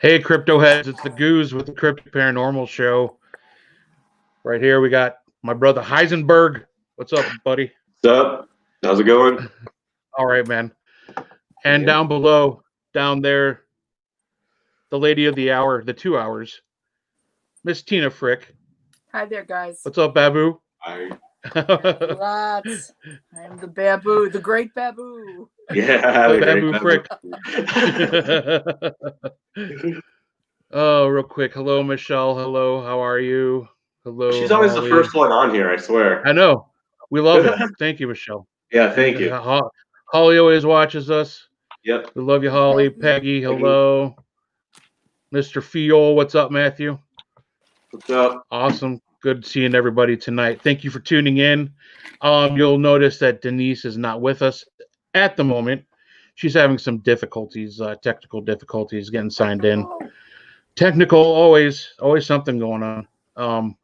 Hey, crypto heads, it's the Goose with the Cryptic Paranormal Show. Right here, we got my brother Heisenberg. What's up, buddy? What's up? How's it going? All right, man. And Yeah. down below, down there, the lady of the hour, the 2 hours, Miss Tina Frick. Hi there, guys. What's up, Babu? I, Lots. I am the Babu, the great Babu. yeah, the great Babu Frick. Oh, real quick. Hello, Michelle. Hello, how are you? Hello. She's always Holly. the first one on here, I swear. I know. We love it. Thank you, Michelle. Yeah, thank you. Holly always watches us. Yep. We love you, Holly. Peggy, hello. Mr. Fiol, what's up, Matthew? What's up? Awesome. Good seeing everybody tonight. Thank you for tuning in. You'll notice that Denise is not with us at the moment. She's having some difficulties, technical difficulties getting signed in. Technical, always something going on.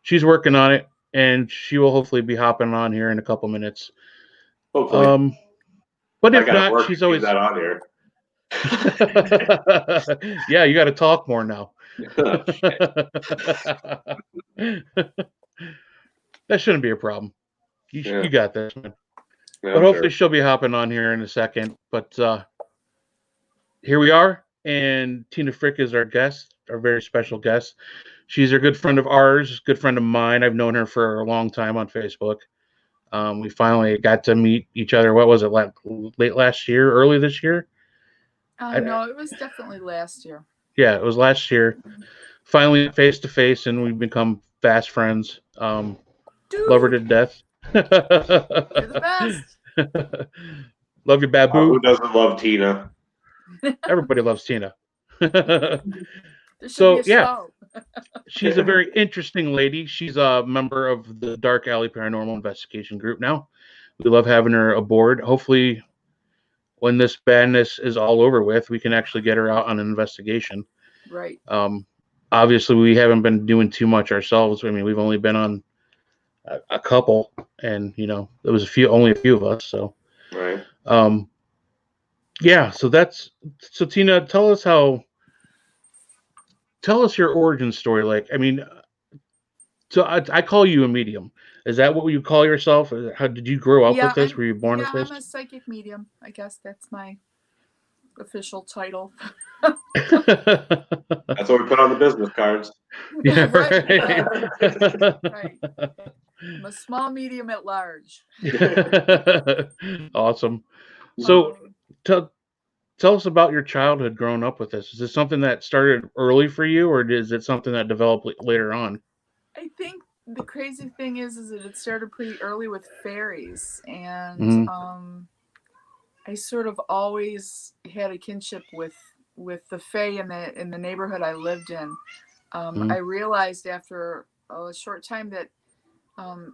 She's working on it, and she will hopefully be hopping on here in a couple minutes. Hopefully. But if not, she's always that on here. Yeah, you got to talk more now. That shouldn't be a problem. You got this, man. Yeah, but hopefully she'll be hopping on here in a second. But here we are, and Tina Frick is our guest, our very special guest. She's a good friend of ours, good friend of mine. I've known her for a long time on Facebook. We finally got to meet each other. What was it, late last year, early this year? No, it was definitely last year. Yeah, it was last year. Finally, face to face, and we've become fast friends. Love her to death. You're the best. Love you, Babu. Who doesn't love Tina? Everybody loves Tina. So yeah, she's a very interesting lady. She's a member of the Dark Alley Paranormal Investigation Group now. We love having her aboard. Hopefully, when this badness is all over with, we can actually get her out on an investigation. Right. Obviously, we haven't been doing too much ourselves. I mean, we've only been on a couple, and there was only a few of us. So, right. Yeah. So Tina, tell us your origin story. Like, I mean, so I call you a medium. Is that what you call yourself? How did you grow up with this? Were you born with this? I'm a psychic medium. I guess that's my official title. That's what we put on the business cards. Yeah, right. I'm a small medium at large. Awesome. So tell us about your childhood growing up with this. Is this something that started early for you, or is it something that developed later on? I think the crazy thing is that it started pretty early with fairies, and I sort of always had a kinship with the fae in the neighborhood I lived in. I realized after a short time that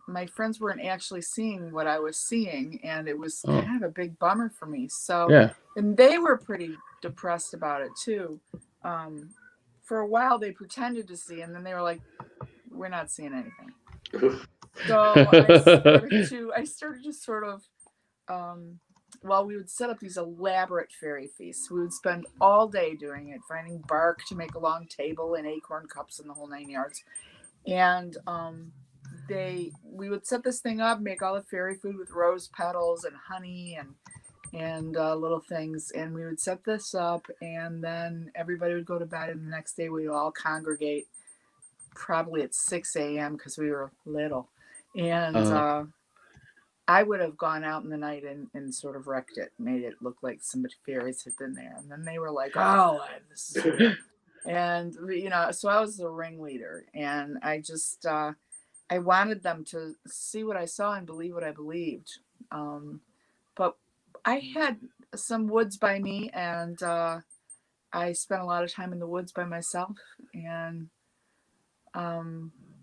my friends weren't actually seeing what I was seeing, and it was kind of a big bummer for me. So, and they were pretty depressed about it too. For a while, they pretended to see, and then they were like, "We're not seeing anything." So I started to sort of, well, we would set up these elaborate fairy feasts. We would spend all day doing it, finding bark to make a long table and acorn cups and the whole 9 yards. And we would set this thing up, make all the fairy food with rose petals and honey and little things. And we would set this up, and then everybody would go to bed, and the next day we'd all congregate probably at 6 a.m. because we were little. And I would have gone out in the night and sort of wrecked it, made it look like some fairies had been there. And then they were like, "Oh, this is weird." And, so I was the ringleader, and I just, I wanted them to see what I saw and believe what I believed. But I had some woods by me, and I spent a lot of time in the woods by myself. And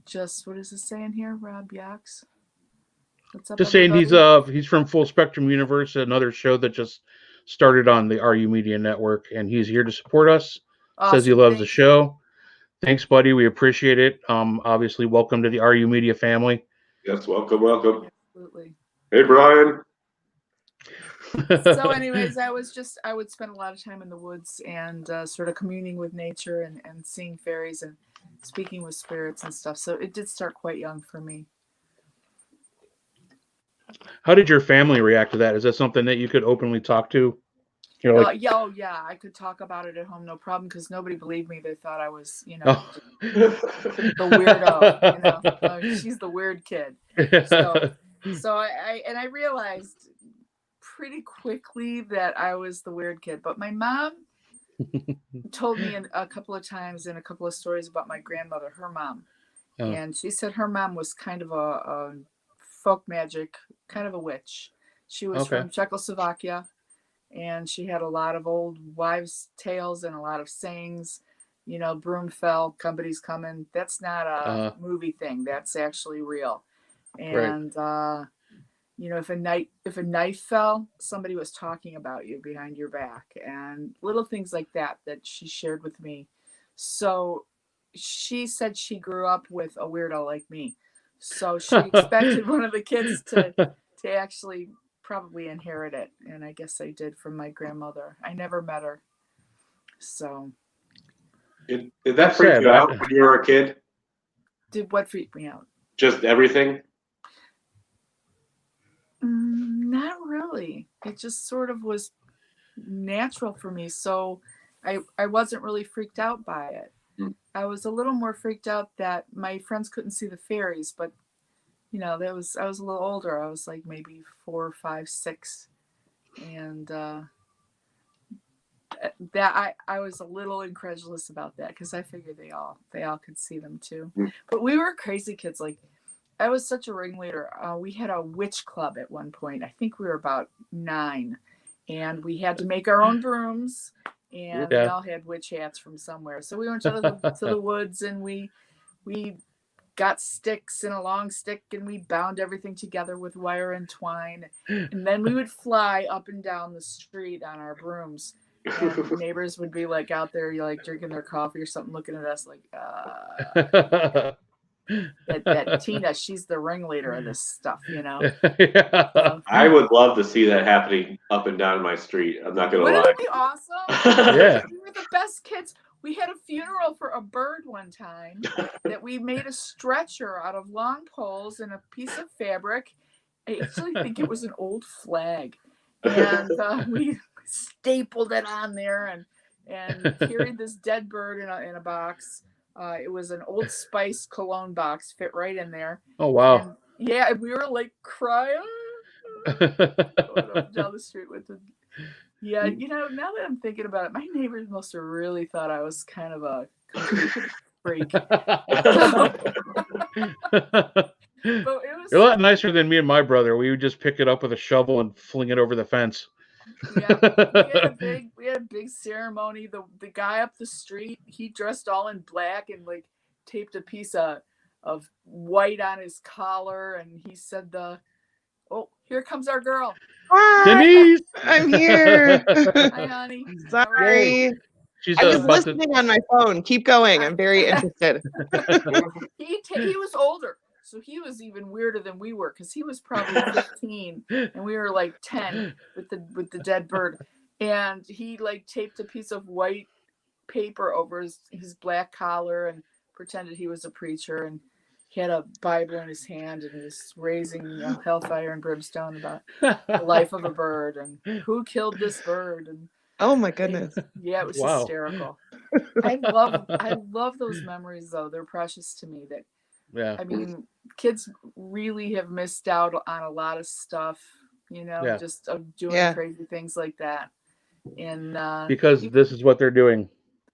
just, what is it saying here, Rob Yax? What's up, just saying he's from Full Spectrum Universe, another show that just started on the RU Media Network, and he's here to support us. Awesome. Says he loves the show. Thanks, buddy. We appreciate it. Obviously, welcome to the RU Media family. Yes, welcome. Absolutely. Hey, Brian. So anyways, I would spend a lot of time in the woods and sort of communing with nature and seeing fairies and speaking with spirits and stuff. So it did start quite young for me. How did your family react to that? Is that something that you could openly talk to? Yeah, I could talk about it at home, no problem, because nobody believed me. They thought I was, the weirdo. She's the weird kid. So I realized pretty quickly that I was the weird kid. But my mom told me a couple of times in a couple of stories about my grandmother, her mom, and she said her mom was kind of a folk magic, kind of a witch. She was from Czechoslovakia. And she had a lot of old wives' tales and a lot of sayings. Broom fell, company's coming. That's not a movie thing. That's actually real. And if a knife fell, somebody was talking about you behind your back, and little things like that she shared with me. So she said she grew up with a weirdo like me. So she expected one of the kids to actually probably inherit it, and I guess I did from my grandmother. I never met her. So did that freak you out when you were a kid? Did what freak me out? Just everything? Not really. It just sort of was natural for me, so I wasn't really freaked out by it. I was a little more freaked out that my friends couldn't see the fairies, but I was a little older. I was like maybe 4, 5, 6, and that I was a little incredulous about that because I figured they all could see them too. But we were crazy kids. Like, I was such a ringleader. We had a witch club at one point. I think we were about 9, and we had to make our own brooms, and we all had witch hats from somewhere. So we went to the woods, and we got sticks and a long stick, and we bound everything together with wire and twine, and then we would fly up and down the street on our brooms, and neighbors would be like out there like drinking their coffee or something, looking at us like that Tina, she's the ringleader of this stuff, So, I would love to see that happening up and down my street. I'm not gonna lie. Wouldn't it be awesome? Yeah. We were the best kids. We had a funeral for a bird one time that we made a stretcher out of long poles and a piece of fabric. I actually think it was an old flag. And we stapled it on there and carried this dead bird in a box. It was an Old Spice cologne box, fit right in there. Oh, wow. And we were like crying going up down the street with the... Yeah, now that I'm thinking about it, my neighbors must have really thought I was kind of a complete freak. But You're a lot nicer than me and my brother. We would just pick it up with a shovel and fling it over the fence. Yeah, we had a big ceremony. The guy up the street, he dressed all in black and like taped a piece of white on his collar, and he said "Oh, here comes our girl. Hi, Denise, I'm here. Hi, honey. Sorry. I was listening on my phone. Keep going. I'm very interested. He was older, so he was even weirder than we were because he was probably 15 and we were like 10 with the dead bird. And he like taped a piece of white paper over his black collar and pretended he was a preacher, and he had a Bible in his hand and he was raising hellfire and brimstone about the life of a bird and who killed this bird. And oh my goodness. Yeah, it was hysterical. I love those memories though. They're precious to me. I mean, kids really have missed out on a lot of stuff, just of doing crazy things like that. And because this is what they're doing.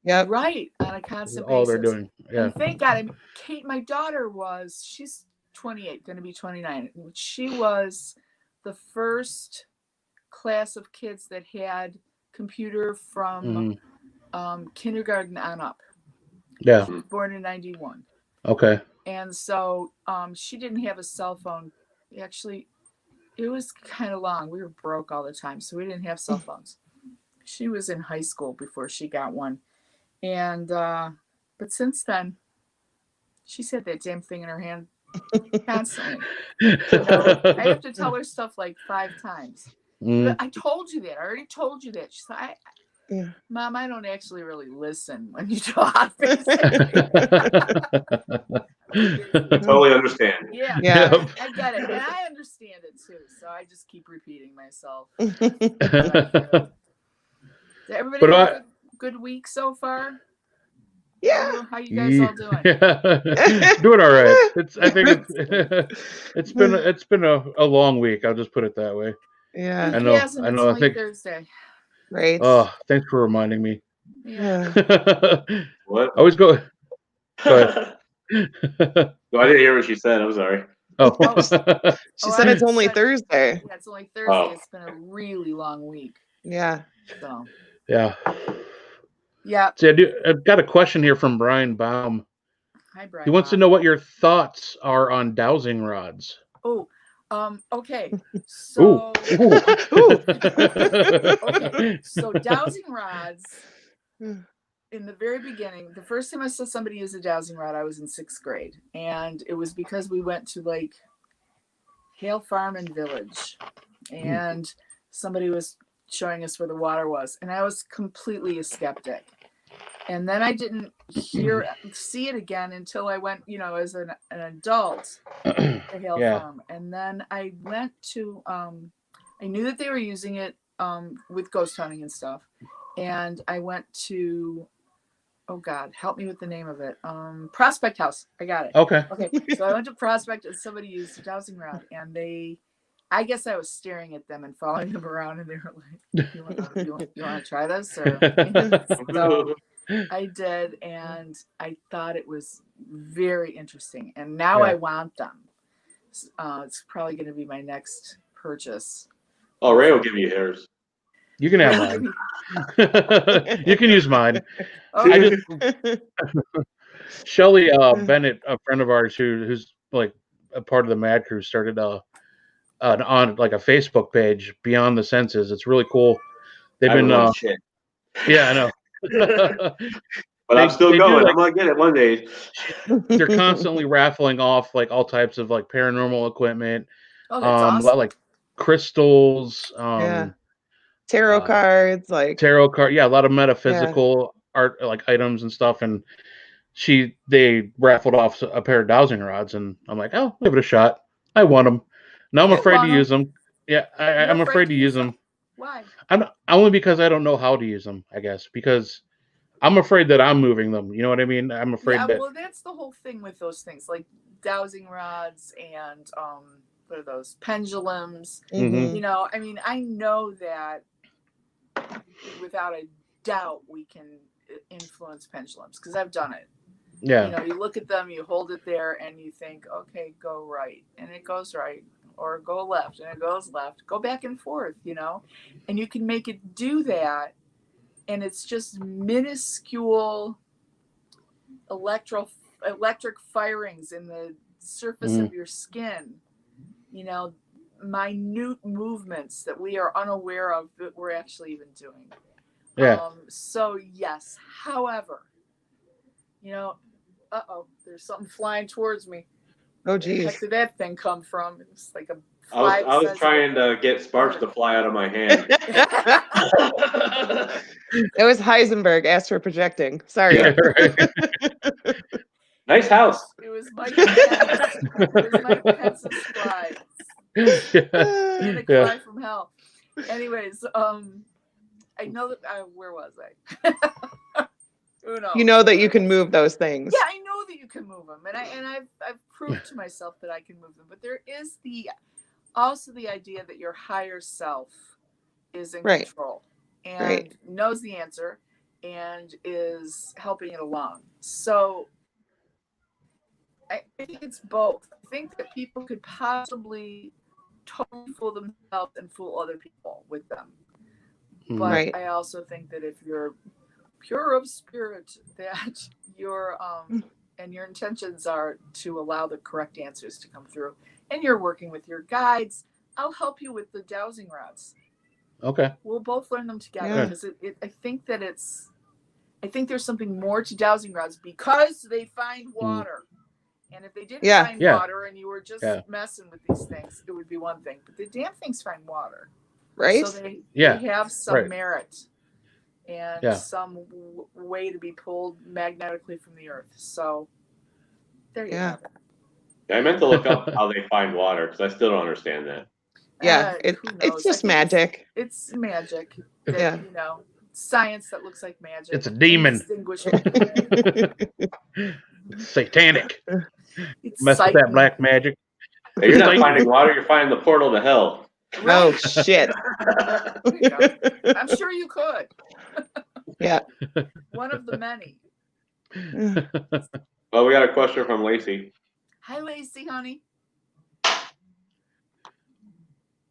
Yeah. Right. On a constant basis. All they're doing. Yeah. And thank God. I mean, Kate, my daughter she's 28, going to be 29. She was the first class of kids that had computer from kindergarten on up. Yeah. She was born in 91. Okay. And so she didn't have a cell phone. Actually, it was kind of long. We were broke all the time, so we didn't have cell phones. She was in high school before she got one. And but since then, she's had that damn thing in her hand constantly. I have to tell her stuff like 5 times. I told you that. I already told you that. She said, Mom, I don't actually really listen when you talk. I totally understand. Yeah, Yep. I get it. And I understand it too. So I just keep repeating myself. Did everybody have a good week so far? Yeah. How you guys all doing? Doing all right. I think it's been a long week. I'll just put it that way. Yeah. I know. It's only Thursday. Right. Oh, thanks for reminding me. Yeah. What? I always go. Go ahead. No, I didn't hear what she said. I'm sorry. Oh. She said it's only Thursday. Yeah, it's only Thursday. Oh. It's been a really long week. Yeah. So. Yeah. Yeah. See, I've got a question here from Brian Baum. Hi, Brian. He wants to know what your thoughts are on dowsing rods. Oh, okay. So, okay. So dowsing rods. In the very beginning, the first time I saw somebody use a dowsing rod, I was in 6th grade, and it was because we went to like Hale Farm and Village, and somebody was showing us where the water was, and I was completely a skeptic. And then I didn't see it again until I went, as an adult to Hale Farm. And then I went to, I knew that they were using it with ghost hunting and stuff. And I went to, oh God, help me with the name of it. Prospect House. I got it. Okay. So I went to Prospect and somebody used a dowsing rod, and I guess I was staring at them and following them around, and they were like, you want to try this? Or, so I did, and I thought it was very interesting. And now I want them. It's probably going to be my next purchase. Oh, Ray will give you hairs. You can have mine. You can use mine. Okay. Shelly Bennett, a friend of ours who's like a part of the Mad Crew, started on like a Facebook page, Beyond the Senses. It's really cool. They've been shit. Yeah, I know. But I'm still going. I'm gonna get it one day. They're constantly raffling off like all types of like paranormal equipment. Oh, that's awesome. Like crystals, tarot cards, tarot card. Yeah, a lot of metaphysical art like items and stuff. And they raffled off a pair of dowsing rods, and I'm like, oh, give it a shot. I want them. Now I'm afraid to use them. Yeah, I'm afraid to use them. Why? Only because I don't know how to use them, I guess, because I'm afraid that I'm moving them. You know what I mean? I'm afraid that. Well, that's the whole thing with those things, like dowsing rods and what are those, pendulums? Mm-hmm. I mean, I know that without a doubt we can influence pendulums because I've done it. Yeah. You look at them, you hold it there, and you think, okay, go right, and it goes right, or go left, and it goes left. Go back and forth, and you can make it do that. And it's just minuscule electric firings in the surface of your skin, minute movements that we are unaware of that we're actually even doing. Yeah. So yes, however, there's something flying towards me. Oh geez. Where the heck did that thing come from? It's like a I was trying to get sparks to fly out of my hand. It was Heisenberg astro projecting. Sorry. Yeah, right. Nice house. It was Mike Pence. It was Mike Pence's fly. And a cry from hell. Anyways, I know that. Where was I? Who knows? You know that you can move those things. Yeah, I know that you can move them, and I've proved to myself that I can move them. But there is also the idea that your higher self is in control and knows the answer and is helping it along. So I think it's both. I think that people could possibly totally fool themselves and fool other people with them. But I also think that if you're pure of spirit, that your and your intentions are to allow the correct answers to come through, and you're working with your guides, I'll help you with the dowsing rods. Okay. We'll both learn them together because I think there's something more to dowsing rods because they find water. And if they didn't find water and you were just messing with these things, it would be one thing. But the damn things find water. right? So they have some merit and some way to be pulled magnetically from the earth. So there you have it. I meant to look up how they find water because I still don't understand that. Yeah, it's just magic. It's magic. That, you know, science that looks like magic. It's a demon. It's satanic. Mess with that black magic. Hey, you're not finding water, you're finding the portal to hell. Right. Oh, shit. I'm sure you could. Yeah. One of the many. Well, we got a question from Lacey. Hi, Lacey, honey.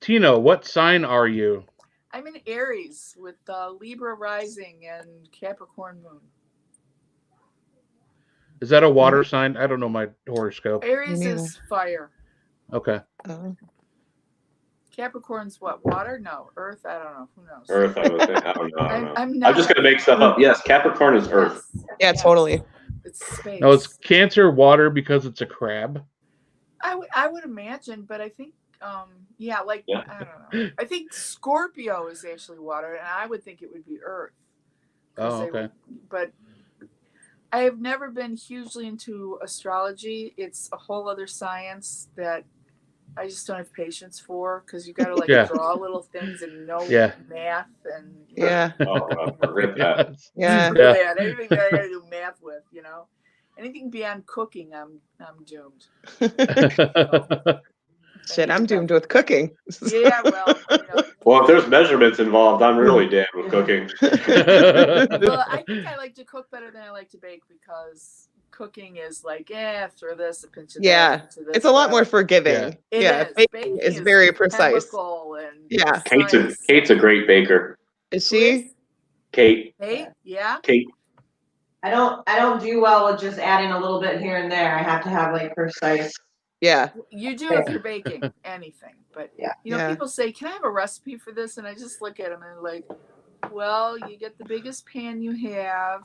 Tino, what sign are you? I'm in Aries with Libra rising and Capricorn moon. Is that a water sign? I don't know my horoscope. Aries is fire. Okay. Capricorn's what? Water? No. Earth? I don't know. Who knows? Earth, I would think. I don't know. I'm just going to make stuff up. Yes, Capricorn is Earth. Yeah, totally. It's space. No, it's Cancer water because it's a crab. I would imagine, but I think, I don't know. I think Scorpio is actually water, and I would think it would be Earth. Oh, okay. But I have never been hugely into astrology. It's a whole other science that I just don't have patience for because you got to draw little things and know math and forget that. Anything that I got to do math with, you know, anything beyond cooking, I'm doomed. Shit, I'm doomed with cooking. Yeah, well, well, if there's measurements involved, I'm really damned with cooking. Well, I think I like to cook better than I like to bake because cooking is like, throw this, a pinch of that. This, it's a lot more forgiving. Baking is very precise. And Kate's a great baker. Is she? Kate. Yeah. Kate. I don't do well with just adding a little bit here and there. I have to have like precise. Yeah. You do if you're baking anything, but people say, "Can I have a recipe for this?" And I just look at them and like, well, you get the biggest pan you have,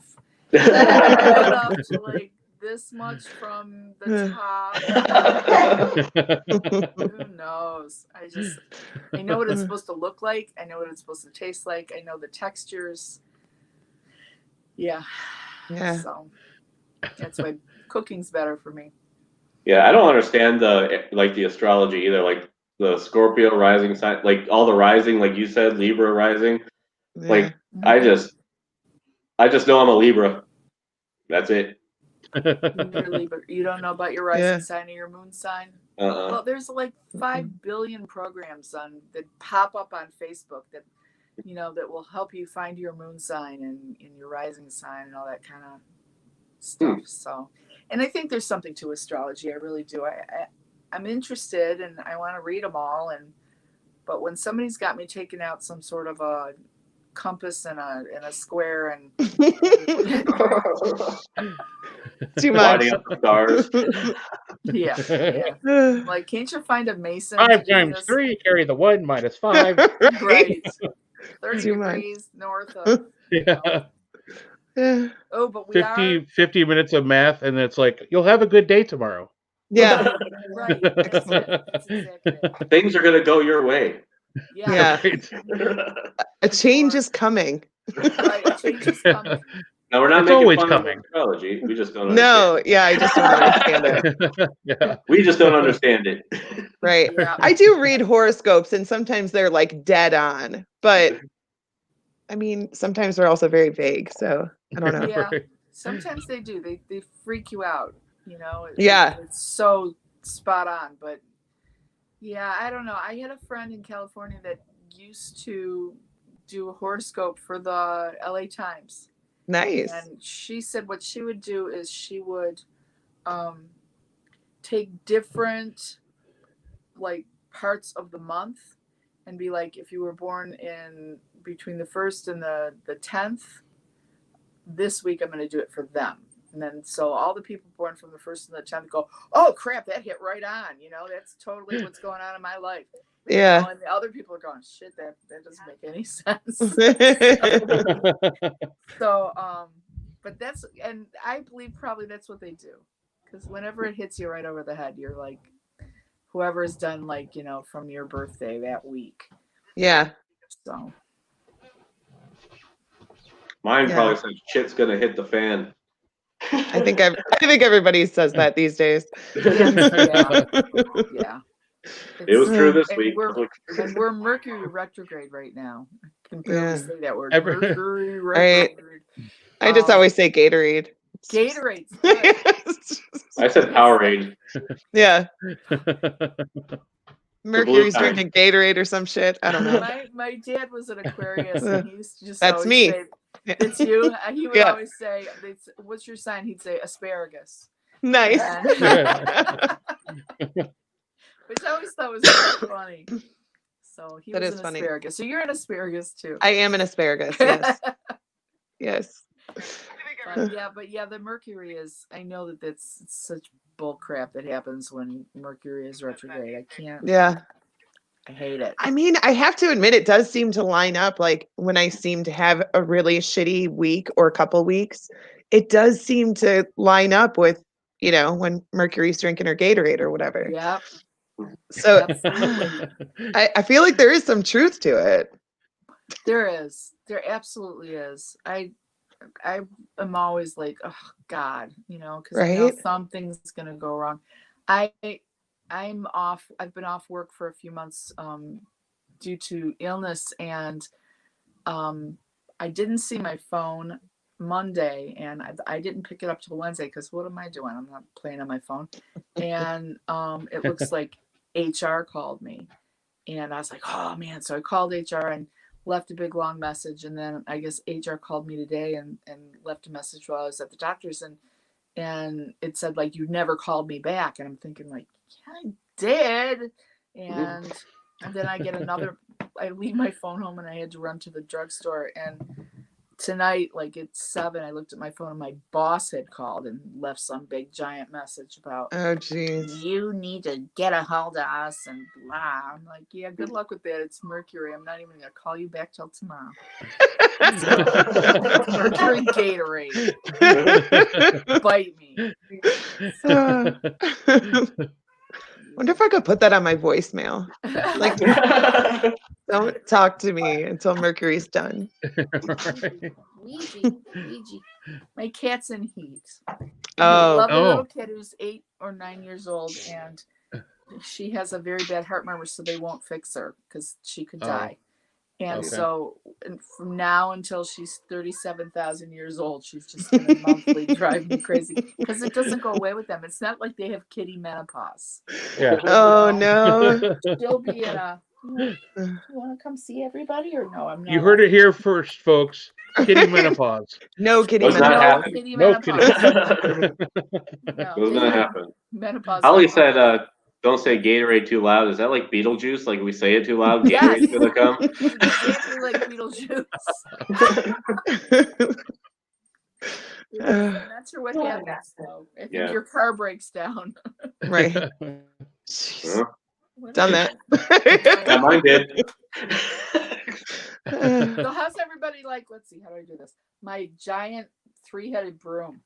put up to like this much from the top. Who knows? I know what it's supposed to look like. I know what it's supposed to taste like. I know the textures. Yeah. So that's why cooking's better for me. Yeah, I don't understand the astrology either. Like the Scorpio rising sign, like all the rising, like you said, Libra rising. Like I just know I'm a Libra. That's it. You're Libra. You don't know about your rising sign or your moon sign? Well, there's like 5 billion programs that pop up on Facebook that that will help you find your moon sign and your rising sign and all that kind of stuff. So. And I think there's something to astrology. I really do. I'm interested and I want to read them all. But when somebody's got me taking out some sort of a compass and a square and too much. Lining up the stars. Yeah. Like, can't you find a mason? 5 times 3 carry the 1 minus 5. Right. 30 degrees north of. Oh, but we 50 minutes of math, and it's like, you'll have a good day tomorrow. Yeah. Right. That's exactly it. Things are going to go your way. Yeah. Right. A change is coming. Right. A change is coming. No, we're not it's making always fun coming. of astrology. We just don't understand. No, I just don't understand it. We just don't understand it. Right. Yeah. I do read horoscopes, and sometimes they're like dead on, but I mean, sometimes they're also very vague. So I don't know. Yeah. Sometimes they do. They freak you out. It's so spot on. But yeah, I don't know. I had a friend in California that used to do a horoscope for the LA Times. Nice. And she said what she would do is she would take different like parts of the month and be like, if you were born in between the 1st and the 10th, this week I'm going to do it for them. And then so all the people born from the 1st and the 10th go, oh crap, that hit right on. That's totally what's going on in my life. Yeah. And the other people are going, shit, that doesn't make any sense. So, but and I believe probably that's what they do. Because whenever it hits you right over the head, you're like, whoever's done from your birthday that week. Yeah. So mine probably says shit's gonna hit the fan. I think everybody says that these days. Yeah. It was true this week. And we're Mercury retrograde right now. I can barely say that word. Mercury retrograde. I just always say Gatorade. Gatorade's good. I said Powerade. Yeah. Mercury's drinking Gatorade or some shit. I don't know. My dad was an Aquarius, and he used to just That's always me. say, "It's you." He would always say, "What's your sign?" He'd say asparagus. Nice. Which I always thought was really funny. So he was an asparagus. So you're an asparagus too. I am an asparagus. Yes. Yes. But the Mercury is. I know that that's such bull crap that happens when Mercury is retrograde. I can't. Yeah. I hate it. I mean, I have to admit, it does seem to line up. Like when I seem to have a really shitty week or couple weeks, it does seem to line up with, when Mercury's drinking her Gatorade or whatever. Yeah. So I feel like there is some truth to it. There is. There absolutely is. I am always like, oh God, because I know something's gonna go wrong. I'm off. I've been off work for a few months due to illness, and I didn't see my phone Monday, and I didn't pick it up till Wednesday because what am I doing? I'm not playing on my phone. And it looks like HR called me, and I was like, oh man. So I called HR and left a big long message, and then I guess HR called me today and left a message while I was at the doctor's, and it said like, you never called me back, and I'm thinking like, yeah, I did. And then I leave my phone home, and I had to run to the drugstore, and tonight, like at 7, I looked at my phone and my boss had called and left some big giant message about, oh geez, you need to get a hold of us and blah. I'm like, yeah, good luck with that. It's Mercury. I'm not even gonna call you back till tomorrow. Mercury Gatorade. Bite me. Wonder if I could put that on my voicemail. Like, don't talk to me until Mercury's done. Ouija. My cat's in heat. Oh, I love a little kid who's 8 or 9 years old, and she has a very bad heart murmur, so they won't fix her because she could die. And so from now until she's 37,000 years old, she's just going to monthly drive me crazy because it doesn't go away with them. It's not like they have kitty menopause. Yeah. Oh, no. She'll be in a, you want to come see everybody or no? I'm not. You heard it here first, folks. Kitty menopause. No kitty menopause. No kitty menopause. Was not happen. Menopause. Holly said, don't say Gatorade too loud. Is that like Beetlejuice? Like we say it too loud, Gatorade's gonna come? Exactly like Beetlejuice. I'm not sure what happens though. I think your car breaks down. Right. Done that. Yeah, mine did. So how's everybody like? Let's see, how do I do this? My giant 3-headed broom.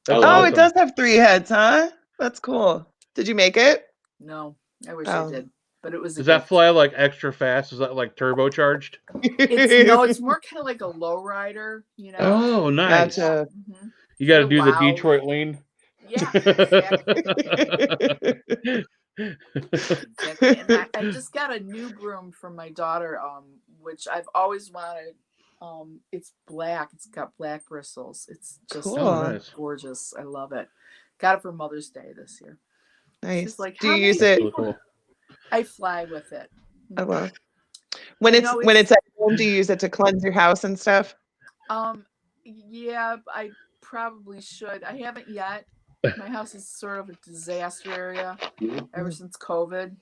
That's awesome. It does have 3 heads, huh? That's cool. Did you make it? No, I wish I did, but it was. Does that fly like extra fast? Is that like turbocharged? It's more kind of like a lowrider, Oh, nice. Gotcha. Mm-hmm. You got to do the Detroit lean. Yeah, exactly. And I just got a new broom from my daughter, which I've always wanted. It's black. It's got black bristles. It's just gorgeous. I love it. Got it for Mother's Day this year. Nice. Like, do you use it? I fly with it. Oh well. When it's at home, do you use it to cleanse your house and stuff? Yeah, I probably should. I haven't yet. My house is sort of a disaster area ever since COVID.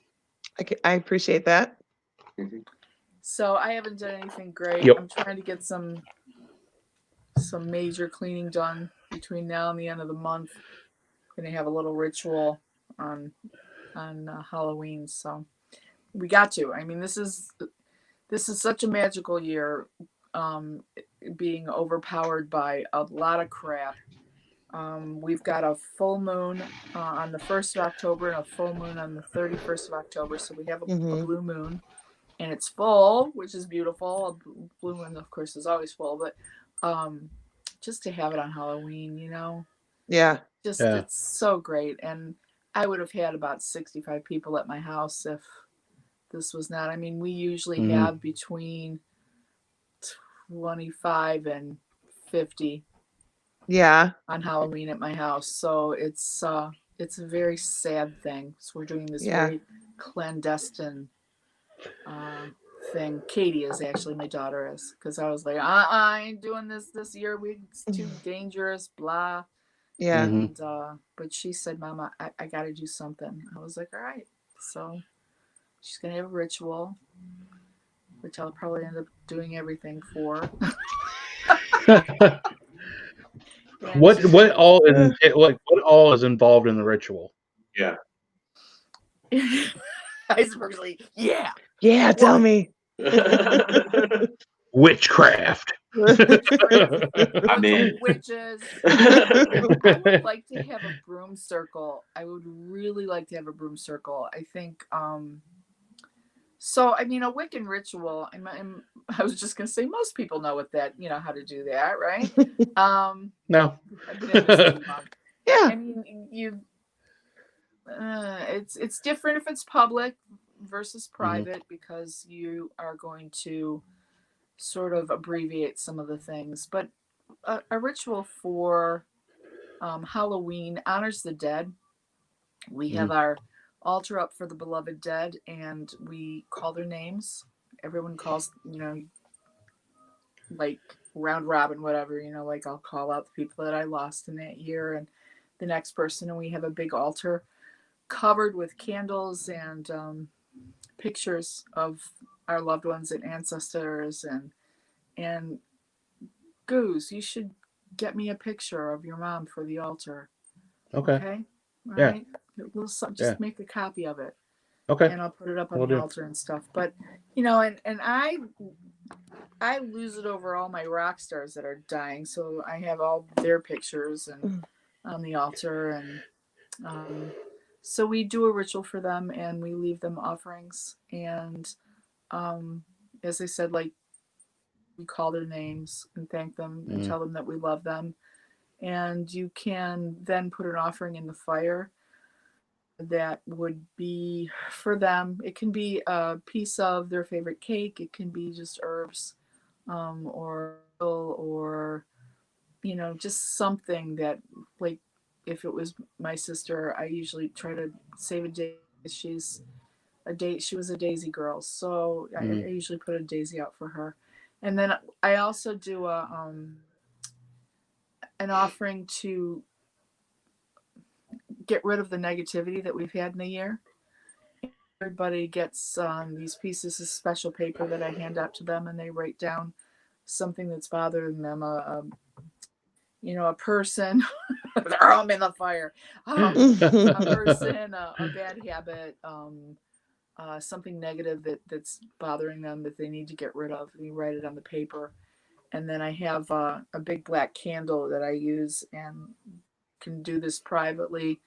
I appreciate that. So I haven't done anything great. Yep. I'm trying to get some major cleaning done between now and the end of the month. I'm gonna have a little ritual on Halloween, so we got to. I mean, this is such a magical year, being overpowered by a lot of crap. We've got a full moon on the 1st of October and a full moon on the 31st of October, so we have a blue moon. and it's full, which is beautiful. Blue Moon, of course, is always full, but just to have it on Halloween, Yeah. it's so great. And I would have had about 65 people at my house if this was not. I mean, we usually have between 25 and 50 on Halloween at my house. So it's a very sad thing. So we're doing this very clandestine thing. Katie is actually, my daughter is, because I was like, I ain't doing this year. It's too dangerous, blah. Yeah. And but she said, Mama, I got to do something. I was like, all right. So she's gonna have a ritual, which I'll probably end up doing everything for. What all is involved in the ritual? Yeah. Icebergly, yeah. Yeah, tell me. Witchcraft. I mean, witches. I would like to have a broom circle. I would really like to have a broom circle. I think so. I mean, a Wiccan ritual. I was just gonna say most people know what that, how to do that, right? No. I've been in this too long. Yeah. I mean, it's different if it's public versus private, because you are going to sort of abbreviate some of the things. But a ritual for Halloween honors the dead. We have our altar up for the beloved dead, and we call their names. Everyone calls, like round robin, whatever, like I'll call out the people that I lost in that year and the next person. And we have a big altar covered with candles and pictures of our loved ones and ancestors. And Goose, you should get me a picture of your mom for the altar. Okay? All right. Just make a copy of it. Okay. And I'll put it up on the altar and stuff. But and I lose it over all my rock stars that are dying. So I have all their pictures and on the altar, and so we do a ritual for them, and we leave them offerings. And as I said, like, we call their names and thank them and tell them that we love them. And you can then put an offering in the fire that would be for them. It can be a piece of their favorite cake. It can be just herbs, or just something that, like, if it was my sister, I usually try to save a day. She was a daisy girl, so I usually put a daisy out for her. And then I also do an offering to get rid of the negativity that we've had in the year. Everybody gets these pieces of special paper that I hand out to them, and they write down something that's bothering them, a person. Throw them in the fire. A person, a bad habit, something negative that's bothering them that they need to get rid of. And you write it on the paper. And then I have a big black candle that I use, and can do this privately,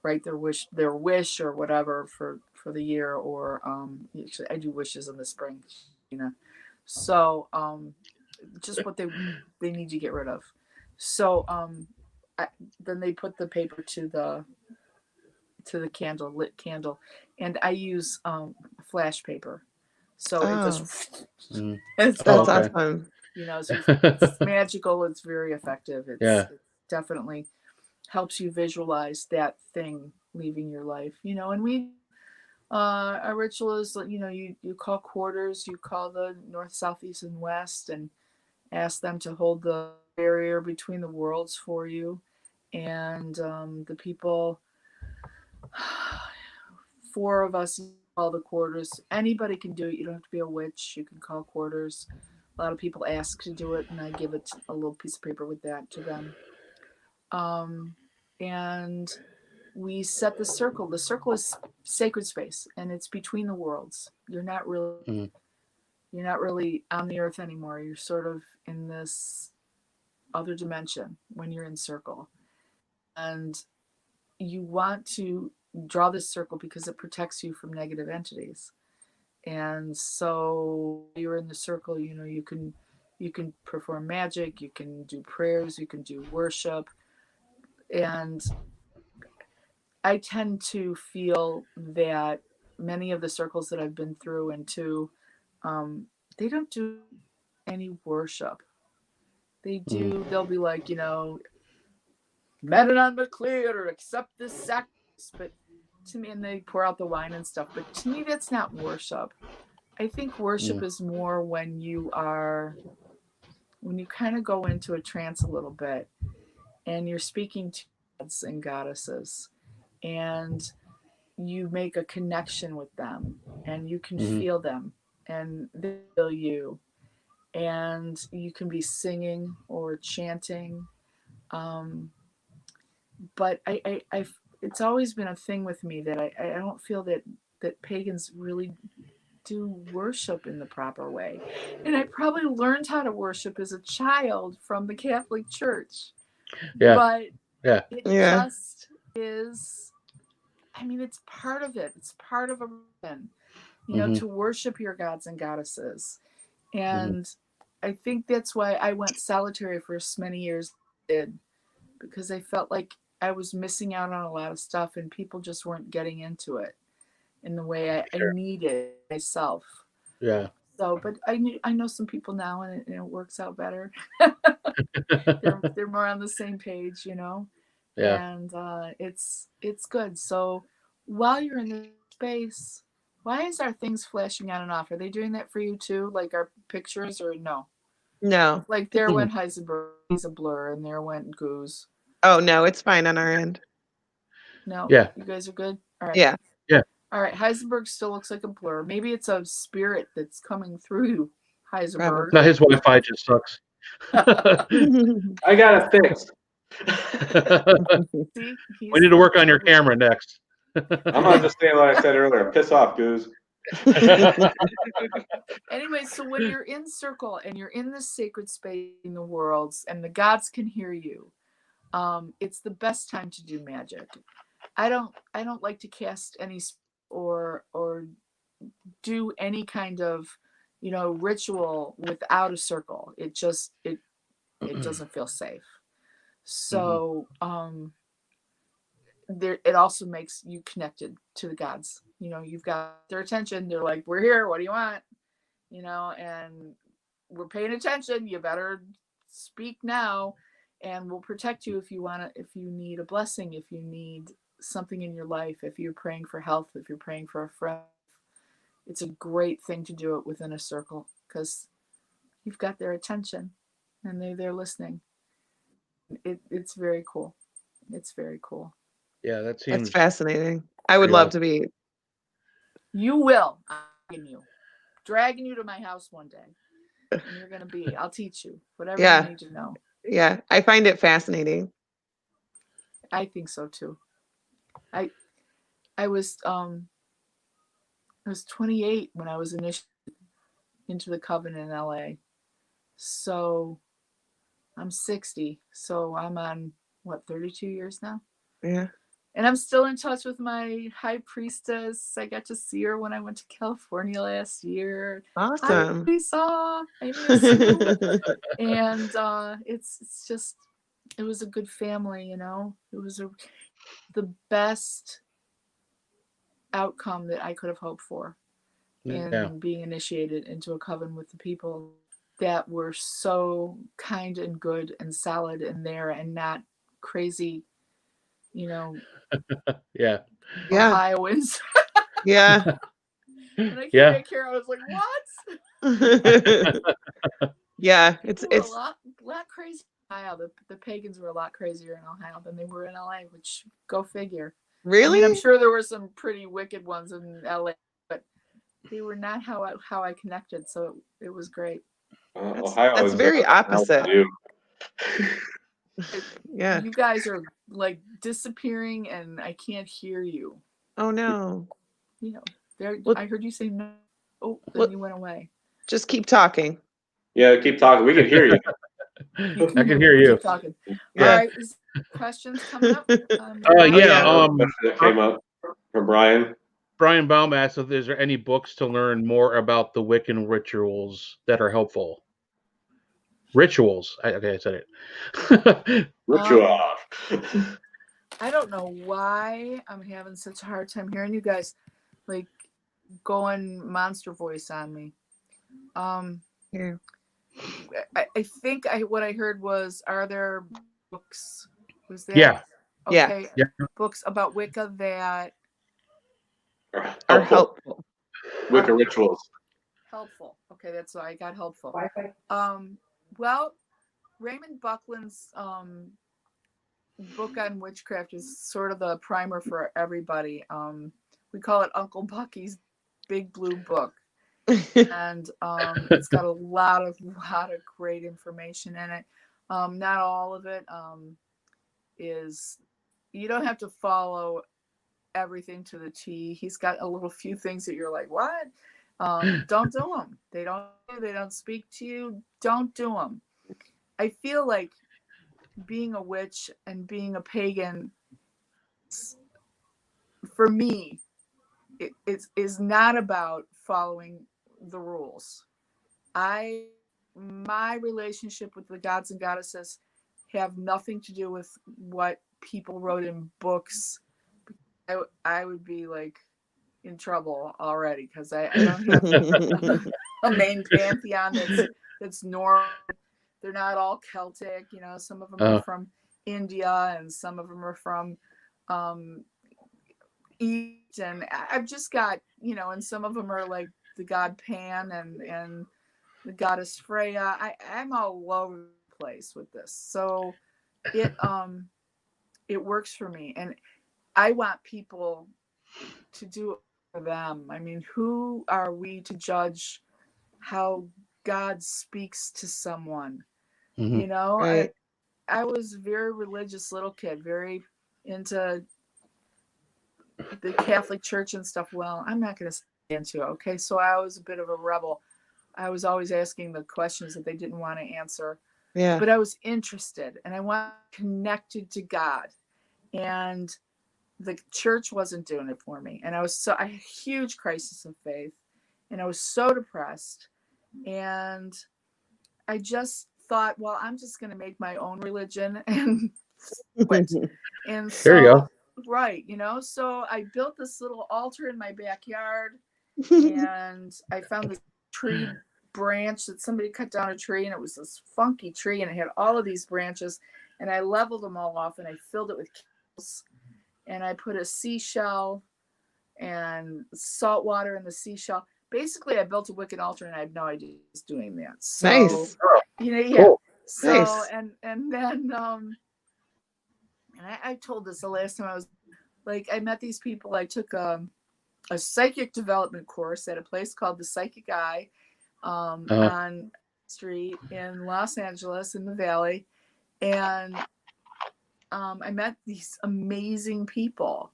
write their wish or whatever for the year, or actually I do wishes in the spring, so just what they need to get rid of. So then they put the paper to the lit candle, and I use flash paper, so it just that's awesome. it's magical. It's very effective. It definitely helps you visualize that thing leaving your life, and we our ritual is, you call quarters, you call the north, south, east, and west, and ask them to hold the barrier between the worlds for you. And the people, 4 of us call the quarters. Anybody can do it. You don't have to be a witch. You can call quarters. A lot of people ask to do it, and I give it a little piece of paper with that to them. And we set the circle. The circle is sacred space, and it's between the worlds. You're not really on the earth anymore. You're sort of in this other dimension when you're in circle. And you want to draw this circle because it protects you from negative entities. And so you're in the circle, you know, you can perform magic, you can do prayers, you can do worship. And I tend to feel that many of the circles that I've been through and to, they don't do any worship. They'll be like, you know, Menon McClear or accept this sacrifice. But to me, and they pour out the wine and stuff. But to me, that's not worship. I think worship is more when you kind of go into a trance a little bit and you're speaking to gods and goddesses and you make a connection with them and you can feel them and they feel you, and you can be singing or chanting. But I it's always been a thing with me that I don't feel that pagans really do worship in the proper way. And I probably learned how to worship as a child from the Catholic Church. Yeah. But it Yeah. just is, I mean, it's part of it. It's part of a religion, you know, to worship your gods and goddesses. And I think that's why I went solitary for as many years as I did, because I felt like I was missing out on a lot of stuff and people just weren't getting into it in the way I needed myself. Yeah. So, but I know some people now, and it works out better. they're more on the same page, you know. Yeah. And it's good. So while you're in the space, why is our things flashing on and off? Are they doing that for you too, like our pictures, or no? No. Like there went Heisenberg, he's a blur, and there went Goose. Oh no, it's fine on our end. No. Yeah. You guys are good. All right. Yeah. Yeah. All right. Heisenberg still looks like a blur. Maybe it's a spirit that's coming through Heisenberg. No, his Wi-Fi just sucks. I got it fixed. See, we need to work on your camera next. I'm not just saying what I said earlier. Piss off, Goose. Anyway, so when you're in circle and you're in this sacred space in the worlds and the gods can hear you, it's the best time to do magic. I don't like to cast any or do any kind of, you know, ritual without a circle. It doesn't feel safe. So it also makes you connected to the gods. You know, you've got their attention. They're like, we're here, what do you want? You know, and we're paying attention. You better speak now, and we'll protect you if you need a blessing, if you need something in your life, if you're praying for health, if you're praying for a friend. It's a great thing to do it within a circle because you've got their attention and they're listening. It's very cool. It's very cool. Yeah, that seems That's fascinating. I would love to be. You will. I'm dragging you to my house one day. And you're gonna be. I'll teach you whatever you need to know. Yeah, I find it fascinating. I think so too. I was 28 when I was initiated into the coven in LA. So I'm 60. So I'm on 32 years now? Yeah. And I'm still in touch with my high priestess. I got to see her when I went to California last year. Awesome. I saw. I miss you. And it's just, it was a good family, you know. It was the best outcome that I could have hoped for in being initiated into a coven with the people that were so kind and good and solid in there and not crazy, you know. Ohioans. Yeah. And I came back here, I was like, what? Yeah, it's a lot crazier in Ohio. The pagans were a lot crazier in Ohio than they were in LA, which go figure. Really? I mean, I'm sure there were some pretty wicked ones in LA, but they were not how I connected, so it was great. That's very opposite. Yeah. You guys are like disappearing and I can't hear you. Oh no. You know, I heard you say no. Oh, then you went away. Just keep talking. Yeah, keep talking. We can hear you. I can hear you. Keep talking. Yeah. All right. Questions coming up? Question that came up from Brian. Brian Baum asked if there's any books to learn more about the Wiccan rituals that are helpful. Rituals. Okay, I said it. Ritual. I don't know why I'm having such a hard time hearing you guys, like, going monster voice on me. Yeah. I think what I heard was, are there books? Was that? Yeah. Okay. Yeah. Books about Wicca that are helpful. Wicca rituals. Helpful. Okay, that's why I got helpful. Well, Raymond Buckland's book on witchcraft is sort of the primer for everybody. We call it Uncle Bucky's Big Blue Book. And it's got a lot of great information in it. Not all of it is, you don't have to follow everything to the T. He's got a little few things that you're like, what? Don't do them. They don't speak to you. Don't do them. I feel like being a witch and being a pagan, for me, it is not about following the rules. My relationship with the gods and goddesses have nothing to do with what people wrote in books. I would be like in trouble already, because I don't have a main pantheon that's normal. They're not all Celtic, some of them are from India and some of them are from East, and I've just got, and some of them are like the god Pan and the goddess Freya. I'm all over the place with this. So it works for me, and I want people to do it for them. I mean, who are we to judge how God speaks to someone? Mm-hmm. Right. I was a very religious little kid, very into the Catholic Church and stuff. Well, I'm not going to say into it, okay? So I was a bit of a rebel. I was always asking the questions that they didn't want to answer. Yeah. But I was interested, and I wanted connected to God. And the church wasn't doing it for me. And I had a huge crisis of faith, and I was so depressed. And I just thought, well, I'm just going to make my own religion and quit. And so, there you go. Right, so I built this little altar in my backyard, and I found this tree branch that somebody cut down a tree, and it was this funky tree, and it had all of these branches, and I leveled them all off, and I filled it with candles, and I put a seashell and salt water in the seashell. Basically, I built a Wiccan altar, and I had no idea I was doing that. So, nice. Yeah. Cool. So, Nice. and then, and I told this the last time I was, like, I met these people. I took a psychic development course at a place called the Psychic Eye on Street in Los Angeles in the Valley. And I met these amazing people.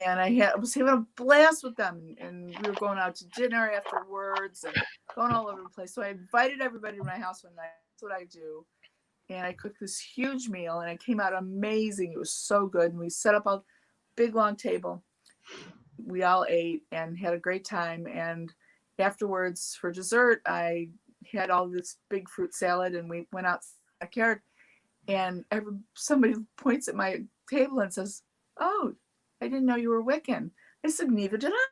And I was having a blast with them. And we were going out to dinner afterwards and going all over the place. So I invited everybody to my house one night. That's what I do. And I cooked this huge meal, and it came out amazing. It was so good. And we set up a big, long table. We all ate and had a great time. And afterwards, for dessert, I had all this big fruit salad, and we went out in the backyard. And somebody points at my table and says, "Oh, I didn't know you were Wiccan." I said, "Neither did I."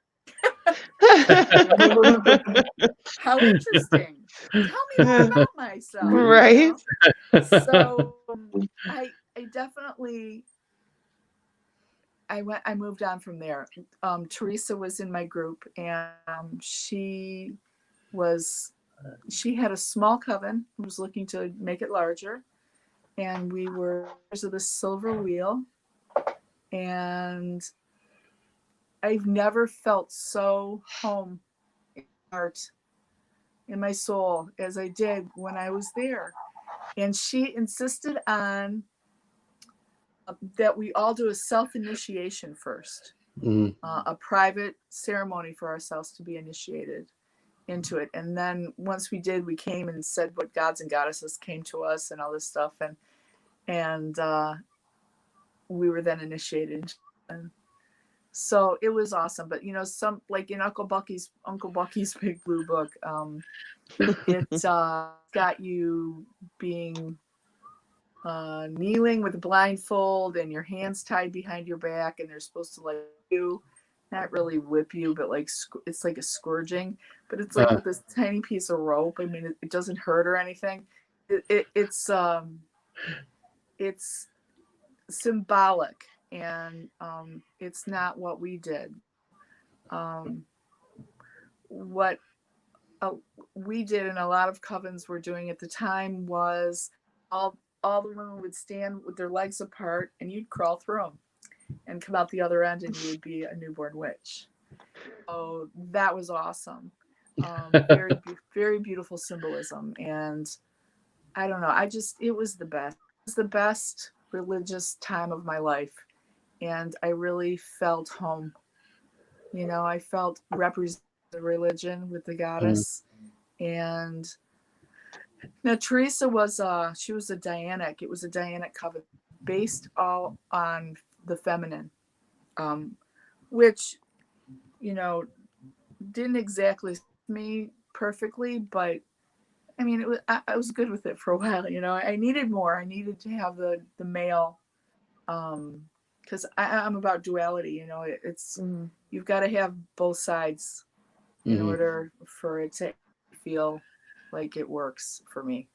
How interesting. Tell me more about myself. Right. So I definitely, I moved on from there. Teresa was in my group, and she had a small coven who was looking to make it larger. And we were of the silver wheel. And I've never felt so home in art, in my soul, as I did when I was there. And she insisted on that we all do a self-initiation first, a private ceremony for ourselves to be initiated into it. And then once we did, we came and said what gods and goddesses came to us and all this stuff. And we were then initiated. And So it was awesome. But some like in Uncle Bucky's Big Blue Book, it got you being kneeling with a blindfold and your hands tied behind your back, and they're supposed to like you, not really whip you, but like it's like a scourging, but it's like with this tiny piece of rope. I mean, it doesn't hurt or anything. It's symbolic, and it's not what we did. What we did, and a lot of covens were doing at the time, was all the women would stand with their legs apart, and you'd crawl through them and come out the other end, and you would be a newborn witch. So that was awesome. Very, very beautiful symbolism. And I don't know, it was the best. It was the best religious time of my life. And I really felt home. I felt represented the religion with the goddess. And now Teresa was she was a Dianic. It was a Dianic coven based all on the feminine, which didn't exactly suit me perfectly, but I mean I was good with it for a while. I needed more. I needed to have the male, because I'm about duality. It's you've got to have both sides in order for it to feel like it works for me.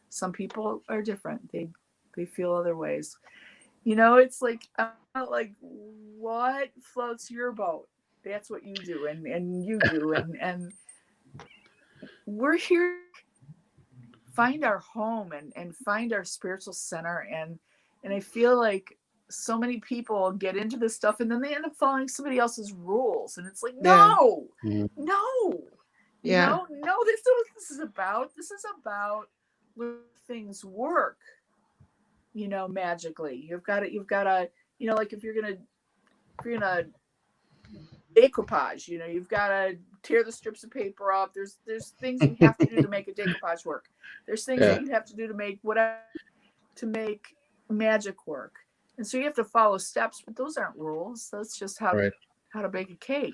Some people are different. They feel other ways. It's like, I'm like, what floats your boat? That's what you do, and you do, and we're here to find our home and find our spiritual center, and I feel like so many people get into this stuff and then they end up following somebody else's rules, and it's like, no, yeah, no, this is what this is about. This is about where things work, magically. You've got to, like if you're gonna decoupage, you've got to tear the strips of paper up. There's things you have to do to make a decoupage work. There's things that you have to do to make magic work. And so you have to follow steps, but those aren't rules. That's just how to bake a cake,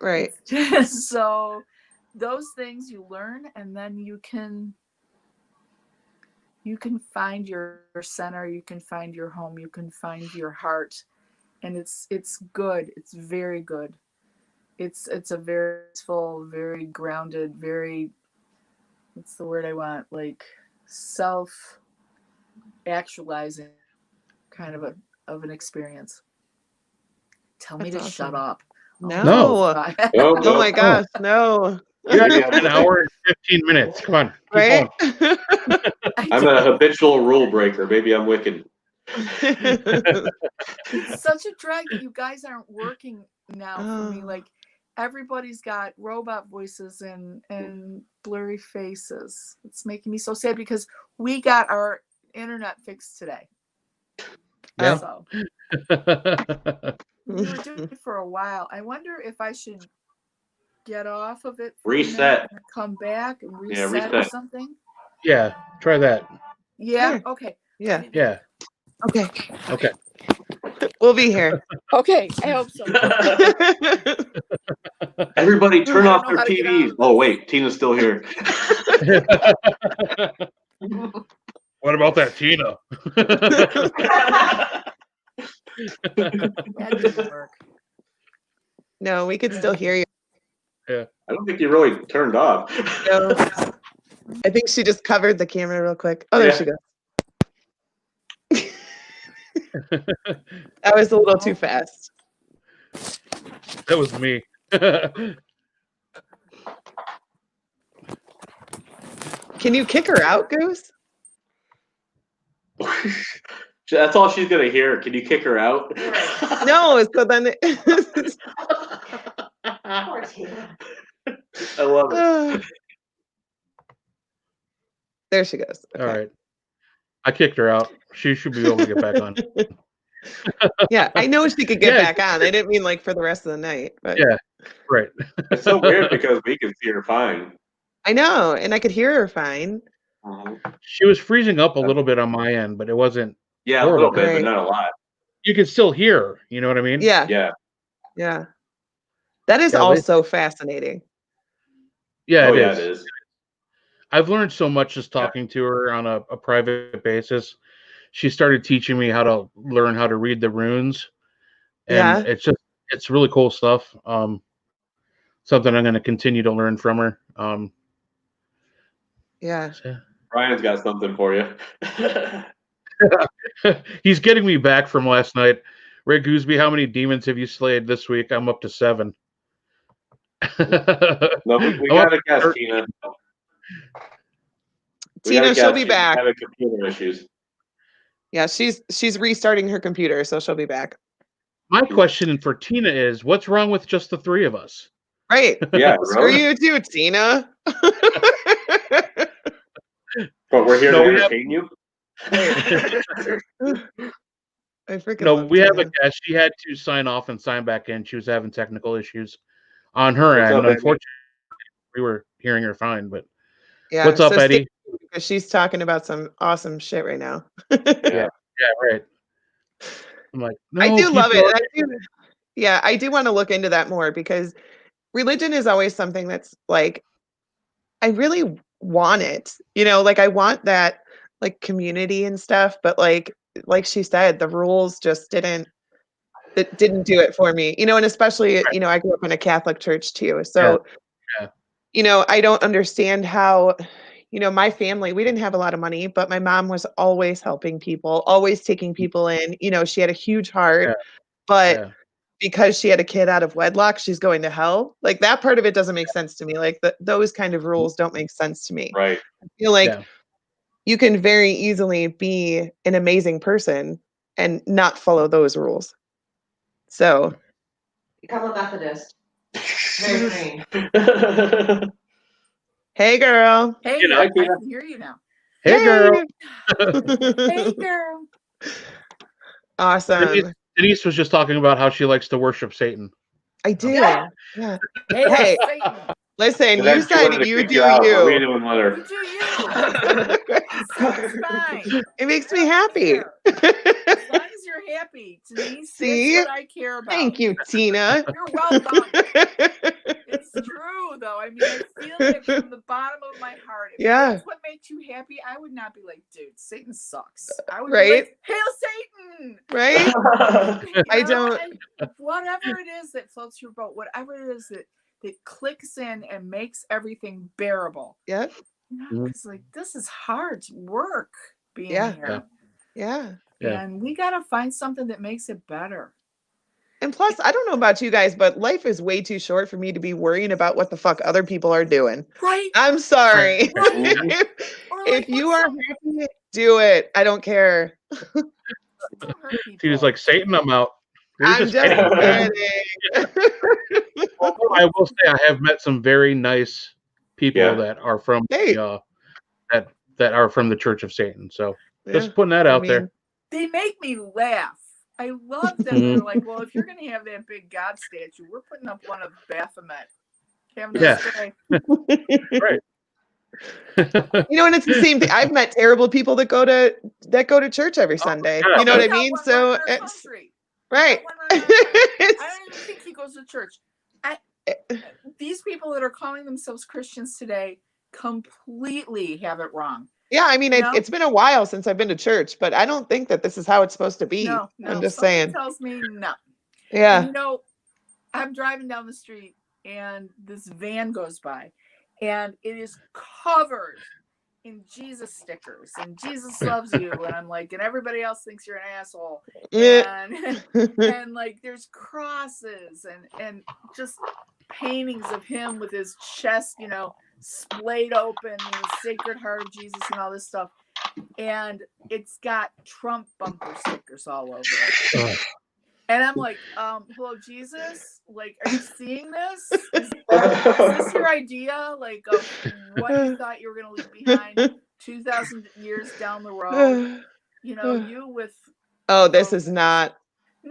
Right. So those things you learn, and then you can find your center, you can find your home, you can find your heart. And it's good. It's very good. It's a very peaceful, very grounded, very, what's the word I want? Like self-actualizing kind of an experience. Tell me to shut up. No. Oh my gosh, no. You're at an hour and 15 minutes. Come on. Right? I'm a habitual rule breaker. Maybe I'm wicked. It's such a drag that you guys aren't working now for me. Like, everybody's got robot voices and blurry faces. It's making me so sad because we got our internet fixed today. Yeah. So we were doing it for a while. I wonder if I should get off of it for reset and come back and reset or something. Yeah, try that. Yeah. Okay. Yeah. Okay. We'll be here. Okay, I hope so. Everybody turn off their TVs. Oh wait, Tina's still here. What about that Tina? That didn't work. No, we could still hear you. Yeah. I don't think you really turned off. No. I think she just covered the camera real quick. Oh, there she goes. That was a little too fast. That was me. Can you kick her out, Goose? That's all she's gonna hear. Can you kick her out? No, so then I love it. There she goes. Okay. All right. I kicked her out. She should be able to get back on. Yeah, I know she could get back on. I didn't mean like for the rest of the night, but yeah, right. It's so weird because we can see her fine. I know, and I could hear her fine. She was freezing up a little bit on my end, but it wasn't. Yeah, horrible. A little bit, but not a lot. You can still hear her. You know what I mean? Yeah. Yeah. Yeah. That is Yeah, also fascinating. Yeah, it is. is. I've learned so much just talking to her on a private basis. She started teaching me how to learn how to read the runes, and Yeah. it's really cool stuff. Something I'm going to continue to learn from her. Yeah. Brian's got something for you. He's getting me back from last night. Ray Gooseby, how many demons have you slayed this week? I'm up to 7. No, we got to guess, Tina. Tina, she'll be back. Having computer issues. Yeah, she's restarting her computer, so she'll be back. My question for Tina is, what's wrong with just the 3 of us? Right. Yeah, Screw really? you too, Tina. But we're here to entertain you. I freaking No, love we Tina. have a guest. She had to sign off and sign back in. She was having technical issues on her What's end. up, Eddie? Unfortunately, we were hearing her fine. But Yeah, what's up, so Eddie? because she's talking about some awesome shit right now. Yeah. Yeah, right. I'm like, no, I do keep love going. it. I do want to look into that more because religion is always something that's like, I really want it. Like I want that like community and stuff, but like she said, the rules just didn't do it for me. And especially, Right. I grew up in a Catholic church too. So, Yeah. I don't understand how, my family, we didn't have a lot of money, but my mom was always helping people, always taking people in. She had a huge heart, Yeah. but Yeah. because she had a kid out of wedlock, she's going to hell. Like that part of it doesn't make sense to me. Like those kind of rules don't make sense to me. Right. I feel like you can very easily be an amazing person and not follow those rules. So Become a Methodist. Very freeing. Hey girl. Hey, I I can hear you now. Hey, girl. Hey, girl. Awesome. Denise was just talking about how she likes to worship Satan. I do. Yeah. Yeah. Hey, Satan. Listen, you said you do you. We doing with her. You do you. Satan's fine. It makes me happy. As long as you're happy, Denise, See? that's what I care about. Thank you, Tina. You're welcome. It's true, though. I mean, I feel it from the bottom of my heart. If that's what makes you happy, I would not be like, dude, Satan sucks. I would be like, hail Satan! Right? I don't. Whatever it is that floats your boat, whatever it is that clicks in and makes everything bearable. Yeah. Because like this is hard work being here. Yeah. And we got to find something that makes it better. And plus, I don't know about you guys, but life is way too short for me to be worrying about what the fuck other people are doing. Right. I'm sorry. Right. if you are happy, do it. I don't care. She was like, Satan, I'm out. I'm just kidding. I will say I have met some very nice people that are from that are from the Church of Satan. So just putting that out there. They make me laugh. I love that they're like, well, if you're going to have that big God statue, we're putting up one of Baphomet. Have a nice day. Right. And it's the same thing. I've met terrible people that go to church every Sunday. You know what I mean? So it's right. I don't even think he goes to church. These people that are calling themselves Christians today completely have it wrong. Yeah, I mean, it's been a while since I've been to church, but I don't think that this is how it's supposed to be. No, I'm just saying. Tells me no. Yeah. And, I'm driving down the street and this van goes by and it is covered in Jesus stickers and Jesus loves you. And I'm like, and everybody else thinks you're an asshole. And like there's crosses and just paintings of him with his chest, splayed open, the Sacred Heart of Jesus and all this stuff. And it's got Trump bumper stickers all over it. And I'm like, hello, Jesus? Like, are you seeing this? Is this your idea? Like, of what you thought you were going to leave behind 2,000 years down the road? You with... Oh, this is not...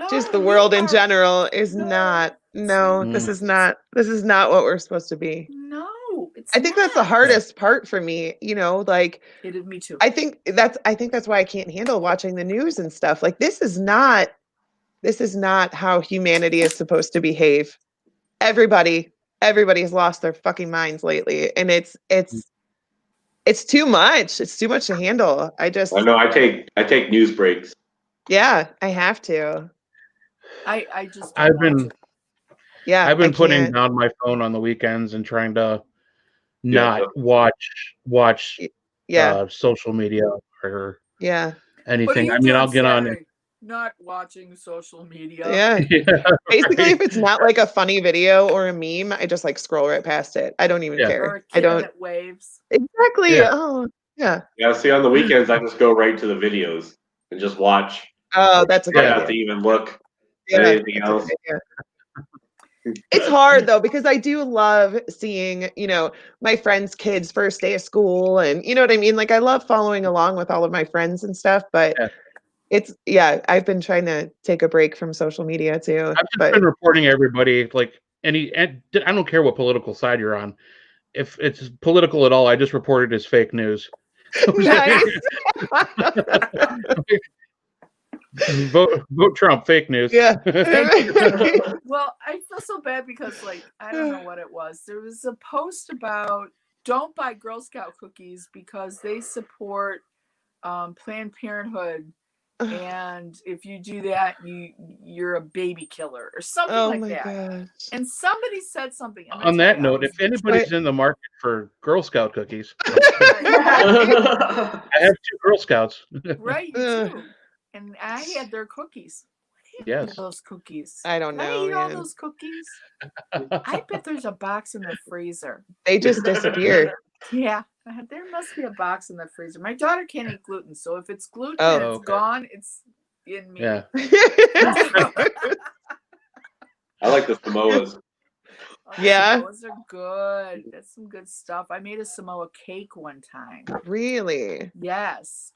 just the world in general is not... No, this is not what we're supposed to be. No, it's I think that's the hardest part for me, like... It did me too. I think that's why I can't handle watching the news and stuff. Like, this is not this is not how humanity is supposed to behave. Everybody has lost their fucking minds lately, and it's too much. It's too much to handle. I know. I take news breaks. Yeah, I have to. I've been putting down my phone on the weekends and trying to not watch social media or anything. I mean, I'll get on it. Not watching social media. Yeah. Basically, if it's not like a funny video or a meme, I just like scroll right past it. I don't even care. Or a kid that waves. Exactly. Yeah. Oh, yeah. Yeah. See, on the weekends, I just go right to the videos and just watch. Oh, that's a good idea. I have to even look at anything else. It's hard though, because I do love seeing, my friends' kids' first day of school, and you know what I mean? Like I love following along with all of my friends and stuff, but I've been trying to take a break from social media too. I've just been reporting everybody, like I don't care what political side you're on. If it's political at all, I just report it as fake news. Vote Trump, fake news. Yeah. Well, I feel so bad because I don't know what it was. There was a post about don't buy Girl Scout cookies because they support Planned Parenthood, and if you do that, you're a baby killer or something like that. Gosh. And somebody said something. On that note, if anybody's in the market for Girl Scout cookies, I have 2 Girl Scouts. Right, you too. And I had their cookies. Yes. Those cookies. I don't know. I eat all those cookies. I bet there's a box in the freezer. They just disappeared. Yeah. There must be a box in the freezer. My daughter can't eat gluten, so if it's gluten and it's gone, it's in me. Yeah. I like the Samoas. Yeah. Those are good. That's some good stuff. I made a Samoa cake one time. Really? Yes.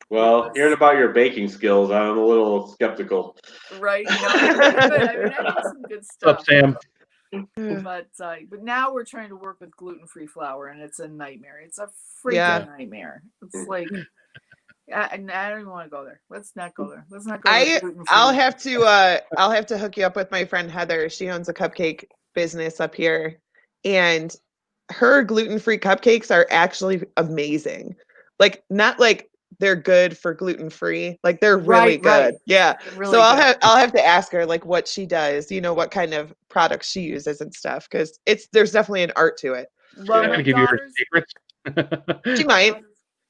Well, hearing about your baking skills, I'm a little skeptical. Right. No, I made some good stuff. What's up, Sam? But now we're trying to work with gluten-free flour, and it's a nightmare. It's a freaking nightmare. It's like I don't even want to go there. Let's not go there. Let's not go there. I'll have to hook you up with my friend Heather. She owns a cupcake business up here, and her gluten-free cupcakes are actually amazing. Like not like they're good for gluten-free, like they're really good. Right. Yeah. Really so I'll have to ask her like what she does, what kind of products she uses and stuff, because there's definitely an art to it. Well, I'm gonna give you her secrets. She might.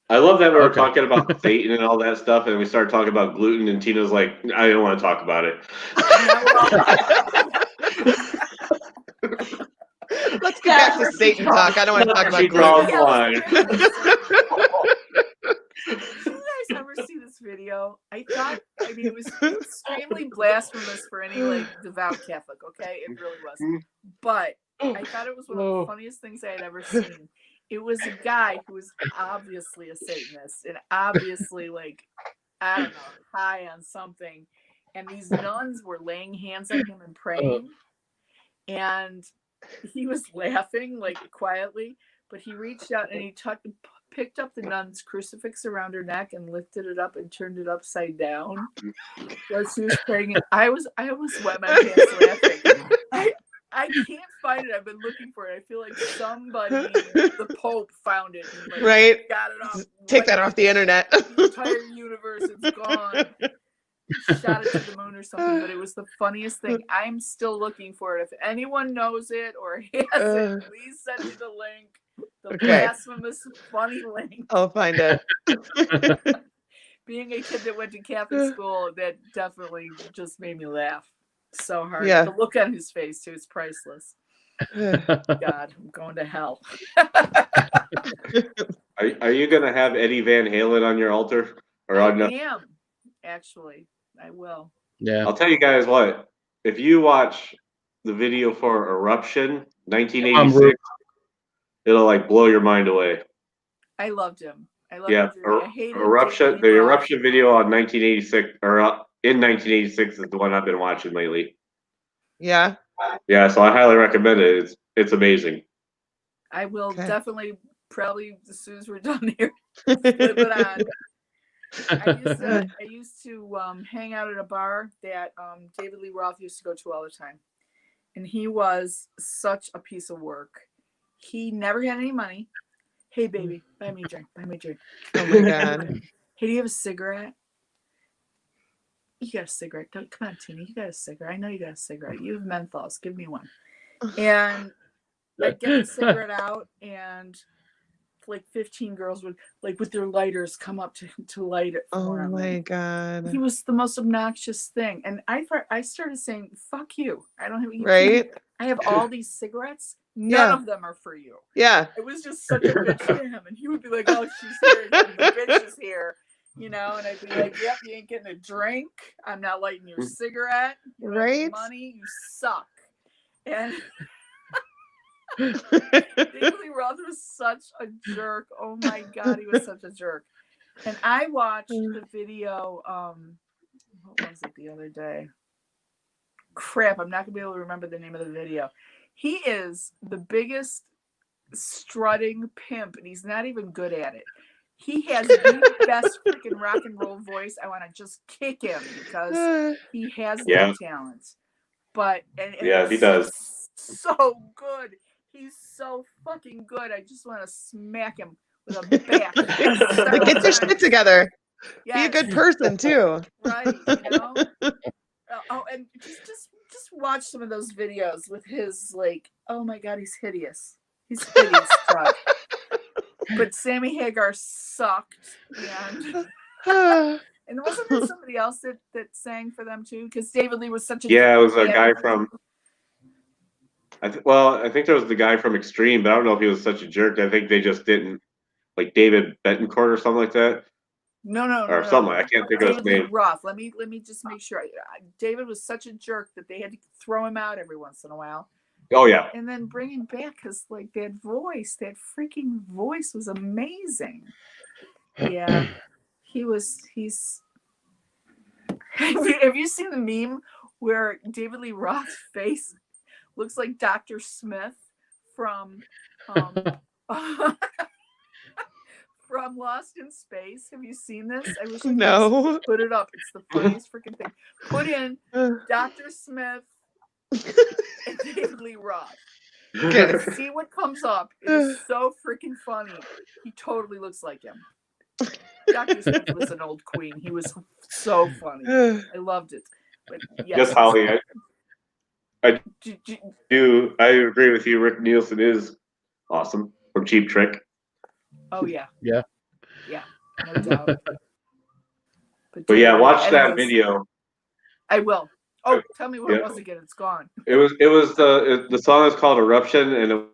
I love that we were talking about Satan and all that stuff, and we started talking about gluten, and Tina's like, I don't want to talk about it. Let's get back to Satan talk. I don't want to talk about gluten. Did you guys ever see this video? It was extremely blasphemous for any devout Catholic, okay? It really was. But I thought it was one of the funniest things I had ever seen. It was a guy who was obviously a Satanist and obviously I don't know, high on something. And these nuns were laying hands on him and praying. And he was laughing quietly, but he reached out and he picked up the nun's crucifix around her neck and lifted it up and turned it upside down while she was praying. And I almost wet my pants laughing. I can't find it. I've been looking for it. I feel like somebody, the Pope, found it and got it off. Take that off the internet. The entire universe is gone. Shot it to the moon or something, but it was the funniest thing. I'm still looking for it. If anyone knows it or has it, please send me the link. The blasphemous, funny link. I'll find it. Being a kid that went to Catholic school, that definitely just made me laugh so hard. Yeah. The look on his face too is priceless. God, I'm going to hell. Are you gonna have Eddie Van Halen on your altar? Or I am, actually. I will. Yeah. I'll tell you guys what. If you watch the video for Eruption, 1986, it'll blow your mind away. I loved him. I loved him. I hated Eruption. The Eruption video on 1986 or in 1986 is the one I've been watching lately. Yeah. Yeah, so I highly recommend it. It's amazing. I will definitely, probably as soon as we're done here, flip it on. I used to hang out at a bar that David Lee Roth used to go to all the time. And he was such a piece of work. He never had any money. Hey, baby, buy me a drink. Buy me a drink. Oh my God. Hey, do you have a cigarette? You got a cigarette. Come on, Tina. You got a cigarette. I know you got a cigarette. You have menthols. Give me one. And I'd get the cigarette out, and like 15 girls would, like, with their lighters come up to light it for him. Oh my God. He was the most obnoxious thing. And I started saying, fuck you. I don't have you. Right? I have all these cigarettes. None of them are for you. Yeah. It was just such a bitch to him. And he would be like, oh, she's here. The bitch is here. You know, and I'd be like, yep, you ain't getting a drink. I'm not lighting your cigarette. You don't have money. You suck. And David Lee Roth was such a jerk. Oh my God, he was such a jerk. And I watched the video, what was it the other day? Crap, I'm not gonna be able to remember the name of the video. He is the biggest strutting pimp, and he's not even good at it. He has the best freaking rock and roll voice. I want to just kick him because he has no talent. But and he does. So good. He's so fucking good. I just want to smack him with a bat. Get your shit together. Yes. Be a good person too. Right. You know? Oh, and just watch some of those videos with his, like, oh my God, he's hideous. He's hideous stuff. But Sammy Hagar sucked, and wasn't there somebody else that sang for them too? Because David Lee was such a it was a guy from. I think there was the guy from Extreme, but I don't know if he was such a jerk. I think they just didn't, like David Betancourt or something like that. No, something. I can't think of his name. Roth. Let me just make sure. David was such a jerk that they had to throw him out every once in a while. Oh yeah. And then bring him back because, like, that freaking voice was amazing. Yeah, he's. Have you seen the meme where David Lee Roth's face looks like Dr. Smith from from Lost in Space? Have you seen this? I wish I could put it up. It's the funniest freaking thing. Put in Dr. Smith and David Lee Roth. See what comes up. It is so freaking funny. He totally looks like him. Dr. Smith was an old queen. He was so funny. I loved it. But yes. Just Holly, I agree with you. Rick Nielsen is awesome from Cheap Trick. Oh yeah. Yeah. Yeah. No doubt. But yeah, watch that video. I will. Oh, tell me what it was again. It's gone. It was the song is called Eruption, and it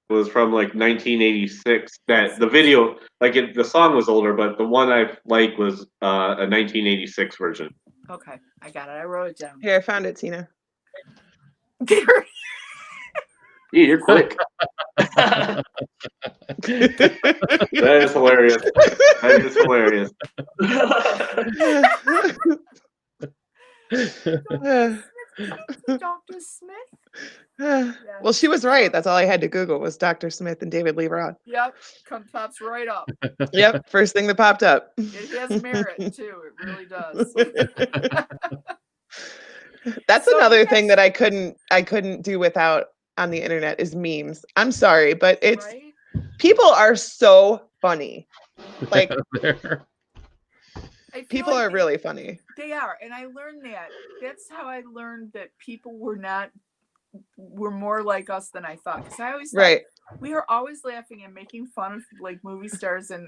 was from like 1986. That the video, the song was older, but the one I like was a 1986 version. Okay, I got it. I wrote it down. Here, I found it, Tina. You're quick. That is hilarious. That is hilarious. Dr. Smith? Well, she was right. That's all I had to Google was Dr. Smith and David Lee Roth. Yep, pops right up. Yep, first thing that popped up. It has merit too. It really does. That's another thing that I couldn't do without on the internet is memes. I'm sorry, but it's people are so funny. Like people are really funny. They are, and I learned that. That's how I learned that people were more like us than I thought. Because I always thought we are always laughing and making fun of like movie stars and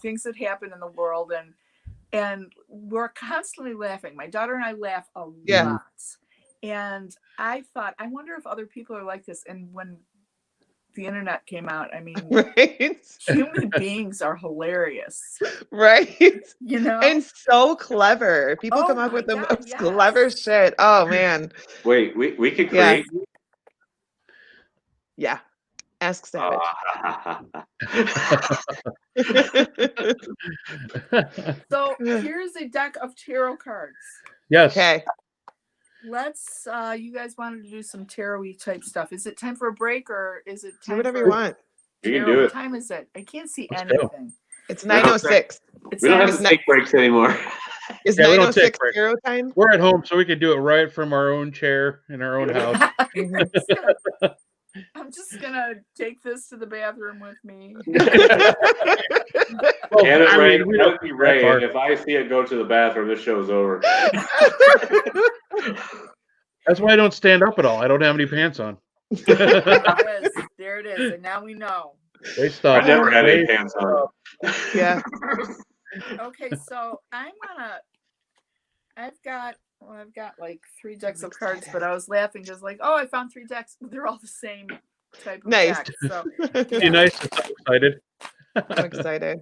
things that happen in the world, and we're constantly laughing. My daughter and I laugh a lot. And I thought, I wonder if other people are like this. And when the internet came out, I mean, human beings are hilarious. Right. You know? And so clever. People come up with the most clever shit. Oh, man. Wait, we could create. Yeah. Ask Savage. So here's a deck of tarot cards. Yes. Okay. Let's you guys wanted to do some tarot-y type stuff. Is it time for a break or is it time do whatever for you want? You can do it. What time is it? I can't see anything. It's 9:06. We don't have to take breaks anymore. Is Yeah, we don't 9:06 take breaks. tarot time? We're at home, so we can do it right from our own chair in our own house. I'm just gonna take this to the bathroom with me. Well, can it rain? Let it be rain. If I see it go to the bathroom, this show's over. That's why I don't stand up at all. I don't have any pants on. There it is. And now we know. They stop. I never had any pants on. Yeah. Okay, so I've got like 3 decks of cards, but I was laughing because like, oh, I found 3 decks. They're all the same type of deck. So You're nice and so excited. I'm excited.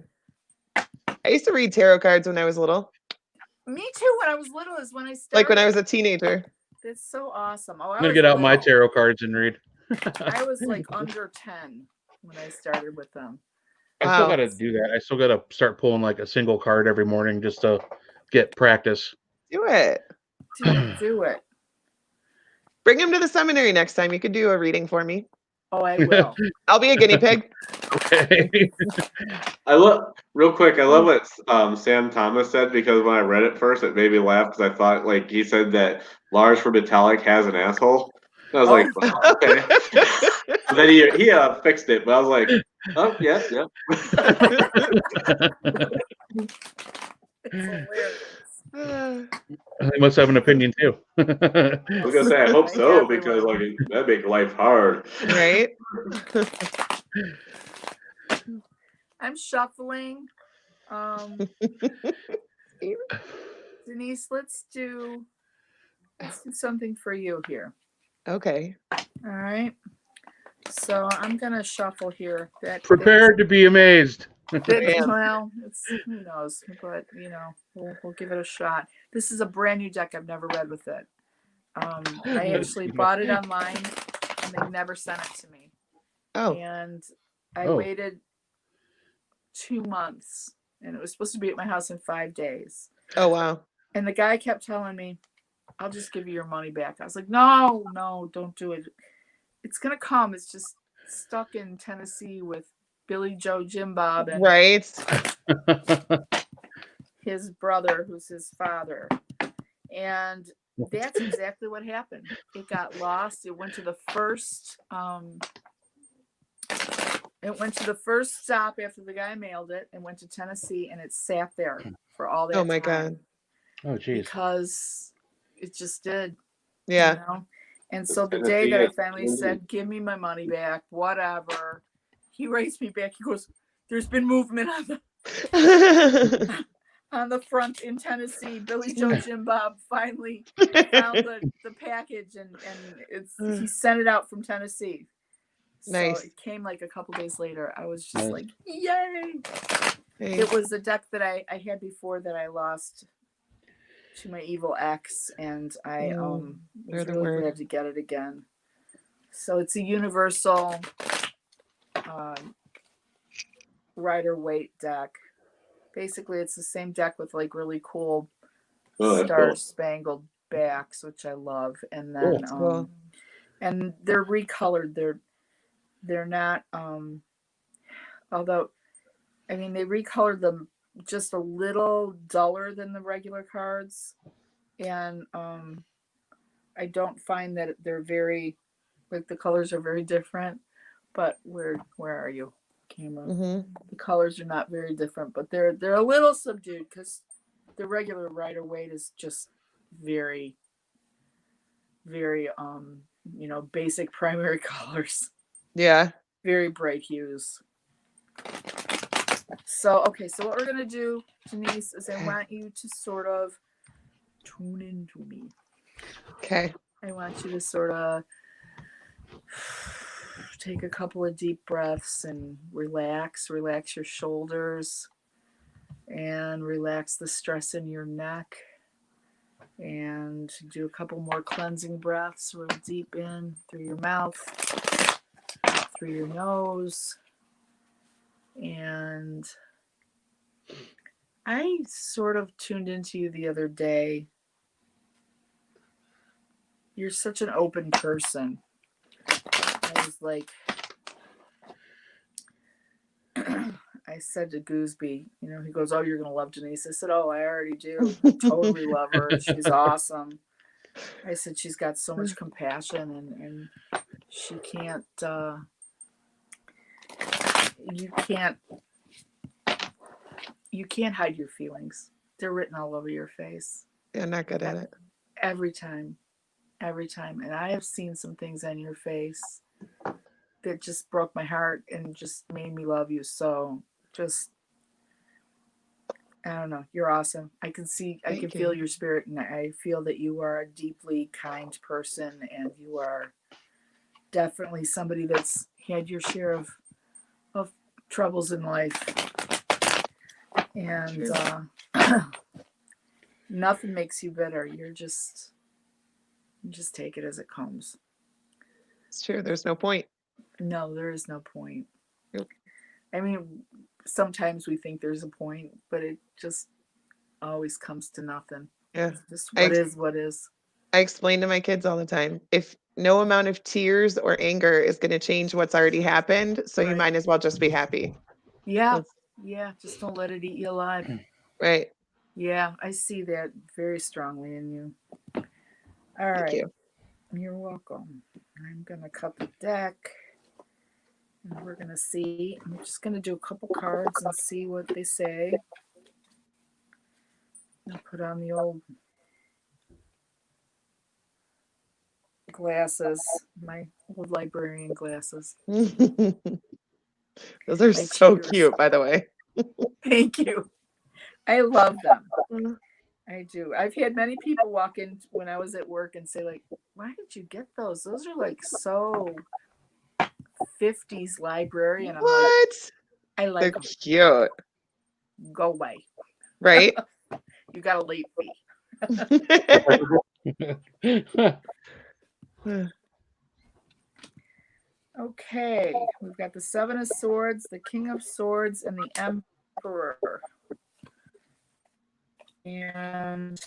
I used to read tarot cards when I was little. Me too. When I was little is when I started. Like when I was a teenager. That's so awesome. Oh, I'm gonna get out my tarot cards and read. I was like under 10 when I started with them. I still gotta do that. I still gotta start pulling like a single card every morning just to get practice. Do it. Do it. Bring him to the seminary next time. You could do a reading for me. Oh, I will. I'll be a guinea pig. Okay. Real quick, I love what Sam Thomas said, because when I read it first, it made me laugh because I thought, like, he said that Lars from Metallic has an asshole. And I was like, oh, okay. And then he fixed it, but I was like, oh, yeah. He must have an opinion too. I was gonna say, I hope so, because like that'd make life hard. Right? I'm shuffling. Denise, let's do something for you here. Okay. All right. So I'm gonna shuffle here. Prepared to be amazed. Well, who knows, but we'll give it a shot. This is a brand new deck. I've never read with it. I actually bought it online, and they never sent it to me. Oh. And I waited 2 months, and it was supposed to be at my house in 5 days. Oh wow. And the guy kept telling me, "I'll just give you your money back." I was like, "No, don't do it. It's gonna come. It's just stuck in Tennessee with Billy Joe Jim Bob and his brother, who's his father." And that's exactly what happened. It got lost. It went to the first stop after the guy mailed it, and went to Tennessee, and it sat there for all that time. Oh my God. Oh geez. Because it just did. Yeah. And so the day that I finally said, "Give me my money back, whatever," he writes me back. He goes, "There's been movement on the front in Tennessee. Billy Joe Jim Bob finally found the package, and he sent it out from Tennessee." Nice. So it came like a couple days later. I was just like, yay! Hey. It was a deck that I had before that I lost to my evil ex, and I was really glad to get it again. So it's a universal Rider-Waite deck. Basically, it's the same deck with like really cool star-spangled backs, which I love. And then and they're recolored. They're not although I mean they recolored them just a little duller than the regular cards, and I don't find that they're very, like, the colors are very different. But where are you, camera? The colors are not very different, but they're a little subdued because the regular Rider-Waite is just very, very basic primary colors. Yeah. Very bright hues. So what we're gonna do, Denise, is I want you to sort of tune into me. Okay. I want you to sort of take a couple of deep breaths and relax your shoulders, and relax the stress in your neck, and do a couple more cleansing breaths real deep in through your mouth, through your nose. And I sort of tuned into you the other day. You're such an open person. I was like, I said to Gooseby, you know, he goes, "Oh, you're gonna love Denise." I said, "Oh, I already do. I totally love her. She's awesome." I said she's got so much compassion, and she can't. You can't hide your feelings. They're written all over your face. Yeah, not good at it. Every time. And I have seen some things on your face that just broke my heart and just made me love you. So just, I don't know. You're awesome. I can feel your spirit, and I feel that you are a deeply kind person, and you are definitely somebody that's had your share of troubles in life. And nothing makes you bitter. You just take it as it comes. It's true. There's no point. No, there is no point. Yep. I mean, sometimes we think there's a point, but it just always comes to nothing. Yeah. It's just what is. I explain to my kids all the time, if no amount of tears or anger is going to change what's already happened, so you might as well just be happy. Yeah. Yeah. Just don't let it eat you alive. Right. Yeah. I see that very strongly in you. All right. Thank you. You're welcome. I'm going to cut the deck. And we're going to see. I'm just going to do a couple cards and see what they say. I'll put on the old glasses, my old librarian glasses. Those are so cute, by the way. Thank you. I love them. I do. I've had many people walk in when I was at work and say, like, "Why did you get those? Those are like so 50s library." And I'm what? Like, I like They're them. Cute. Go away. Right? You got a late fee. Okay, we've got the Seven of Swords, the King of Swords, and the Emperor. And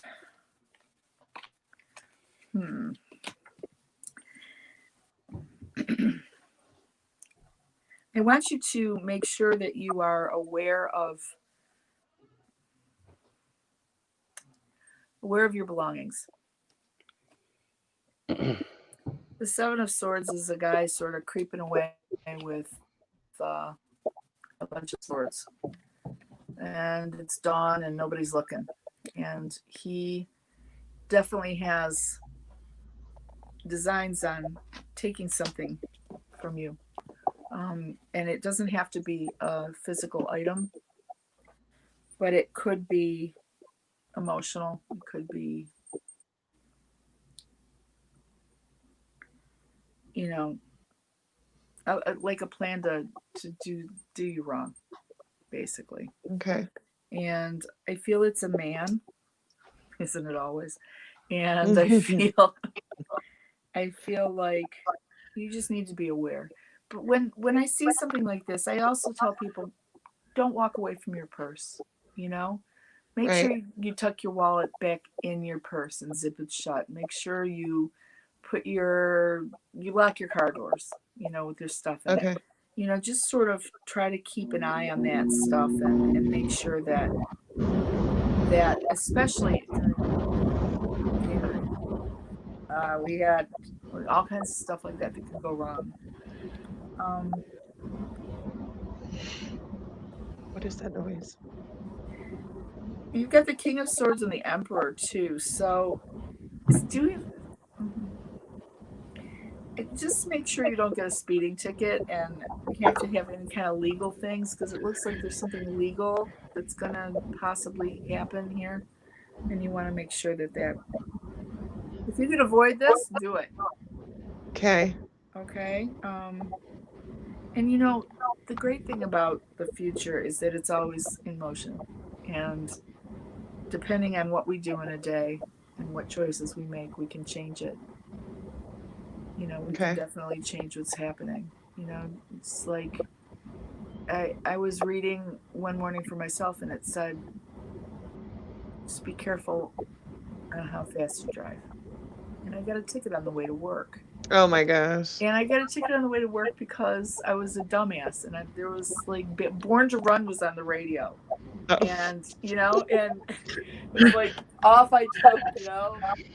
I want you to make sure that you are aware of your belongings. The Seven of Swords is a guy sort of creeping away with a bunch of swords. And it's dawn and nobody's looking. And he definitely has designs on taking something from you. And it doesn't have to be a physical item, but it could be emotional. It could be, you know, like a plan to do you wrong, basically. Okay. And I feel it's a man, isn't it always? And I feel like you just need to be aware. But when I see something like this, I also tell people, don't walk away from your purse, you know? Make sure you tuck your wallet back in your purse and zip it shut. Make sure you lock your car doors, you know, with your stuff in it. You know, just sort of try to keep an eye on that stuff and make sure that especially we had all kinds of stuff like that could go wrong. What is that noise? You've got the King of Swords and the Emperor too, so just make sure you don't get a speeding ticket and you have to have any kind of legal things, because it looks like there's something legal that's going to possibly happen here, and you want to make sure that if you can avoid this, do it. Okay. And you know, the great thing about the future is that it's always in motion, and depending on what we do in a day and what choices we make, we can change it. You know, we can definitely change what's happening. You know, it's like I was reading one morning for myself, and it said, just be careful on how fast you drive. And I got a ticket on the way to work. Oh my gosh. And I got a ticket on the way to work because I was a dumbass, and there was like Born to Run was on the radio, and and it was like off I took,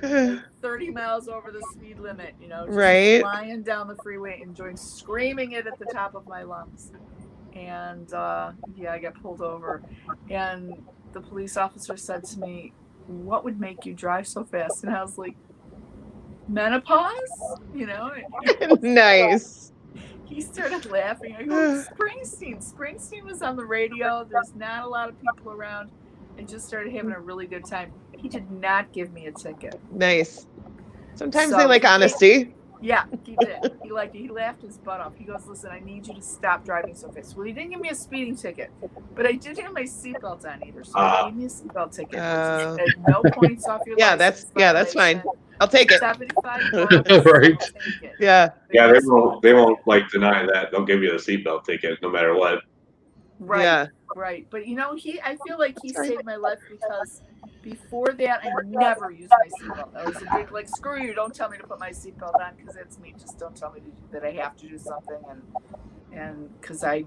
like 30 miles over the speed limit, just flying down the freeway, enjoying screaming it at the top of my lungs. And I got pulled over, and the police officer said to me, "What would make you drive so fast?" And I was like, "Menopause," Nice. He started laughing. I go, Springsteen was on the radio. There's not a lot of people around. I just started having a really good time. He did not give me a ticket. Nice. Sometimes they like honesty. Yeah, he did. He liked it. He laughed his butt off. He goes, "Listen, I need you to stop driving so fast." Well, he didn't give me a speeding ticket, but I didn't have my seatbelt on either, so he gave me a seatbelt ticket. No points off your license. That's fine. I'll take it. 75 right. Yeah. Yeah, they won't like deny that. They'll give you a seatbelt ticket no matter what. Right. Yeah. Right. But I feel like he saved my life because before that I never used my seatbelt. I was a big like, screw you, don't tell me to put my seatbelt on because it's me. Just don't tell me that I have to do something, and because I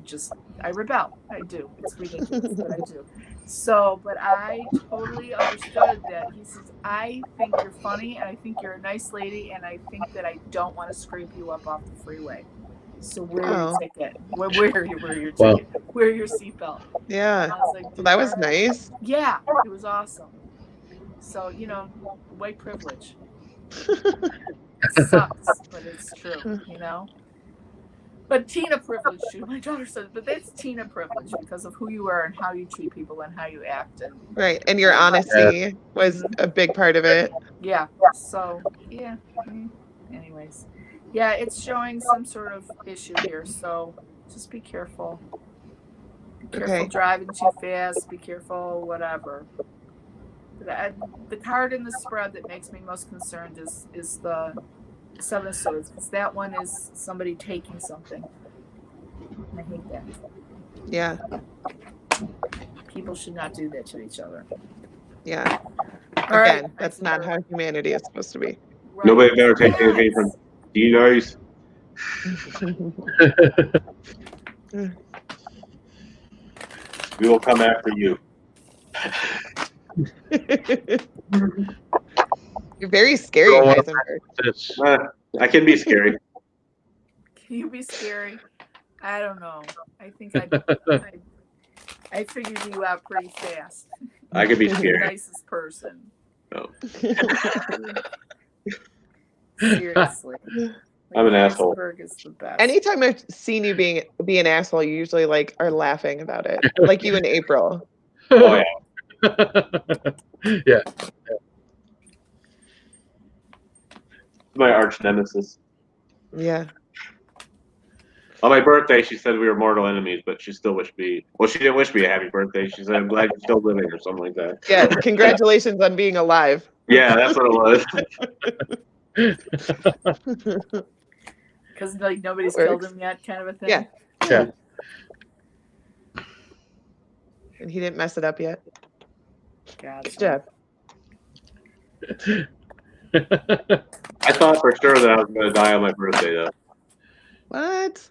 rebel. I do. It's ridiculous, but I do. So, but I totally understood that. He says, "I think you're funny, and I think you're a nice lady, and I think that I don't want to scrape you up off the freeway. So wear your ticket. Wear your ticket. Wear your seatbelt." Yeah. And I was like, well, that was nice. Yeah, it was awesome. So, white privilege. It sucks, but it's true, But Tina privilege too. My daughter says, but that's Tina privilege because of who you are and how you treat people and how you act. Right. And your honesty was a big part of it. Yeah. So, yeah. Anyways. Yeah, it's showing some sort of issue here. So just be careful. Be careful driving too fast. Be careful, whatever. The card in the spread that makes me most concerned is the Seven of Swords, because that one is somebody taking something. I hate that. Yeah. People should not do that to each other. Yeah. All Again, right. that's not how humanity is supposed to be. Right. Nobody better take anything from you guys. We will come after you. You're very scary, Heisenberg. I can be scary. Can you be scary? I don't know. I think I figured you out pretty fast. I could be scary. You're the nicest person. No. Seriously. I'm an asshole. Is the best. Anytime I've seen you be an asshole, you usually are laughing about it. Like you and April. Oh yeah. Yeah. My arch nemesis. Yeah. On my birthday, she said we were mortal enemies, but she still wished me. Well, she didn't wish me a happy birthday. She said, "I'm glad you're still living," or something like that. Yeah. Congratulations on being alive. Yeah, that's what it was. Because nobody's killed him yet, kind of a thing. Yeah. And he didn't mess it up yet. Gotcha. Good job. I thought for sure that I was going to die on my birthday, though. What?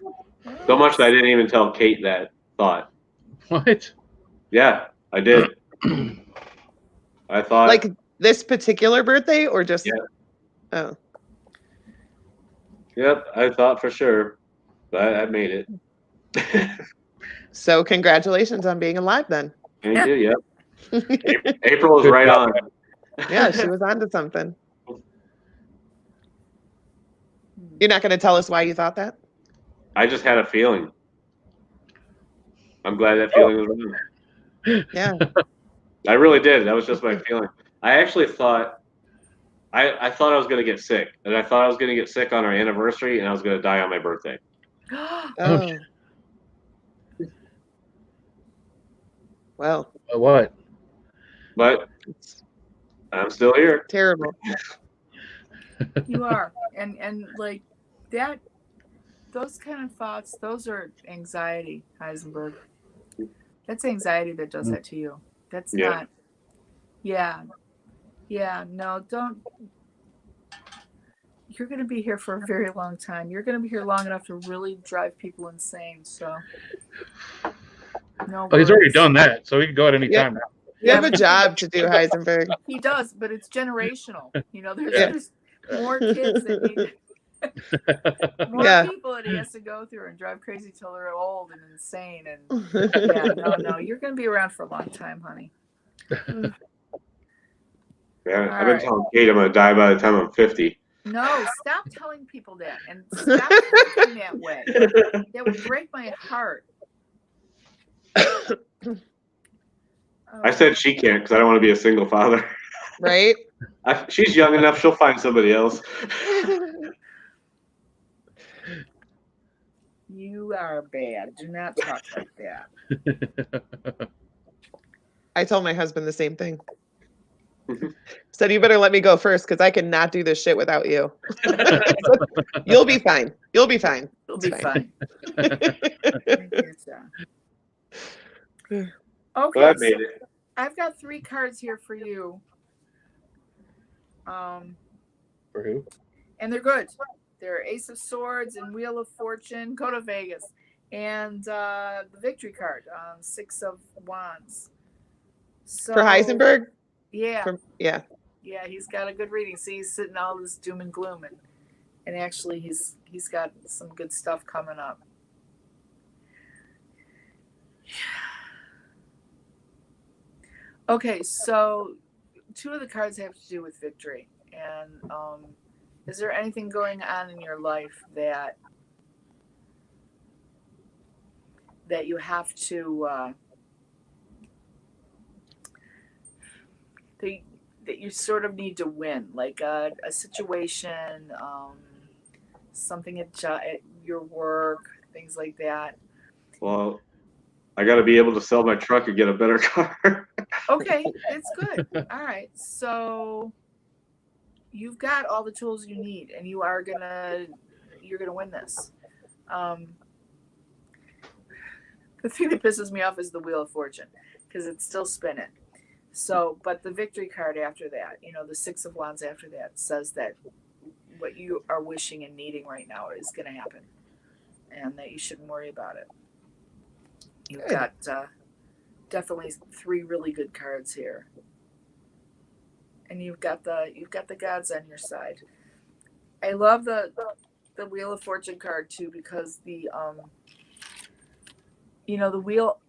So much that I didn't even tell Kate that thought. What? Yeah, I did. I thought. Like this particular birthday or just. Yeah. Oh. Yep, I thought for sure. But I made it. So congratulations on being alive then. Thank you, yep. April was right on. Yeah, she was onto something. You're not going to tell us why you thought that? I just had a feeling. I'm glad that feeling was wrong. Yeah. I really did. That was just my feeling. I actually thought I thought I was going to get sick. And I thought I was going to get sick on our anniversary and I was going to die on my birthday. Oh. Well. What? But I'm still here. Terrible. You are. And like that, those kind of thoughts, those are anxiety, Heisenberg. That's anxiety that does that to you. That's not. Yeah. Yeah. No, don't. you're going to be here for a very long time. You're going to be here long enough to really drive people insane. So, no. Oh, he's already worries. done that, so he can go at any time now. You have a job to do, Heisenberg. He does, but it's generational. There's more kids that need more people that he has to go through and drive crazy till they're old and insane. And no, you're going to be around for a long time, honey. Yeah, I've been telling Kate I'm going to die by the time I'm 50. No, stop telling people that, and stop thinking that way. That would break my heart. I said she can't because I don't want to be a single father. Right? She's young enough; she'll find somebody else. You are bad. Do not talk like that. I told my husband the same thing. Said, you better let me go first because I cannot do this shit without you. You'll be fine. You'll be fine. You'll be fine. Okay, Well, I made it. I've got 3 cards here for you. For who? And they're good. They're Ace of Swords and Wheel of Fortune. Go to Vegas. And the Victory card, 6 of Wands. So, for Heisenberg? Yeah. Yeah, he's got a good reading. See, he's sitting all this doom and gloom, and actually he's got some good stuff coming up. Okay, so 2 of the cards have to do with victory. And is there anything going on in your life that you have to that you sort of need to win, like a situation, something at your work, things like that? Well, I got to be able to sell my truck and get a better car. Okay, it's good. All right, so you've got all the tools you need, and you're gonna win this. The thing that pisses me off is the Wheel of Fortune, because it's still spinning. So, but the Victory card after that, the 6 of Wands after that, says that what you are wishing and needing right now is going to happen, and that you shouldn't worry about it. You've got definitely 3 really good cards here, and you've got the gods on your side. I love the Wheel of Fortune card too, because the the wheel,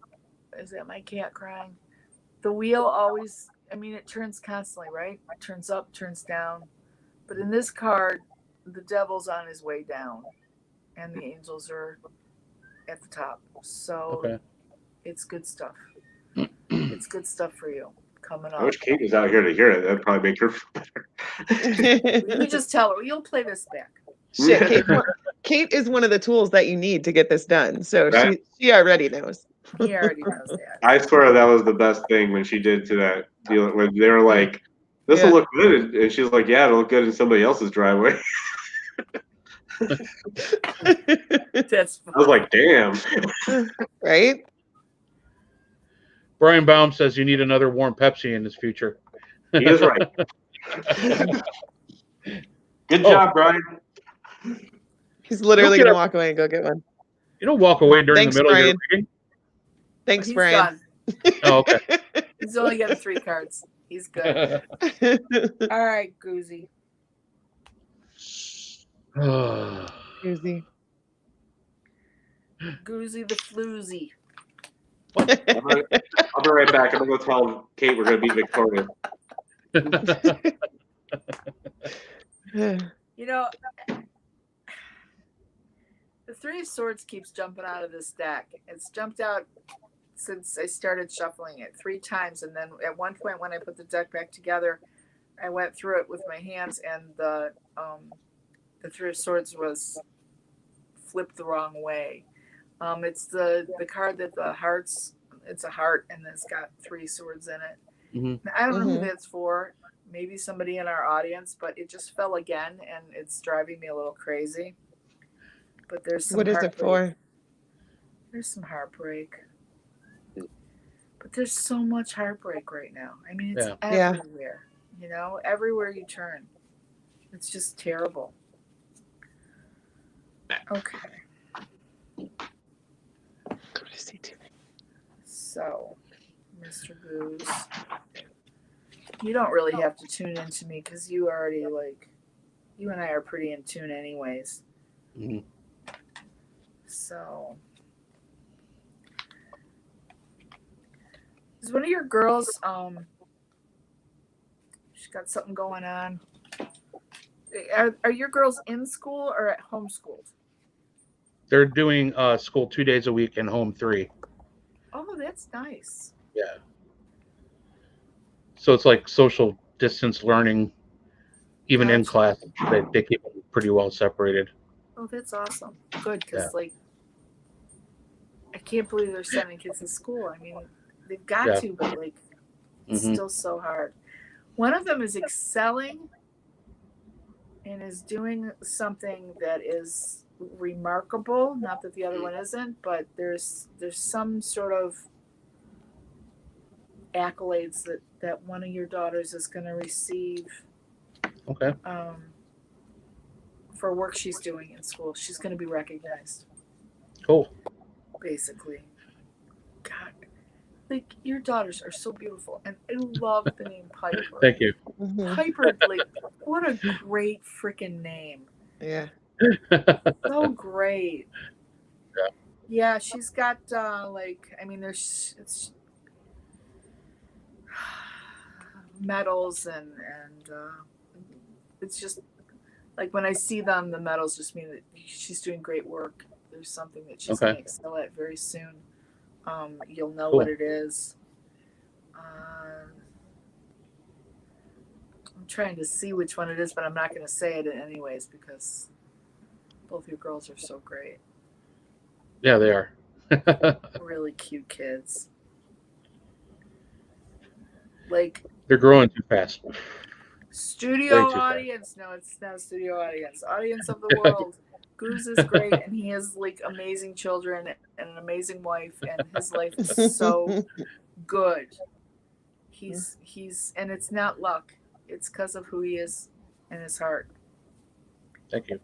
is that my cat crying? The wheel always, it turns constantly, right? It turns up, turns down. But in this card, the devil's on his way down, and the angels are at the top. So it's good stuff. It's good stuff for you coming up. I wish Kate was out here to hear it. That'd probably make her feel better. You just tell her. You'll play this back. Shit, Kate is one of the tools that you need to get this done. So she already knows. He already knows that. I swear that was the best thing when she did to that deal. When they were like, "This will look good," and she was like, "Yeah, it'll look good in somebody else's driveway." That's funny. I was like, "Damn!" Right? Brian Baum says you need another warm Pepsi in his future. He is right. Good job, Brian. He's literally going to walk away and go get one. You don't walk away during the middle of your reading. Thanks, He's Brian. Done. Oh, okay. He's only got 3 cards. He's good. All right, Goozy. Goozy. Goozy the floozy. I'll be right back. I'm going to go tell Kate we're going to be victorious. The 3 of Swords keeps jumping out of this deck. It's jumped out since I started shuffling it 3 times, and then at one point when I put the deck back together, I went through it with my hands, and the 3 of Swords was flipped the wrong way. It's the card that the hearts. It's a heart, and it's got 3 swords in it. Mm-hmm. I don't know who that's for. Maybe somebody in our audience, but it just fell again, and it's driving me a little crazy. But there's some. What is it for? There's some heartbreak. But there's so much heartbreak right now. It's everywhere. Everywhere you turn, it's just terrible. Okay. So, Mr. Goose, you don't really have to tune into me because you already you and I are pretty in tune anyways. Mm-hmm. So, is one of your girls, she's got something going on? Are your girls in school or at homeschooled? They're doing school 2 days a week and home 3. Oh, that's nice. Yeah. So it's like social distance learning, even in class. They keep them pretty well separated. Oh, that's awesome. Good, because I can't believe they're sending kids to school. I mean, they've got to, but it's still so hard. One of them is excelling and is doing something that is remarkable. Not that the other one isn't, but there's some sort of accolades that one of your daughters is going to receive. Okay. For work she's doing in school. She's going to be recognized. Cool. Basically. God. Your daughters are so beautiful. And I love the name Piper. Thank you. Piper, what a great freaking name. Yeah. So great. Yeah, she's got, it's medals and it's just, when I see them, the medals just mean that she's doing great work. There's something that she's going to excel at very soon. You'll know what it is. I'm trying to see which one it is, but I'm not going to say it anyways because both your girls are so great. Yeah, they are. Really cute kids. They're growing too fast. Studio audience. No, it's not studio audience. Audience of the world. Goose is great, and he has amazing children and an amazing wife, and his life is so good. He's and it's not luck. It's because of who he is in his heart. Thank you.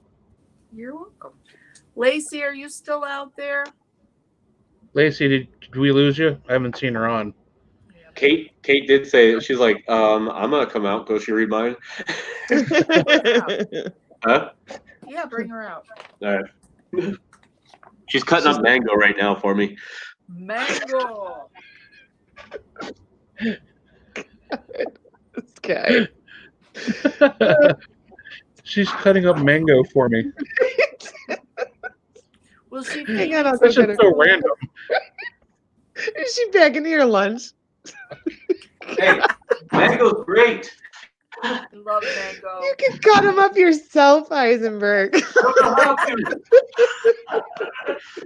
You're welcome. Lacey, are you still out there? Lacey, did we lose you? I haven't seen her on. Kate did say, she's like, I'm gonna come out. Go, she read mine. Huh? Yeah, bring her out. All right. She's cutting up mango right now for me. Mango. This guy. She's cutting up mango for me. Will she? That's just so random. Is she back into your lunch? Hey, mango's great. I love mango. You can cut them up yourself, Heisenberg. I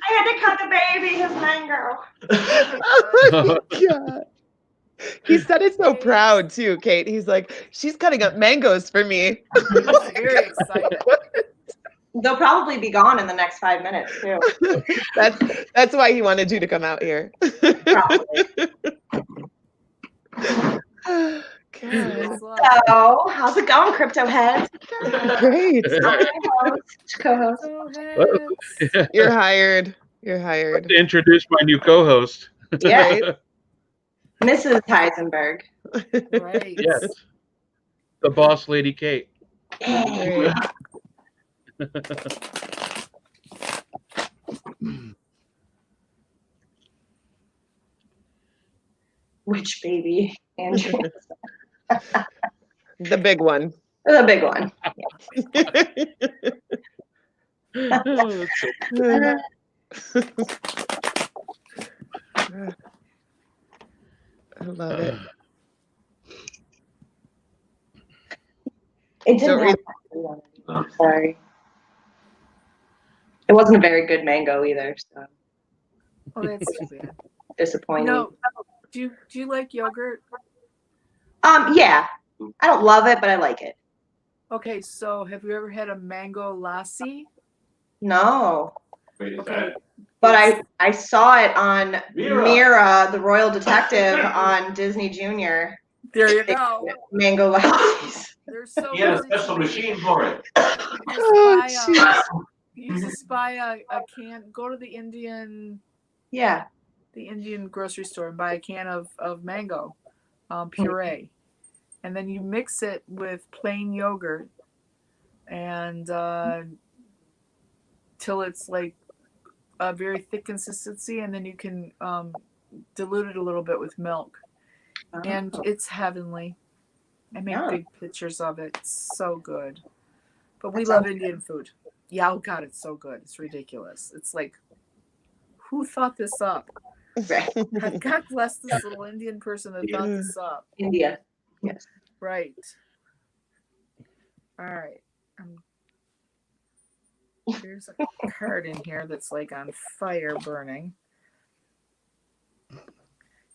had to cut the baby his mango. Oh my God. He said it so proud too, Kate. He's like, she's cutting up mangoes for me. He's very excited. They'll probably be gone in the next 5 minutes too. That's why he wanted you to come out here. Probably. God. So, how's it going, Crypto Heads? Great. Co-host. You're hired. You're hired. To introduce my new co-host. Yeah. Right? Mrs. Heisenberg. Right. Yes. The boss lady, Kate. Great. Which baby, Andrew? The big one. The big one. I love it. It didn't have I'm sorry. It wasn't a very good mango either, so Oh, that's too bad. disappointing. No, do you like yogurt? Yeah. I don't love it, but I like it. Okay, so have you ever had a mango lassi? No. Okay. But I saw it on Mira, the Royal Detective on Disney Junior. There you go. Mango lassis. They're so He had a easy special to make. machine for it. Just buy You just buy a can. Go to the Indian grocery store and buy a can of mango puree, and then you mix it with plain yogurt and till it's like a very thick consistency, and then you can dilute it a little bit with milk, and it's heavenly. I make big pictures of it. It's so good. But we love Indian food. Yeah, oh God, it's so good. It's ridiculous. It's like, who thought this up? God bless this little Indian person that thought this up. India. Yes. Right. All right. There's a card in here that's like on fire burning.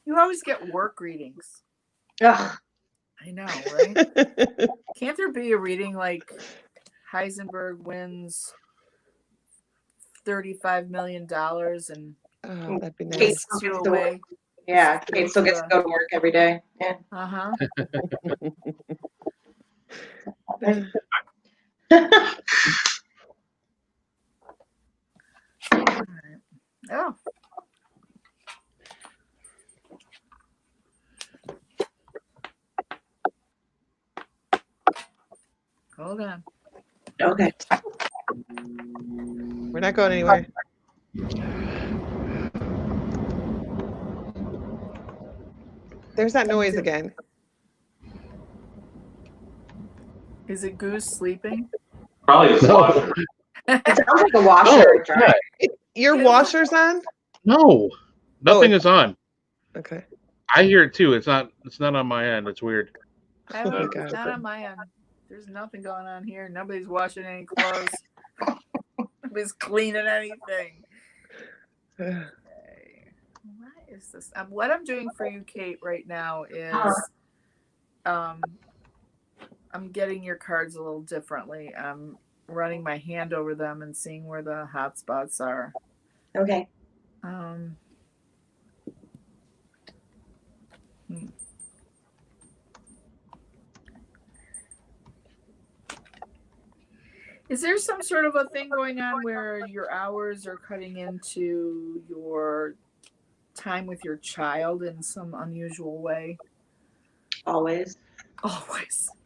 You always get work readings. Ugh. I know, right? Can't there be a reading like Heisenberg wins $35 million and that'd be nice. Kate still gets to work. Yeah, Kate still gets to go to work every day. Yeah. Uh-huh. Right. Oh. Hold on. Okay. We're not going anywhere. There's that noise again. Is it Goose sleeping? Probably a washer. It sounds like a washer. Your washer's on? No, nothing is on. Okay. I hear it too. It's not on my end. It's weird. It's not on my end. There's nothing going on here. Nobody's washing any clothes. Nobody's cleaning anything. Okay. What is this? What I'm doing for you, Kate, right now is I'm getting your cards a little differently. I'm running my hand over them and seeing where the hot spots are. Okay. Is there some sort of a thing going on where your hours are cutting into your time with your child in some unusual way? Always.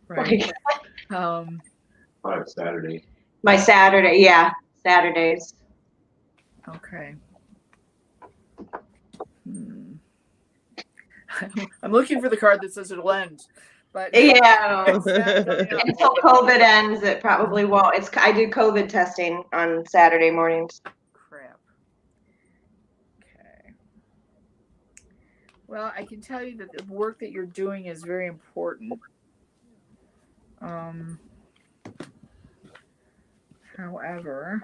Right. Saturday. My Saturday, yeah. Saturdays. Okay. I'm looking for the card that says it'll end. But yeah, until COVID ends, it probably won't. I do COVID testing on Saturday mornings. Crap. Okay. Well, I can tell you that the work that you're doing is very important. However,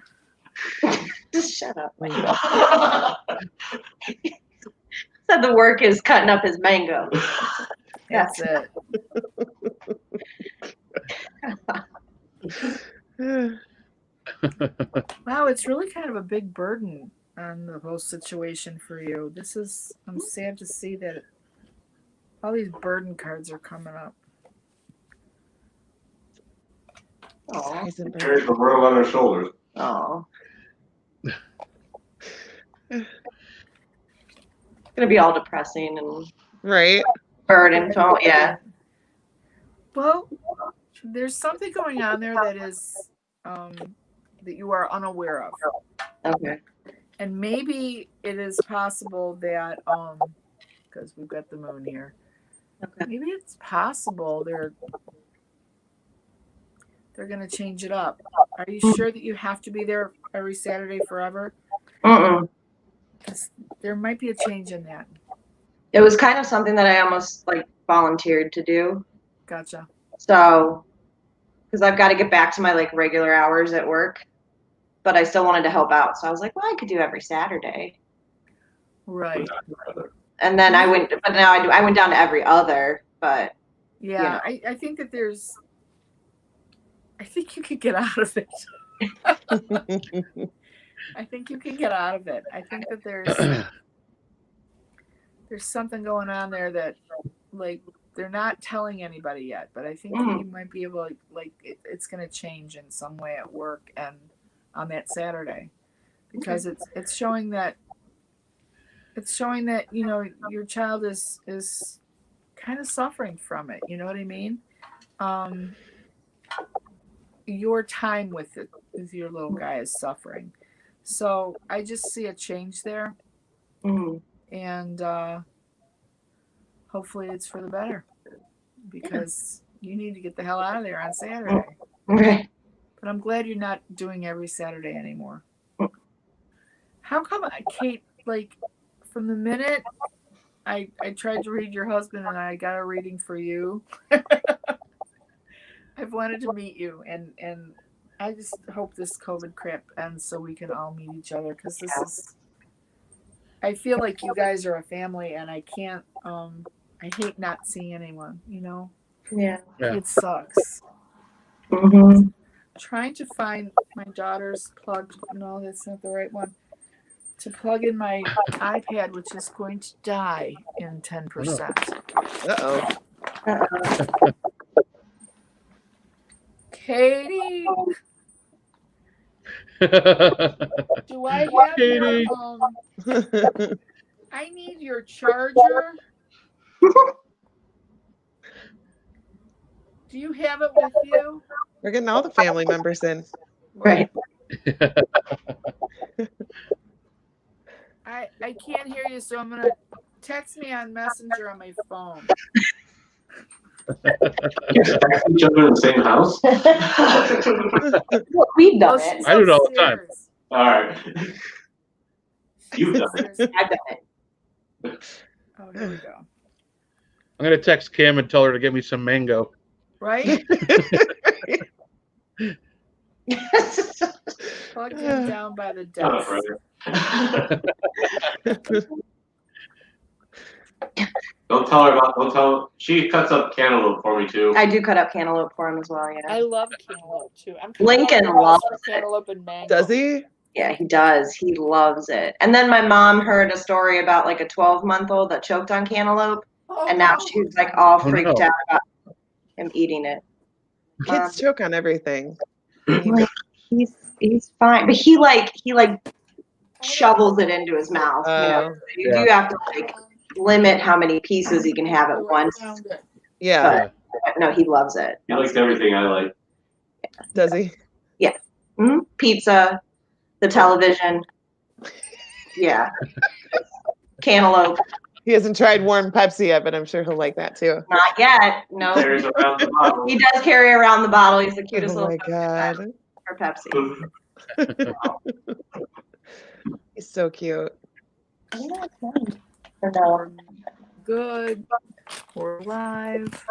just shut up. Said the work is cutting up his mango. That's it. Wow, it's really kind of a big burden on the whole situation for you. I'm sad to see that all these burden cards are coming up. Oh, carries the world on her shoulders. Oh. It's gonna be all depressing and burden. So yeah. Well, there's something going on there that is that you are unaware of. Okay. And maybe it is possible that because we've got the moon here. Okay. Maybe it's possible they're going to change it up. Are you sure that you have to be there every Saturday forever? There might be a change in that. It was kind of something that I almost like volunteered to do. Gotcha. So, because I've got to get back to my like regular hours at work, but I still wanted to help out. So I was like, well, I could do every Saturday. Right. And then I went down to every other, but. Yeah, you know. I think that I think you could get out of it. I think you can get out of it. I think that there's something going on there that, like, they're not telling anybody yet, but I think that you might be able to, like, it's going to change in some way at work, and on that Saturday, because it's showing that your child is kind of suffering from it. You know what I mean? Your time with your little guy is suffering. So I just see a change there. And hopefully it's for the better, because you need to get the hell out of there on Saturday. Okay. But I'm glad you're not doing every Saturday anymore. How come, Kate, like from the minute I tried to read your husband and I got a reading for you, I've wanted to meet you, and I just hope this COVID crap ends so we can all meet each other, because I feel like you guys are a family, and I can't, I hate not seeing anyone, Yeah. It sucks. Trying to find my daughter's plug. No, that's not the right one. To plug in my iPad, which is going to die in 10%. Uh-oh. Katie, do I have Katie. I need your charger. Do you have it with you? We're getting all the family members in. Right. I can't hear you, so I'm gonna text me on Messenger on my phone. You expect each other in the same house? We've done it. She's I do it all the time. upstairs. All right. You've done it. Upstairs. I've done it. Oh, here we go. I'm gonna text Cam and tell her to get me some mango. Right? Plugged in down by the desk. Don't tell her. She cuts up cantaloupe for me too. I do cut up cantaloupe for him as well, yeah. I love cantaloupe too. Lincoln loves cantaloupe and mango. Does he? Yeah, he does. He loves it. And then my mom heard a story about like a 12-month-old that choked on cantaloupe, and now she's like all freaked out about him eating it. Kids choke on everything. Like, he's fine, but he shovels it into his mouth. You do have to like limit how many pieces he can have at once. Yeah. But no, he loves it. He likes everything I like. Does he? Yeah. Pizza, the television. Yeah. Cantaloupe. He hasn't tried warm Pepsi yet, but I'm sure he'll like that too. Not yet. No. Carries around the bottle. He does carry around the bottle. He's the cutest Oh little my God. for Pepsi. He's so cute. Good. We're live.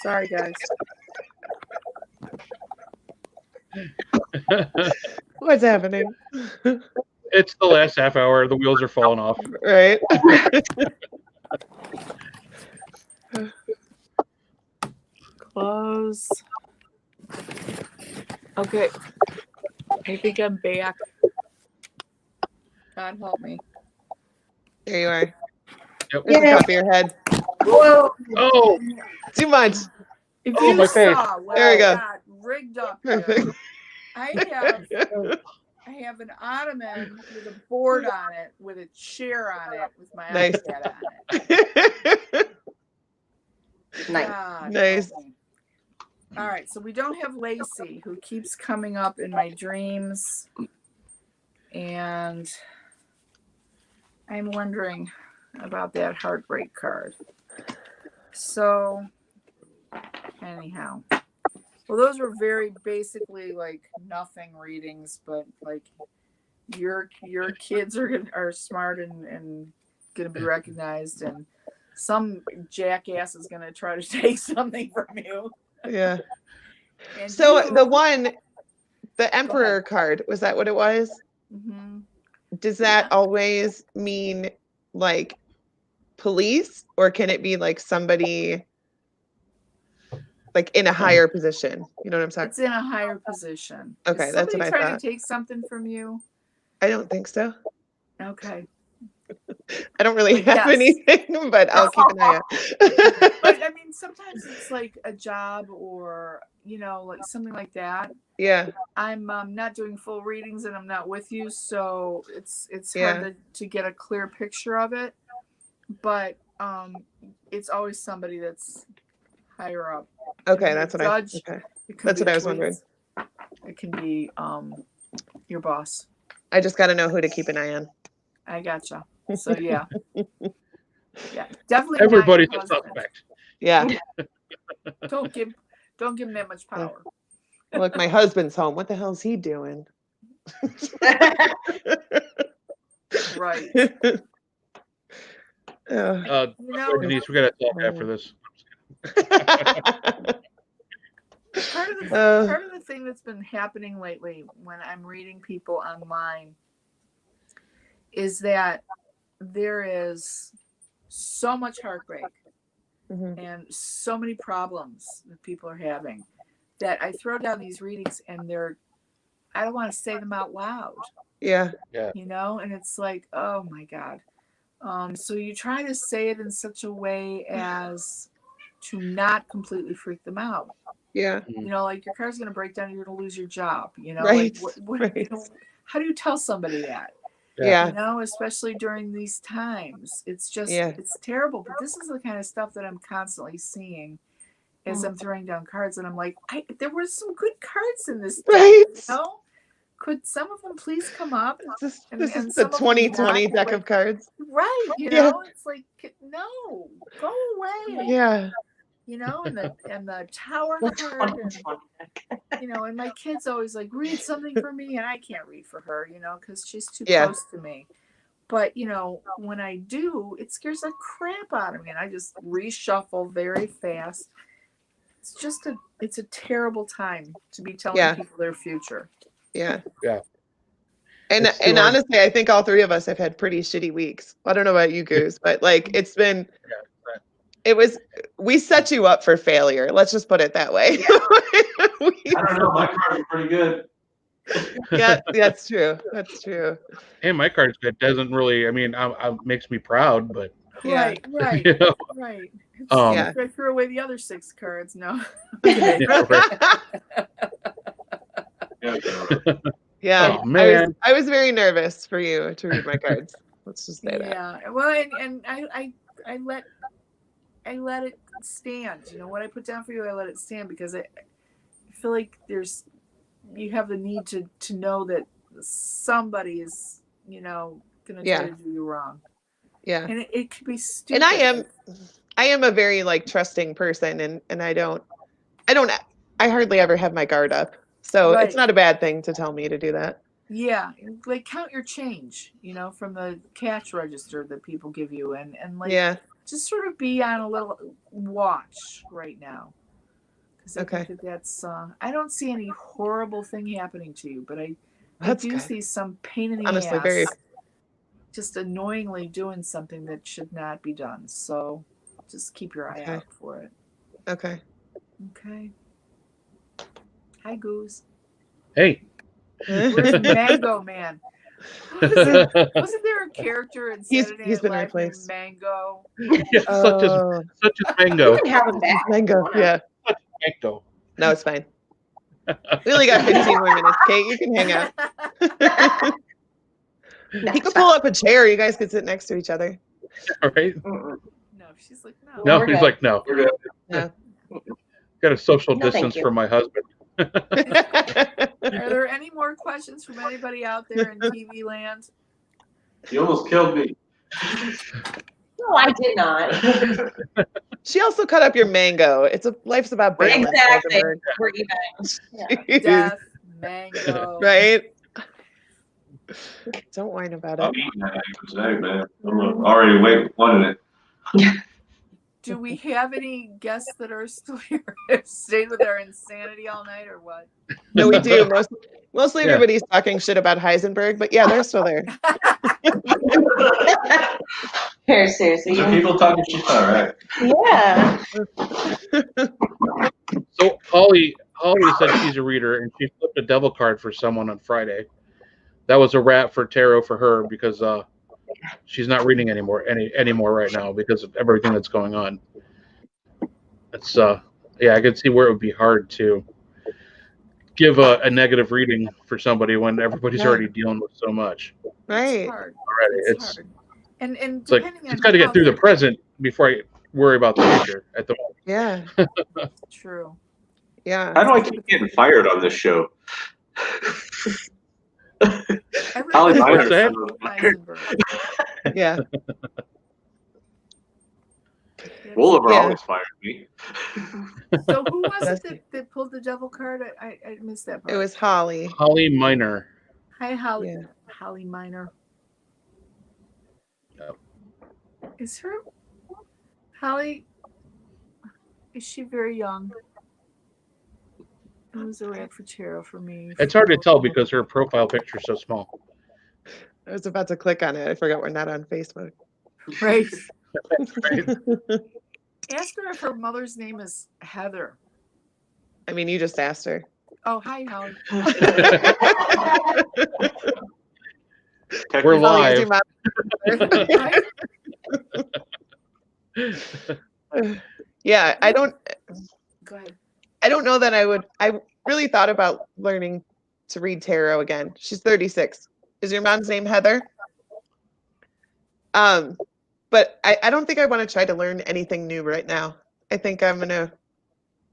Sorry, guys. What's happening? It's the last half hour. The wheels are falling off. Right. Close. Okay. I think I'm back. God help me. There you are. Yep. There's the top of your head. Whoa. Oh, Too much. If Oh, you my face. saw what There we I go. got rigged up Perfect. here, I have an ottoman with a board on it, with a chair on it, with my Nice. iPad on it. Nice. God Nice. help me. All right, so we don't have Lacey, who keeps coming up in my dreams, and I'm wondering about that heartbreak card. So, anyhow, well, those were very basically like nothing readings, but like your kids are smart and gonna be recognized, and some jackass is gonna try to take something from you. Yeah. And So you- the Emperor card, was that what it was? Mhm. Does that always mean like police, or can it be like somebody like in a higher position? You know what I'm saying? It's in a higher position. Okay, Is that's what somebody I trying thought. to take something from you? I don't think so. Okay. I don't really have Yes. anything, but I'll keep an eye out. But I mean, sometimes it's like a job or, like something like that. Yeah. I'm not doing full readings and I'm not with you, so it's hard to get a clear picture of it. But it's always somebody that's higher up. Okay, that's what I was wondering. It can be your boss. I just got to know who to keep an eye on. I gotcha. So yeah, definitely. Everybody's a suspect. Yeah. Don't give him that much power. Look, my husband's home. What the hell's he doing? Right. Denise, we got to talk after this. Part of the thing that's been happening lately when I'm reading people online is that there is so much heartbreak and so many problems that people are having that I throw down these readings and I don't want to say them out loud. Yeah. And it's like, oh my God. So you try to say it in such a way as to not completely freak them out. Yeah. Like your car's going to break down, you're going to lose your job. Right. Like how do you tell somebody that? Yeah. Especially during these times. It's just, it's terrible. But this is the kind of stuff that I'm constantly seeing as I'm throwing down cards. And I'm like, there were some good cards in this deck, right. Could some of them please come up? This is the 2020 deck of cards. Right. It's like, no, go away. Yeah. And the tower card, and my kid's always like, read something for me, and I can't read for her, because she's too close to me. But when I do, it scares the crap out of me, and I just reshuffle very fast. It's a terrible time to be telling people their future. Yeah. Yeah. And honestly, I think all three of us have had pretty shitty weeks. I don't know about you, Goose, but like it's been. We set you up for failure. Let's just put it that way. I don't know. My cards are pretty good. Yeah, that's true. That's true. And my card's good. Doesn't really, makes me proud, but. Right. Right. I threw away the other 6 cards. No. Yeah. Oh, man. I was very nervous for you to read my cards. Let's just say that. Yeah. Well, and I let it stand. What I put down for you, I let it stand because I feel like you have the need to know that somebody is, gonna try to do you wrong. Yeah. And it could be stupid. And I am a very like trusting person and I hardly ever have my guard up. So it's not a bad thing to tell me to do that. Yeah. Like count your change, from the cash register that people give you and like just sort of be on a little watch right now. Because I think that's I don't see any horrible thing happening to you, but I do see some pain in the honestly, ass. very just annoyingly doing something that should not be done. So just keep your eye out for it. Okay. Hi, Goose. Hey. Where's Mango Man? Wasn't there a character in Saturday He's been replaced. Mango? Yeah, such as Mango. You can have him back. Mango, yeah. Mango. No, it's fine. We only got 15 more minutes. Kate, you can hang out. He could pull up a chair. You guys could sit next to each other. All right. No, she's like, no. No, he's like, no. We're good. Yeah. Got a social distance from my husband. Are there any more questions from anybody out there in TV land? You almost killed me. No, I did not. She also cut up your mango. Life's about balance. Exactly. We're even. Yeah. Death, mango. Right? Don't whine about I'm it. eating that today, man. I'm already wanting it. Do we have any guests that are still here? Stayed with our insanity all night, or what? No, we do. Mostly everybody's talking shit about Heisenberg, but yeah, they're still there. Seriously. Some people talking shit, all right. Yeah. So Holly said she's a reader, and she flipped a devil card for someone on Friday. That was a wrap for tarot for her because she's not reading anymore right now because of everything that's going on. It's yeah, I could see where it would be hard to give a negative reading for somebody when everybody's already dealing with so much. Right. It's hard. Already, it's hard. And it's like just got to get through the present before I worry about the future at the moment. Yeah. True. Yeah. How do I keep getting fired on this show? Holly Miner. Yeah. Wolver always fired me. So who was it that pulled the devil card? I missed that part. It was Holly. Holly Miner. Hi, Holly. Yeah. Holly Miner. Yep. Is her Holly? Is she very young? It was a rad for tarot for me. It's hard to tell because her profile picture is so small. I was about to click on it. I forgot we're not on Facebook. Right. Right. Ask her if her mother's name is Heather. I mean, you just asked her. Oh, hi, Holly. We're live. Yeah, I don't. Go ahead. I don't know that I would. I really thought about learning to read tarot again. She's 36. Is your mom's name Heather? But I don't think I want to try to learn anything new right now. I think I'm gonna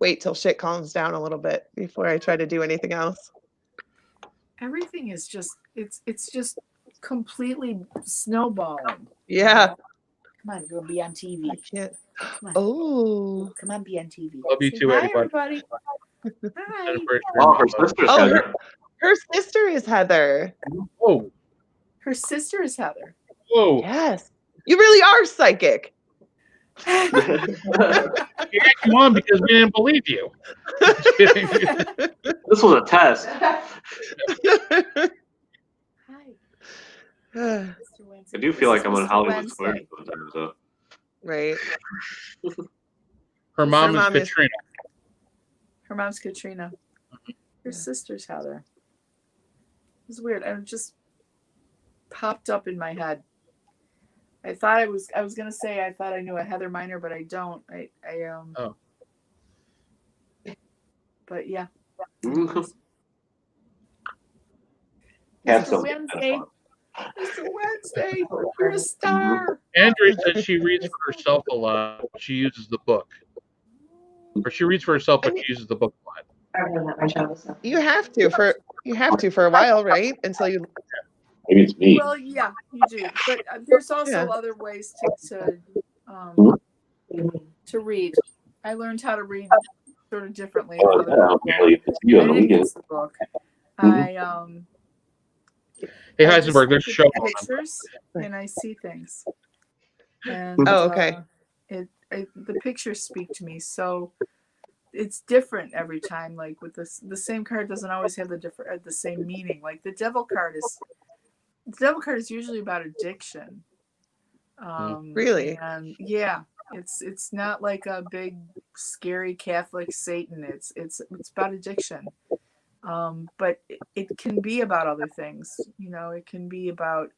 wait till shit calms down a little bit before I try to do anything else. Everything is just it's just completely snowballing. Yeah. Come on, you're gonna be on TV. I can't. Come on. Oh. Come on, be on TV. Love you too, hi, everybody. Hi. Oh, her sister's Heather. Her sister is Heather. Whoa. Her sister is Heather. Whoa. Yes. You really are psychic. You came on because we didn't believe you. Just kidding. This was a test. Hi. I do feel like I'm on Hollywood Square sometimes, though. Right. Her mom mom is is- Katrina. Her mom's Katrina. Her sister's Heather. It's weird. It just popped up in my head. I thought I was gonna say I thought I knew a Heather Miner, but I don't. Oh. But yeah. That's Mr. Wednesday. Mr. Wednesday, you're a star. Andrea says she reads for herself a lot. But she uses the book. Or she reads for herself, but she uses the book a lot. You have to for a while, right? Until you. Maybe it's me. Well, yeah, you do. But there's also other ways to read. I learned how to read sort of differently. Oh, yeah, barely. It's you on the didn't weekend. use the book. Hey, I Heisenberg, there's a just show look at on. pictures and I see things. And okay. The pictures speak to me, so it's different every time. Like with the same card doesn't always have the same meaning. Like the devil card is usually about addiction. Really? And yeah, it's not like a big scary Catholic Satan. It's about addiction. But it can be about other things. You know, it can be about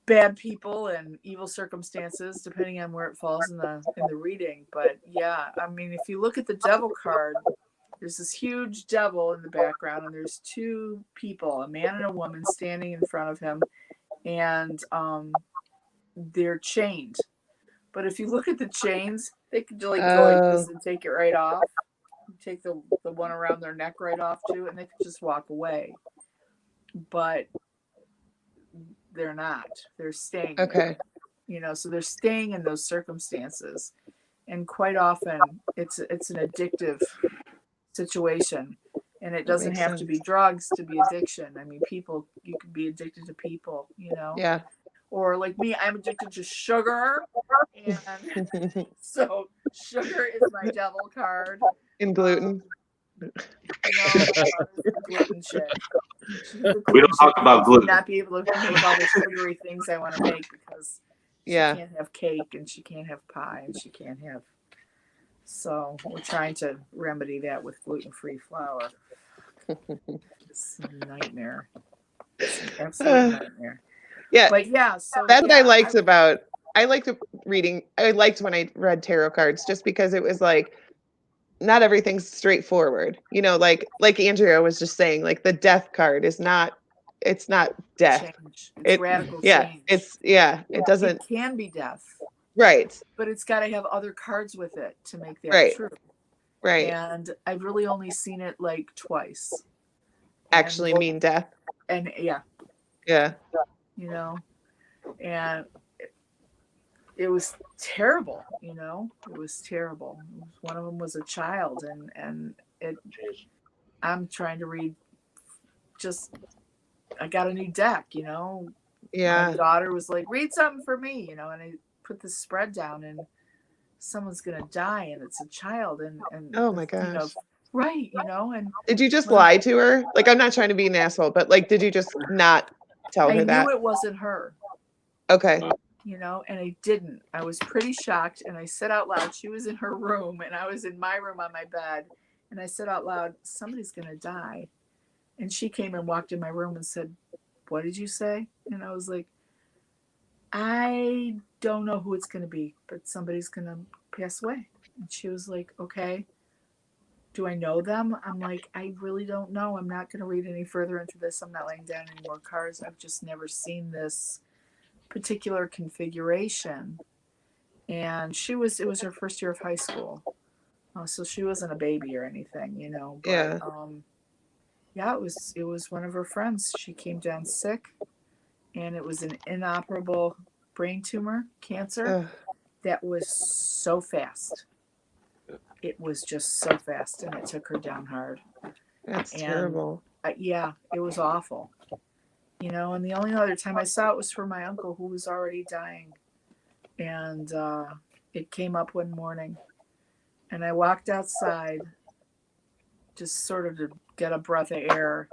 bad people and evil circumstances, depending on where it falls in the reading. But yeah, I mean, if you look at the devil card, there's this huge devil in the background, and there's two people, a man and a woman, standing in front of him, and they're chained. But if you look at the chains, they could like go like this and take it right off. Take the one around their neck right off too, and they could just walk away. But they're not. They're staying. Okay. You know, so they're staying in those circumstances, and quite often it's an addictive situation, and it doesn't have to be drugs to be addiction. I mean, you can be addicted to people. You know. Yeah. Or like me, I'm addicted to sugar, and so sugar is my devil card. In gluten. Gluten shit. We don't talk about gluten. Not be able to make all the sugary things I want to make because she can't have cake and she can't have pie and she can't have. So we're trying to remedy that with gluten-free flour. It's a nightmare. It's an absolute nightmare. Yeah. But yeah, so that's what I liked about liked reading. I liked when I read tarot cards just because it was like not everything's straightforward. You know, like Andrea was just saying, like the death card is not. It's not death. Change. It's radical change. It doesn't. It can be death. Right. But it's got to have other cards with it to make that true. Right. And I've really only seen it like twice. Actually mean death. And yeah. You know, and it was terrible, you know, it was terrible. One of them was a child, and I'm trying to read, I got a new deck, you know. My daughter was like, read something for me, you know, and I put the spread down, and someone's gonna die, and it's a child, and oh my gosh, you know, right, you know. And did you just lie to her? Like, I'm not trying to be an asshole, but like, did you just not tell her that? I knew it wasn't her. Okay. You know, and I didn't. I was pretty shocked, and I said out loud, she was in her room, and I was in my room on my bed, and I said out loud, somebody's gonna die. And she came and walked in my room and said, what did you say? And I was like, I don't know who it's gonna be, but somebody's gonna pass away. And she was like, okay, do I know them? I'm like, I really don't know. I'm not gonna read any further into this. I'm not laying down any more cards. I've just never seen this particular configuration. And it was her first year of high school, so she wasn't a baby or anything, you know. But it was one of her friends. She came down sick, and it was an inoperable brain tumor, cancer. That was so fast. It was just so fast, and it took her down hard. That's terrible. Yeah, it was awful. You know, and the only other time I saw it was for my uncle, who was already dying. And it came up one morning. And I walked outside just sort of to get a breath of air.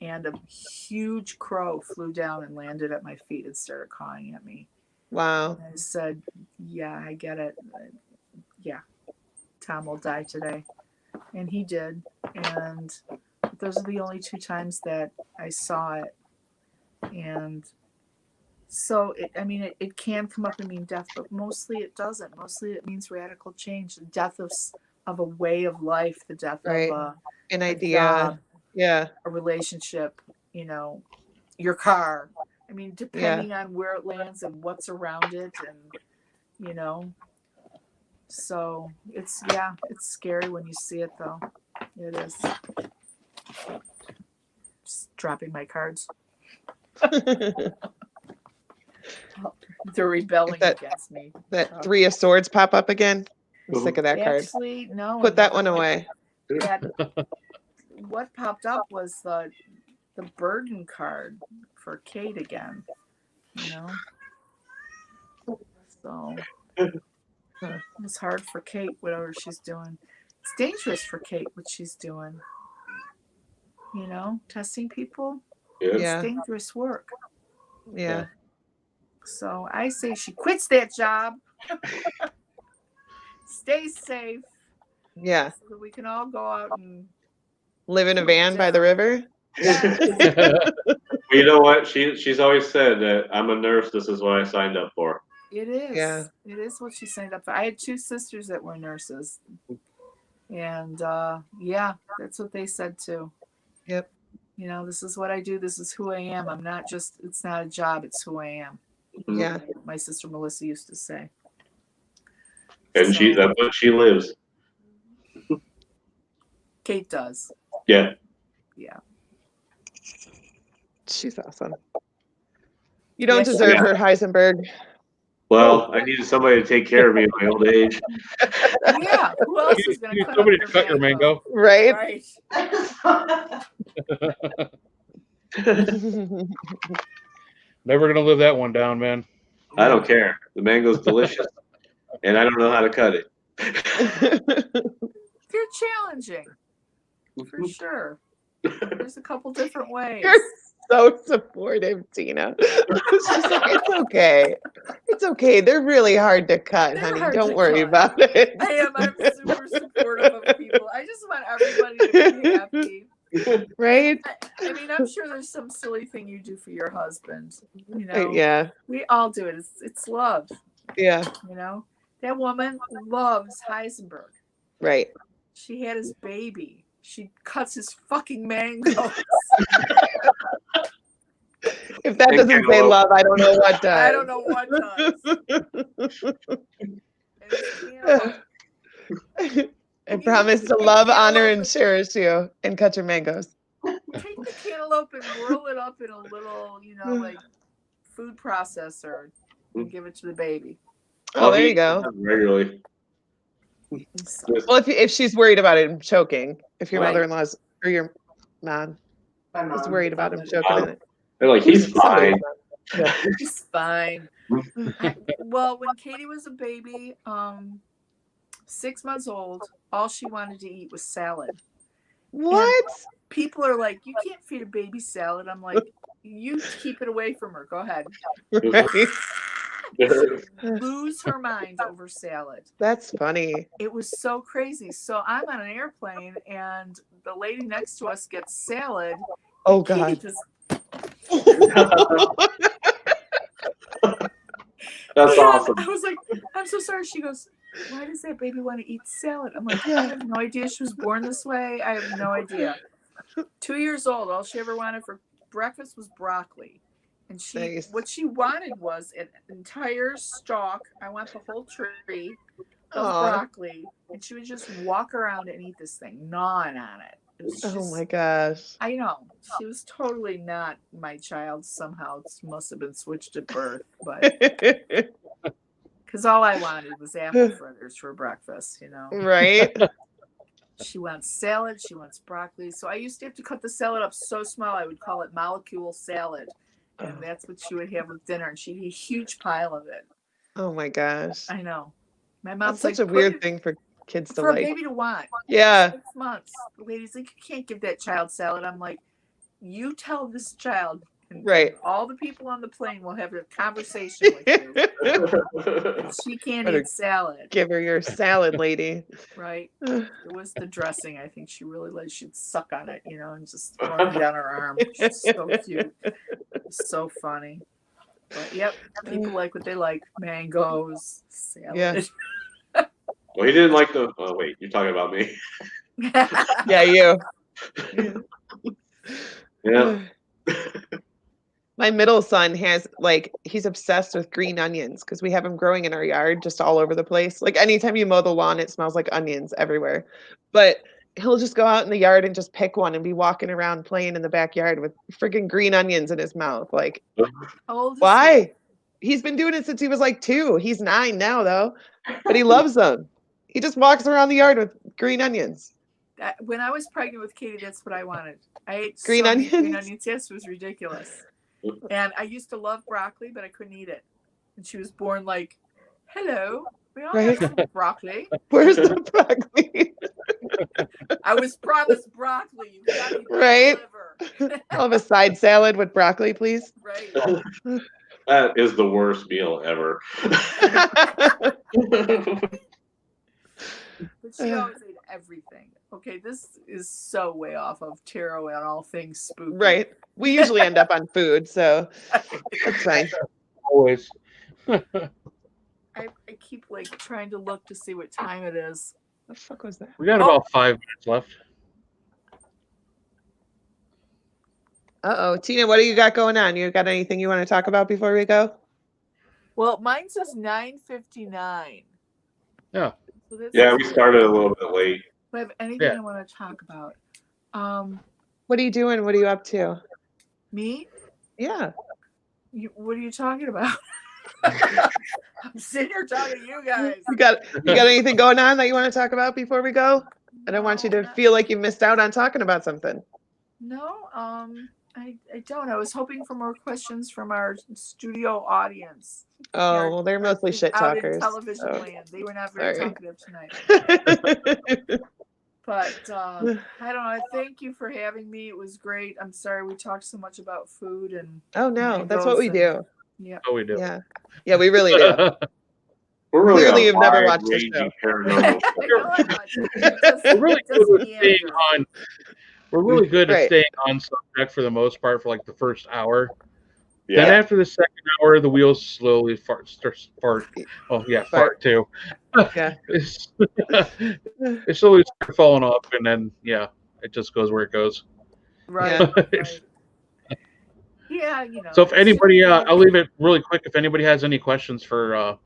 And a huge crow flew down and landed at my feet and started cawing at me. Wow. And I said, yeah, I get it. Yeah, Tom will die today. And he did. And those are the only 2 times that I saw it. And so, it can come up and mean death, but mostly it doesn't. Mostly it means radical change, the death of a way of life, the death of an idea, job, a relationship, you know, your car. I mean, depending on where it lands and what's around it, and you know. So it's scary when you see it, though. It is. Just dropping my cards. They're rebelling against me. That 3 of Swords pop up again. I'm sick of that card. Actually, no. Put that one away. What popped up was the burden card for Kate again. You know? So it's hard for Kate, whatever she's doing. It's dangerous for Kate, what she's doing. You know, testing people. It's dangerous work. Yeah. So I say she quits that job. Stay safe. Yeah. So that we can all go out and live in a van by the river. You know what? She's always said that I'm a nurse. This is what I signed up for. It is. Yeah. It is what she signed up for. I had 2 sisters that were nurses. And that's what they said too. Yep. You know, this is what I do. This is who I am. I'm not just, it's not a job. It's who I am. Yeah. My sister Melissa used to say. And that's what she lives. Kate does. Yeah. Yeah. She's awesome. You don't deserve her, Heisenberg. Well, I needed somebody to take care of me in my old age. Yeah. Who else is going to cut somebody to cut your mango? Right. Never gonna live that one down, man. I don't care. The mango's delicious, and I don't know how to cut it. You're challenging, for sure. There's a couple different ways. You're so supportive, Tina. She's like, it's okay. It's okay. They're really hard to cut, honey. Don't worry about it. I am. I'm super supportive of people. I just want everybody to be happy. Right? I mean, I'm sure there's some silly thing you do for your husband. You know? Yeah. We all do it. It's love. Yeah. You know, that woman loves Heisenberg. Right. She had his baby. She cuts his fucking mangoes. If that doesn't say love, I don't know what does. I don't know what does. I promise to love, honor, and cherish you and cut your mangoes. Take the cantaloupe and whirl it up in a little, like food processor and give it to the baby. Oh, there you go. Regularly. Well, if she's worried about him choking, if your mother-in-law's or your mom is worried about him choking in it. They're like, he's fine. Yeah. He's fine. Well, when Katie was a baby, 6 months old, all she wanted to eat was salad. What? And people are like, you can't feed a baby salad. I'm like, you keep it away from her. Go ahead. Right. Lose her mind over salad. That's funny. It was so crazy. So I'm on an airplane and the lady next to us gets salad. Oh God. That's awesome. I was like, I'm so sorry. She goes, why does that baby want to eat salad? I'm like, I have no idea. She was born this way. I have no idea. 2 years old. All she ever wanted for breakfast was broccoli. And what she wanted was an entire stalk. I want the whole tree of broccoli. And she would just walk around and eat this thing, gnawing on it. Oh my gosh. I know. She was totally not my child somehow. It must have been switched at birth. But because all I wanted was apple fritters for breakfast, Right. She wants salad. She wants broccoli. So I used to have to cut the salad up so small, I would call it molecule salad. And that's what she would have with dinner. And she'd eat a huge pile of it. Oh my gosh. I know. My mom's That's such a weird thing for kids to for like. a baby to want. Yeah. 6 months. The lady's like, you can't give that child salad. I'm like, you tell this child. And right. All the people on the plane will have a conversation with you. She can't eat salad. Give her your salad, lady. Right. It was the dressing. I think she really liked. She'd suck on it, and just run it down her arm. She's so cute. So funny. But yep, people like what they like. Mangoes, salad. Yeah. Well, he didn't like the. Oh wait, you're talking about me. Yeah, you. Yeah. My middle son has he's obsessed with green onions because we have them growing in our yard just all over the place. Like anytime you mow the lawn, it smells like onions everywhere. But he'll just go out in the yard and just pick one and be walking around playing in the backyard with freaking green onions in his mouth. Like, why? He's been doing it since he was 2. He's 9 now though, but he loves them. He just walks around the yard with green onions. When I was pregnant with Katie, that's what I wanted. I ate green onions. Green onions. Yes, it was ridiculous. And I used to love broccoli, but I couldn't eat it. And she was born like, hello, we all have some broccoli. Where's the broccoli? I was promised broccoli. You got me right. I'll have a side salad with broccoli, please. Right. That is the worst meal ever. But she always ate everything. Okay, this is so way off of tarot and all things spooky. Right. We usually end up on food, so that's fine. Always. I keep trying to look to see what time it is. What the fuck was that? We got about 5 minutes left. Uh-oh. Tina, what do you got going on? You got anything you want to talk about before we go? Well, mine says 9:59. Yeah. So yeah, we started a little bit late. Do I have anything I want to talk about? What are you doing? What are you up to? Me? Yeah. What are you talking about? I'm sitting here talking to you guys. You got anything going on that you want to talk about before we go? I don't want you to feel like you missed out on talking about something. No, I don't. I was hoping for more questions from our studio audience. Oh, well, they're mostly shit talkers. Out in television land. They were not very talkative tonight. But I don't know. Thank you for having me. It was great. I'm sorry we talked so much about food and. Oh no, that's what we do. Yeah. Oh, we do. Yeah, we really do. We're really clearly you've never watched the show. We're really good at staying on. We're really good at staying on subject for the most part for the first hour, Then after the second hour, the wheels slowly fart. Oh yeah, fart too. Yeah. It slowly start falling off, and then it just goes where it goes. Right. Yeah. Right. Yeah, you know. So if anybody, I'll leave it really quick. If anybody has any questions for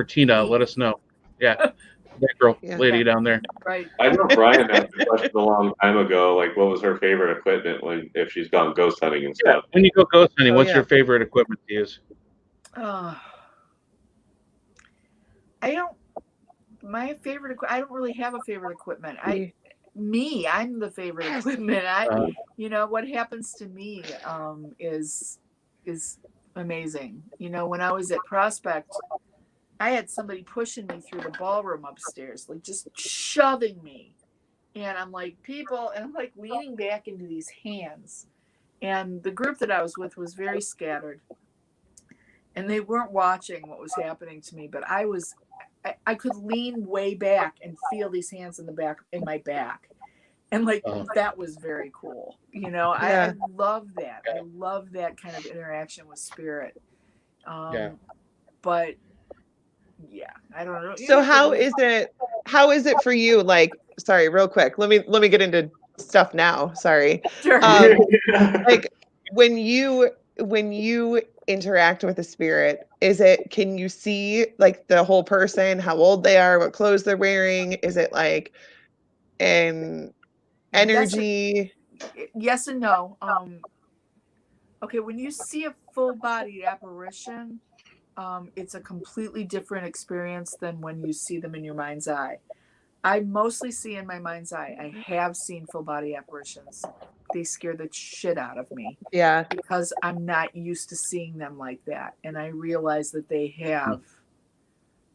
Tina, let us know. Yeah, that girl, lady down there. Right. I know Brian asked a question a long time ago, like what was her favorite equipment if she's gone ghost hunting and stuff. When you go ghost hunting, what's your favorite equipment to use? My favorite. I don't really have a favorite equipment. I'm the favorite equipment. You know what happens to me is amazing. You know, when I was at Prospect, I had somebody pushing me through the ballroom upstairs, like just shoving me. And I'm like, people, and I'm like leaning back into these hands. And the group that I was with was very scattered. And they weren't watching what was happening to me, but I could lean way back and feel these hands in my back. And like, that was very cool. You know, I love that. I love that kind of interaction with spirit. But yeah, I don't know. So how is it for you? Like, sorry, real quick. Let me get into stuff now. Sorry. Sure. Like when you interact with a spirit, can you see like the whole person, how old they are, what clothes they're wearing? Is it like an energy? Yes and no. Okay, when you see a full-bodied apparition, it's a completely different experience than when you see them in your mind's eye. I mostly see in my mind's eye. I have seen full-body apparitions. They scare the shit out of me. Yeah. Because I'm not used to seeing them like that. And I realize that they have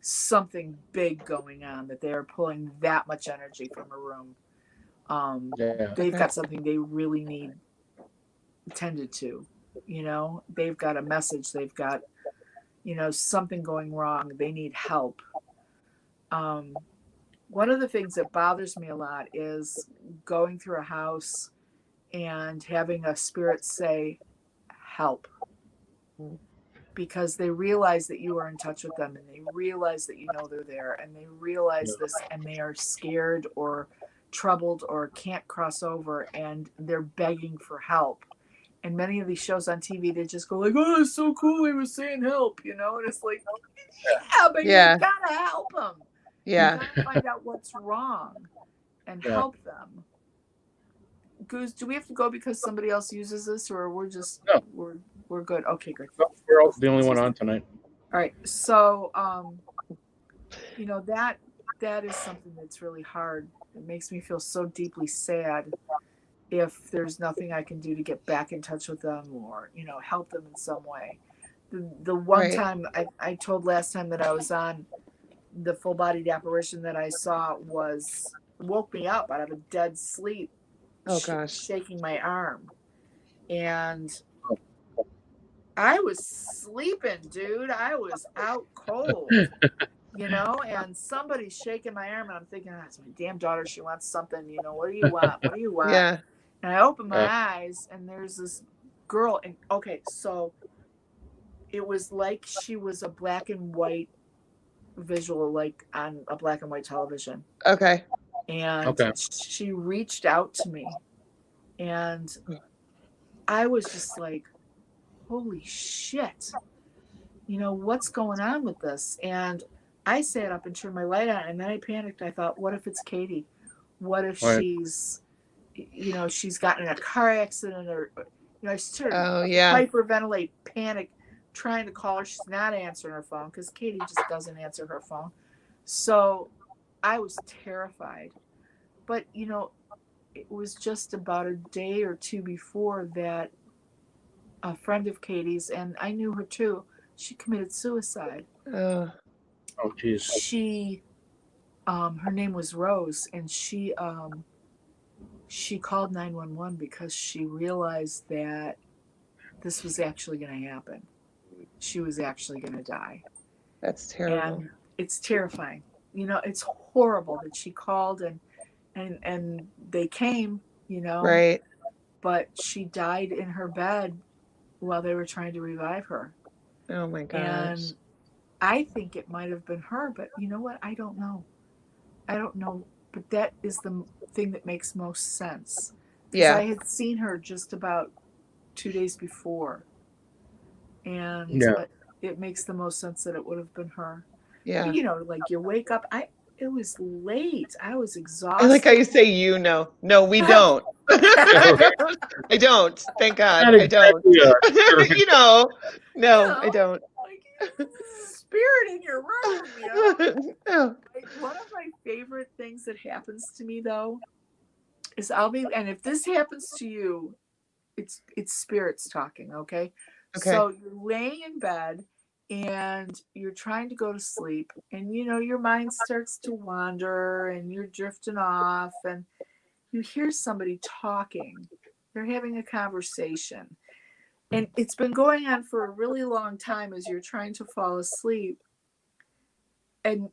something big going on, that they are pulling that much energy from a room. They've got something they really need tended to. You know, they've got a message. They've got, you know, something going wrong. They need help. One of the things that bothers me a lot is going through a house and having a spirit say, help. Because they realize that you are in touch with them, and they realize that you know they're there, and they realize this, and they are scared or troubled or can't cross over, and they're begging for help. And many of these shows on TV, they just go like, oh, it's so cool he was saying help, you know? And it's like, yeah, but you gotta help them. Yeah. You gotta find out what's wrong and help them. Goose, do we have to go because somebody else uses this, or we're just we're good? Okay, good. We're all the only one on tonight. All right, so you know, that is something that's really hard. It makes me feel so deeply sad if there's nothing I can do to get back in touch with them or, you know, help them in some way. The one time I told last time that I was on, the full-bodied apparition that I saw woke me up out of a dead sleep. Oh gosh. Shaking my arm. And I was sleeping, dude. I was out cold. You know, and somebody's shaking my arm, and I'm thinking, it's my damn daughter. She wants something. You know, what do you want? What do you want? Yeah. And I open my eyes, and there's this girl. And okay, so it was like she was a black and white visual, like on a black and white television. Okay. And she reached out to me, and I was just like, holy shit. You know, what's going on with this? And I sat up and turned my light on, and then I panicked. I thought, what if it's Katie? What if she's, you know, she's gotten in a car accident, or, you know, I started hyperventilate, panic, trying to call her. She's not answering her phone because Katie just doesn't answer her phone. So I was terrified. But, you know, it was just about a day or two before that a friend of Katie's, and I knew her too, she committed suicide. Oh, geez. She, her name was Rose, and she called 911 because she realized that this was actually going to happen. She was actually going to die. That's terrible. And it's terrifying. You know, it's horrible that she called and they came, you know. Right. But she died in her bed while they were trying to revive her. Oh my gosh. And I think it might have been her, but you know what? I don't know. But that is the thing that makes most sense. Because I had seen her just about 2 days before. And it makes the most sense that it would have been her. Yeah. You know, like you wake up, it was late. I was exhausted. I like how you say, you know. No, we don't. I don't. Thank God. I don't. You know. No, I don't. Like, spirit in your room, you know? Oh. Like, one of my favorite things that happens to me, though, is and if this happens to you, it's spirits talking, okay? So you're laying in bed and you're trying to go to sleep, and you know your mind starts to wander and you're drifting off, and you hear somebody talking. They're having a conversation, and it's been going on for a really long time as you're trying to fall asleep, and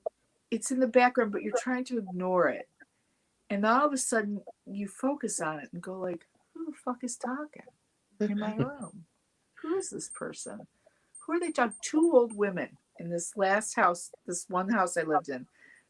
it's in the background, but you're trying to ignore it. And all of a sudden you focus on it and go like, who the fuck is talking in my room? Who is this person? Who are they talking? 2 old women in this last house, this one house I lived in.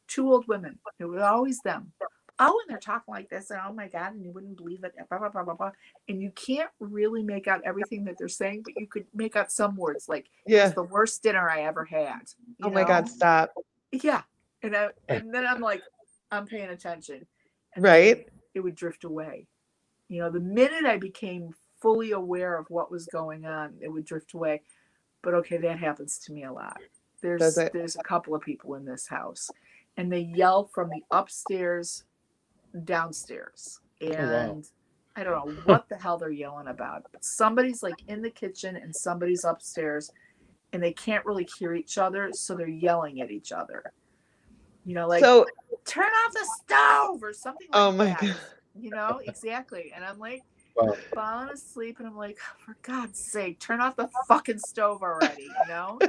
2 old women. It was always them. Oh, and they're talking like this, and oh my God, and you wouldn't believe it, blah, blah, blah, blah, blah. And you can't really make out everything that they're saying, but you could make out some words like, it was the worst dinner I ever had. Oh my God, stop. Yeah. And then I'm like, I'm paying attention. And right. It would drift away. You know, the minute I became fully aware of what was going on, it would drift away. But okay, that happens to me a lot. There's a couple of people in this house, and they yell from the upstairs downstairs. And I don't know what the hell they're yelling about. But somebody's like in the kitchen and somebody's upstairs, and they can't really hear each other, so they're yelling at each other. You know, like, turn off the stove or something like that. Oh my God. You know, exactly. And I'm like, falling asleep, and I'm like, for God's sake, turn off the fucking stove already, you know?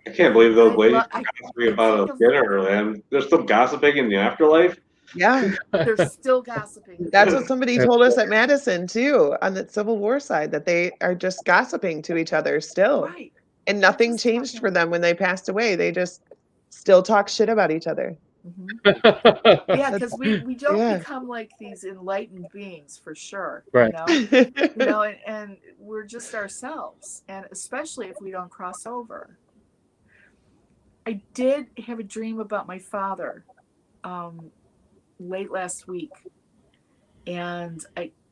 I can't believe those ladies are gossiping about a dinner, and they're still gossiping in the afterlife. Yeah. They're still gossiping. That's what somebody told us at Madison, too, on the Civil War side, that they are just gossiping to each other still. Right. And nothing changed for them when they passed away. They just still talk shit about each other. Mm-hmm. Yeah, because we don't become like these enlightened beings for sure. Right. You know, and we're just ourselves, and especially if we don't cross over. I did have a dream about my father late last week, and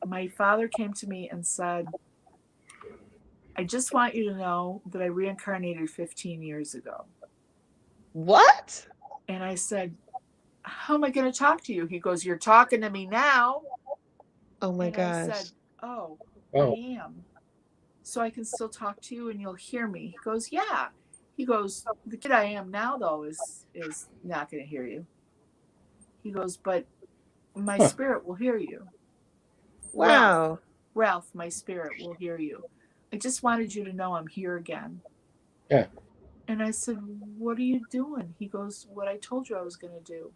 my father came to me and said, I just want you to know that I reincarnated 15 years ago. What? And I said, how am I going to talk to you? He goes, you're talking to me now. Oh my gosh. I said, I am. So I can still talk to you and you'll hear me. He goes, yeah. He goes, the kid I am now, though, is not going to hear you. He goes, but my spirit will hear you. Wow. Ralph, my spirit will hear you. I just wanted you to know I'm here again. Yeah. And I said, what are you doing? He goes, what I told you I was going to do.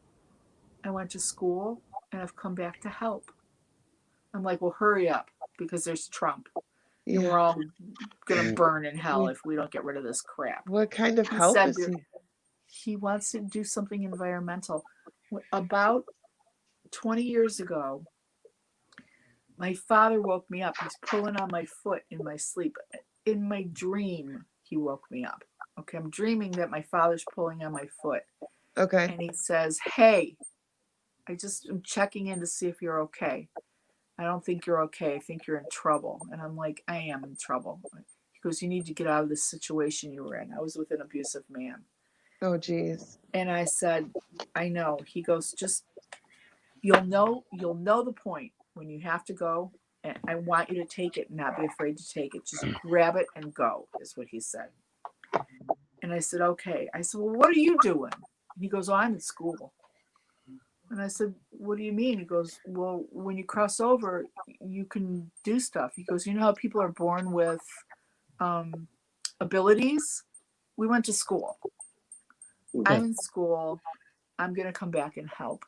I went to school and I've come back to help. I'm like, well, hurry up, because there's Trump. Yeah. And we're all going to burn in hell if we don't get rid of this crap. What kind of help is he? He wants to do something environmental. About 20 years ago, my father woke me up. He's pulling on my foot in my sleep. In my dream, he woke me up. Okay, I'm dreaming that my father's pulling on my foot. Okay. And he says, hey, I just am checking in to see if you're okay. I don't think you're okay. I think you're in trouble. And I'm like, I am in trouble. He goes, you need to get out of this situation you were in. I was with an abusive man. Oh, geez. And I said, I know. He goes, just, you'll know the point when you have to go. And I want you to take it and not be afraid to take it. Just grab it and go, is what he said. And I said, okay. I said, well, what are you doing? And he goes, oh, I'm in school. And I said, what do you mean? He goes, well, when you cross over, you can do stuff. He goes, you know how people are born with abilities? We went to school. Okay. I'm in school. I'm going to come back and help.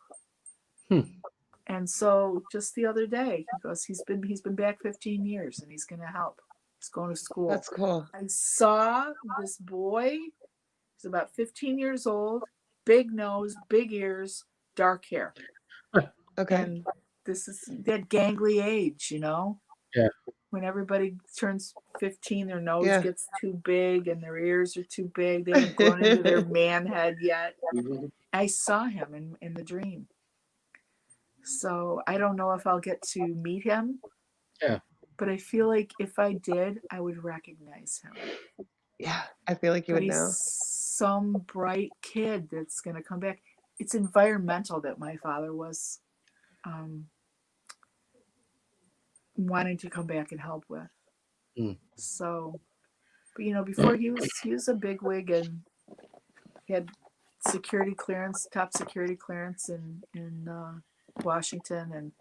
And so just the other day, he goes, he's been back 15 years and he's going to help. He's going to school. That's cool. I saw this boy. He's about 15 years old, big nose, big ears, dark hair. Okay. And this is that gangly age, Yeah. When everybody turns 15, their nose gets too big and their ears are too big. They haven't grown into their man head yet. I saw him in the dream. So I don't know if I'll get to meet him. Yeah. But I feel like if I did, I would recognize him. Yeah, I feel like you would know. Some bright kid that's going to come back. It's environmental that my father was wanting to come back and help with. So, but before he was a bigwig and he had security clearance, top security clearance in Washington, and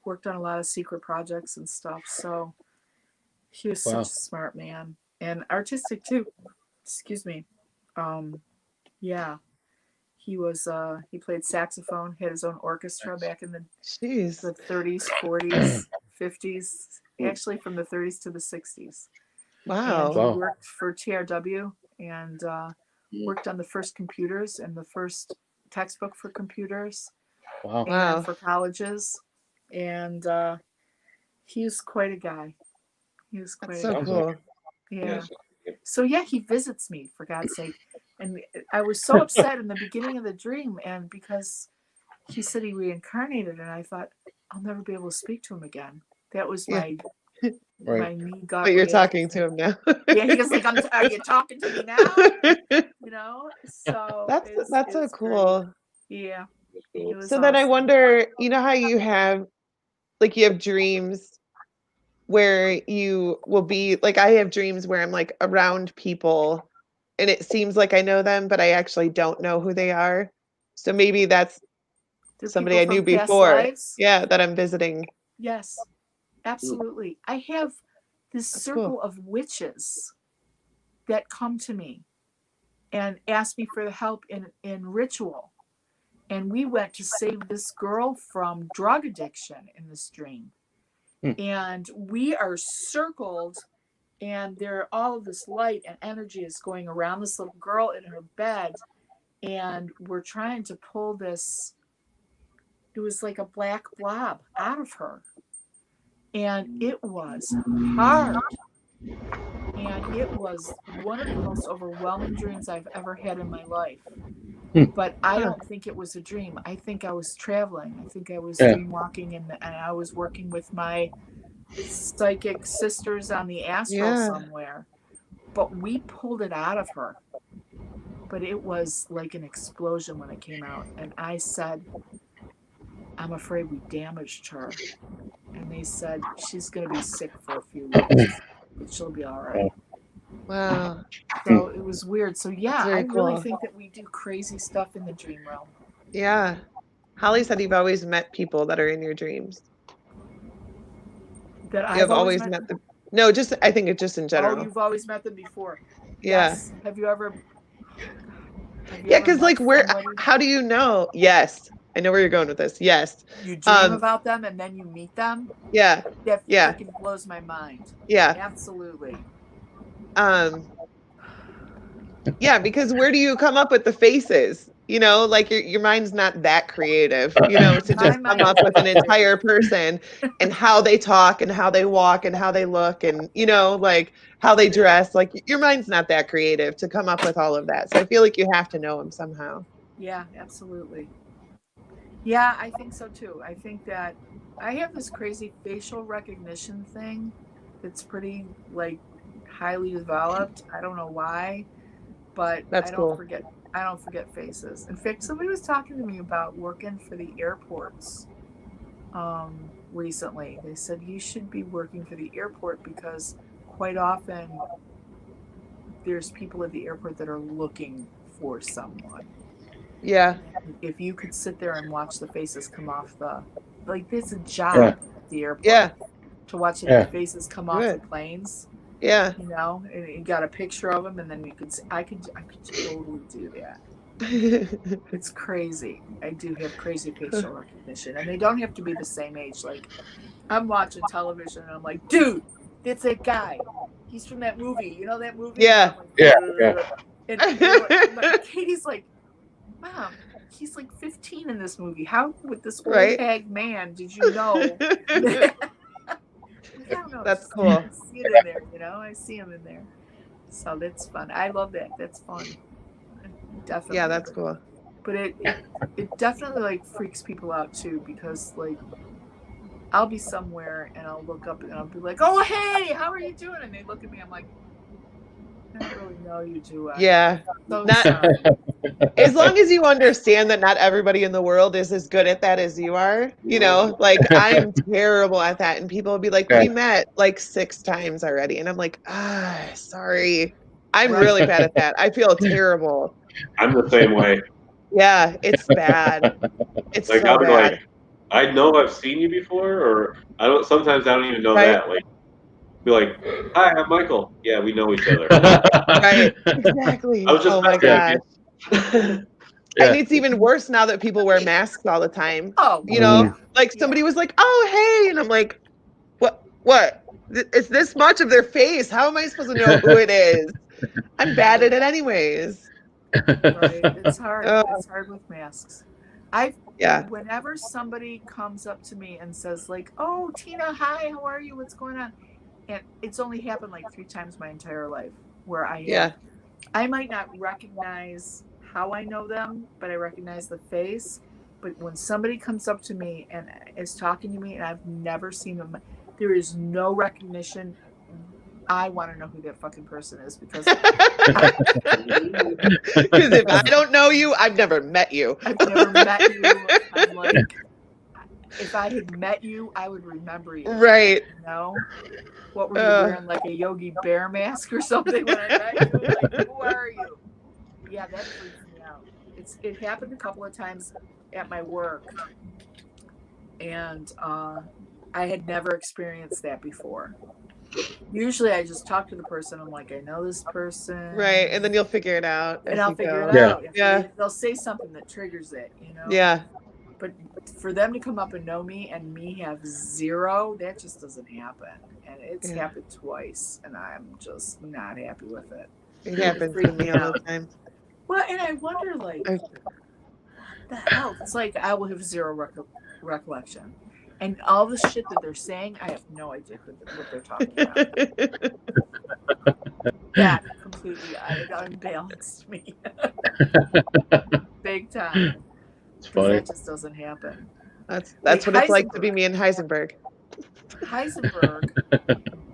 worked on a lot of secret projects and stuff. So he was such a smart man and artistic too. Excuse me. Yeah. He was he played saxophone, had his own orchestra back in the 30s, 40s, 50s, actually from the 30s to the 60s. Wow. And he worked for TRW and worked on the first computers and the first textbook for computers. And for colleges. And he was quite a guy. He was quite so cool. Yeah. So he visits me, for God's sake. And I was so upset in the beginning of the dream, and because he said he reincarnated, and I thought, I'll never be able to speak to him again. That was my knee gut. But you're talking to him now. Yeah, he was like, are you talking to me now? So that's so cool. Great. Yeah. So then I wonder, how you have dreams where you will be like, I have dreams where I'm like around people and it seems like I know them, but I actually don't know who they are. So maybe that's somebody I knew before. Yeah, that I'm visiting. Yes, absolutely. I have this circle of witches that come to me and ask me for the help in ritual. And we went to save this girl from drug addiction in this dream. And we are circled, and all of this light and energy is going around this little girl in her bed. And we're trying to pull this, it was like a black blob out of her. And it was hard. And it was one of the most overwhelming dreams I've ever had in my life. But I don't think it was a dream. I think I was traveling. I think I was dream walking, and I was working with my psychic sisters on the astral somewhere. But we pulled it out of her. But it was like an explosion when it came out. And I said, I'm afraid we damaged her. And they said, she's going to be sick for a few weeks, but she'll be all right. Wow. So it was weird. So I really cool. think that we do crazy stuff in the dream realm. Yeah. Holly said you've always met people that are in your dreams. That I've always met them. No, I think it's just in general. Oh, you've always met them before. Yeah. Yes. Have you ever? Because how do you know? Yes. I know where you're going with this. Yes. You dream about them and then you meet them? Yeah. That freaking blows my mind. Yeah. Absolutely. Yeah, because where do you come up with the faces? Like your mind's not that creative, to just come up with an entire person and how they talk and how they walk and how they look and, like how they dress. Like your mind's not that creative to come up with all of that. So I feel like you have to know them somehow. Yeah, absolutely. Yeah, I think so too. I think that I have this crazy facial recognition thing that's pretty highly developed. I don't know why, but I don't forget faces. In fact, somebody was talking to me about working for the airports recently. They said you should be working for the airport because quite often there's people at the airport that are looking for someone. Yeah. If you could sit there and watch the faces come off there's a job at the airport. Yeah. To watch the faces come off the planes. Yeah. And you got a picture of them, and then I could totally do that. It's crazy. I do have crazy facial recognition, and they don't have to be the same age. Like, I'm watching television, and I'm like, dude, that's that guy. He's from that movie. You know that movie? Yeah. Like, and Katie's like, Mom, he's like 15 in this movie. How with this old hag man did you know? I don't know. That's cool. I see it in there, you know. I see him in there, so that's fun. I love that. That's fun. Definitely. Yeah, that's cool. But it definitely like freaks people out too, because like I'll be somewhere and I'll look up and I'll be like, "Oh, hey, how are you doing?" And they look at me. I'm like, I don't really know you, do I? Yeah. So as long as you understand that not everybody in the world is as good at that as you are, you know, like I'm terrible at that. And people will be like, we met like 6 times already. And I'm like, sorry. I'm really bad at that. I feel terrible. I'm the same way. Yeah, it's bad. It's like, so bad. Like, I know I've seen you before, or sometimes I don't even know that. Like, be like, hi, I'm Michael. Yeah, we know each other. Right. Exactly. Oh my gosh. And it's even worse now that people wear masks all the time. Oh, you know, like somebody was like, "Oh, hey," and I'm like, "What? It's this much of their face. How am I supposed to know who it is? I'm bad at it anyways." Right. It's hard. It's hard with masks. Whenever somebody comes up to me and says like, "Oh, Tina, hi, how are you? What's going on?" And it's only happened like 3 times my entire life where I might not recognize how I know them, but I recognize the face. But when somebody comes up to me and is talking to me and I've never seen them, there is no recognition. I want to know who that fucking person is, because if I don't know you, I've never met you. I've never met you. I'm like, if I had met you, I would remember you. Right. You know? What were you wearing, like a Yogi Bear mask or something when I met you? Like, who are you? Yeah, that freaks me out. It happened a couple of times at my work, and I had never experienced that before. Usually I just talk to the person. I'm like, I know this person. Right, and then you'll figure it out. And I'll figure it out. They'll say something that triggers it, you know? Yeah. But for them to come up and know me and me have 0, that just doesn't happen. And it's happened twice, and I'm just not happy with it. It happens to me all the time. Well, and I wonder, like, what the hell? It's like I will have 0 recollection. And all the shit that they're saying, I have no idea what they're talking about. That completely unbalanced me. Big time. It's funny. That just doesn't happen. That's what it's like to be me in Heisenberg.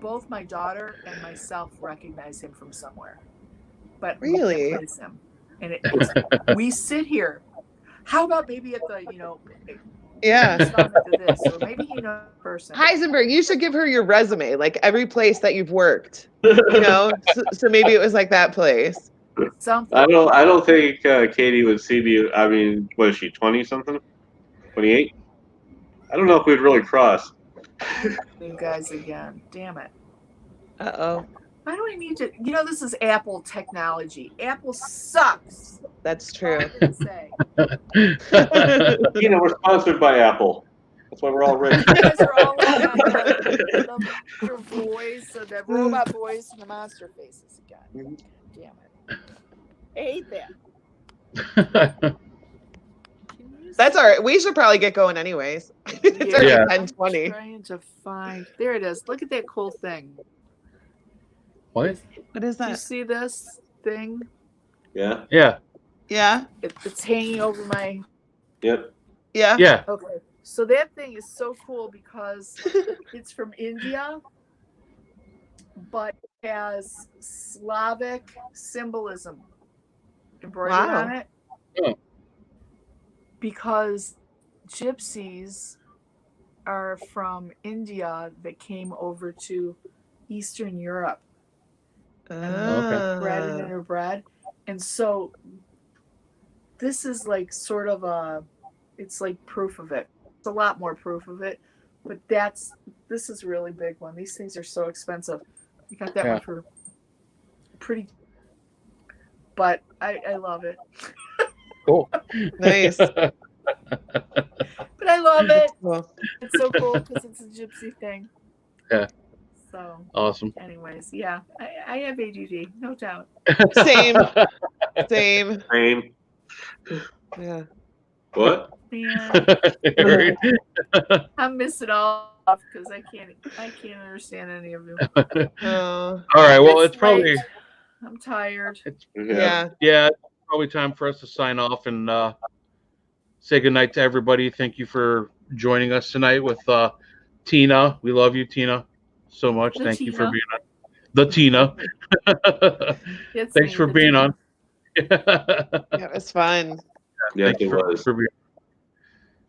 Both my daughter and myself recognize him from somewhere. But really? We can't place him. And we sit here. How about maybe at the, you know, this, or maybe you know the person. Heisenberg, you should give her your resume, like every place that you've worked. You know, so maybe it was like that place. Something. I don't think Katie would see me. I mean, what is she, 20 something? 28? I don't know if we'd really cross. You guys again. Damn it. Uh-oh. Why do I need to? You know, this is Apple technology. Apple sucks. That's true. You know, we're sponsored by Apple. That's why we're all rich. You guys are all the monster boys, so the robot boys and the monster faces again. Damn it. I hate that. That's all right. We should probably get going anyways. It's already 10:20. I'm trying to find. There it is. Look at that cool thing. What? What is that? Do you see this thing? Yeah. Yeah. Yeah. It's hanging over my. Yep. Yeah. Yeah. Okay. So that thing is so cool because it's from India, but it has Slavic symbolism embroidered on it. Oh. Because gypsies are from India that came over to Eastern Europe. Bred and interbred. And so this is like sort of it's like proof of it. It's a lot more proof of it, but this is a really big one. These things are so expensive. You got that one for pretty, but I love it. Cool. Nice. But I love it. Well, It's so cool because it's a gypsy thing. Yeah. So Awesome. anyways, yeah, I have ADD, no doubt. same. Same. Same. Yeah. What? Man, I'm missing all off because I can't understand any of you. Oh. All right. Well, it's probably late. I'm tired. Yeah. It's probably time for us to sign off and say goodnight to everybody. Thank you for joining us tonight with Tina. We love you, Tina, so much. The Thank you for Tina. being on. The Tina. It's Thanks me, for the being Tina. on. Yeah, it was fun. Yes, it was. For being.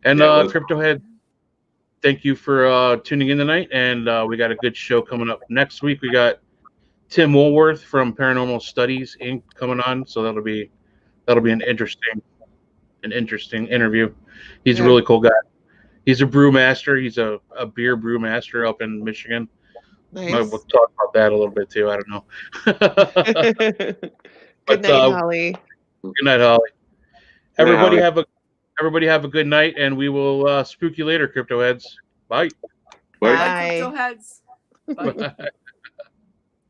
And Yeah, it was. Crypto Head, thank you for tuning in tonight. And we got a good show coming up next week. We got Tim Woolworth from Paranormal Studies Inc. coming on, so that'll be an interesting interview. He's a really cool guy. He's a brewmaster. He's a beer brewmaster up in Michigan. Nice. We'll talk about that a little bit too. I don't know. Good night, Holly. Good night, Holly. Everybody have a good night, and we will spook you later, Crypto Heads. Bye. Bye, Crypto Heads. Bye. Bye.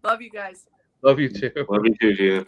Love you guys. Love you too. Love you too, Gina.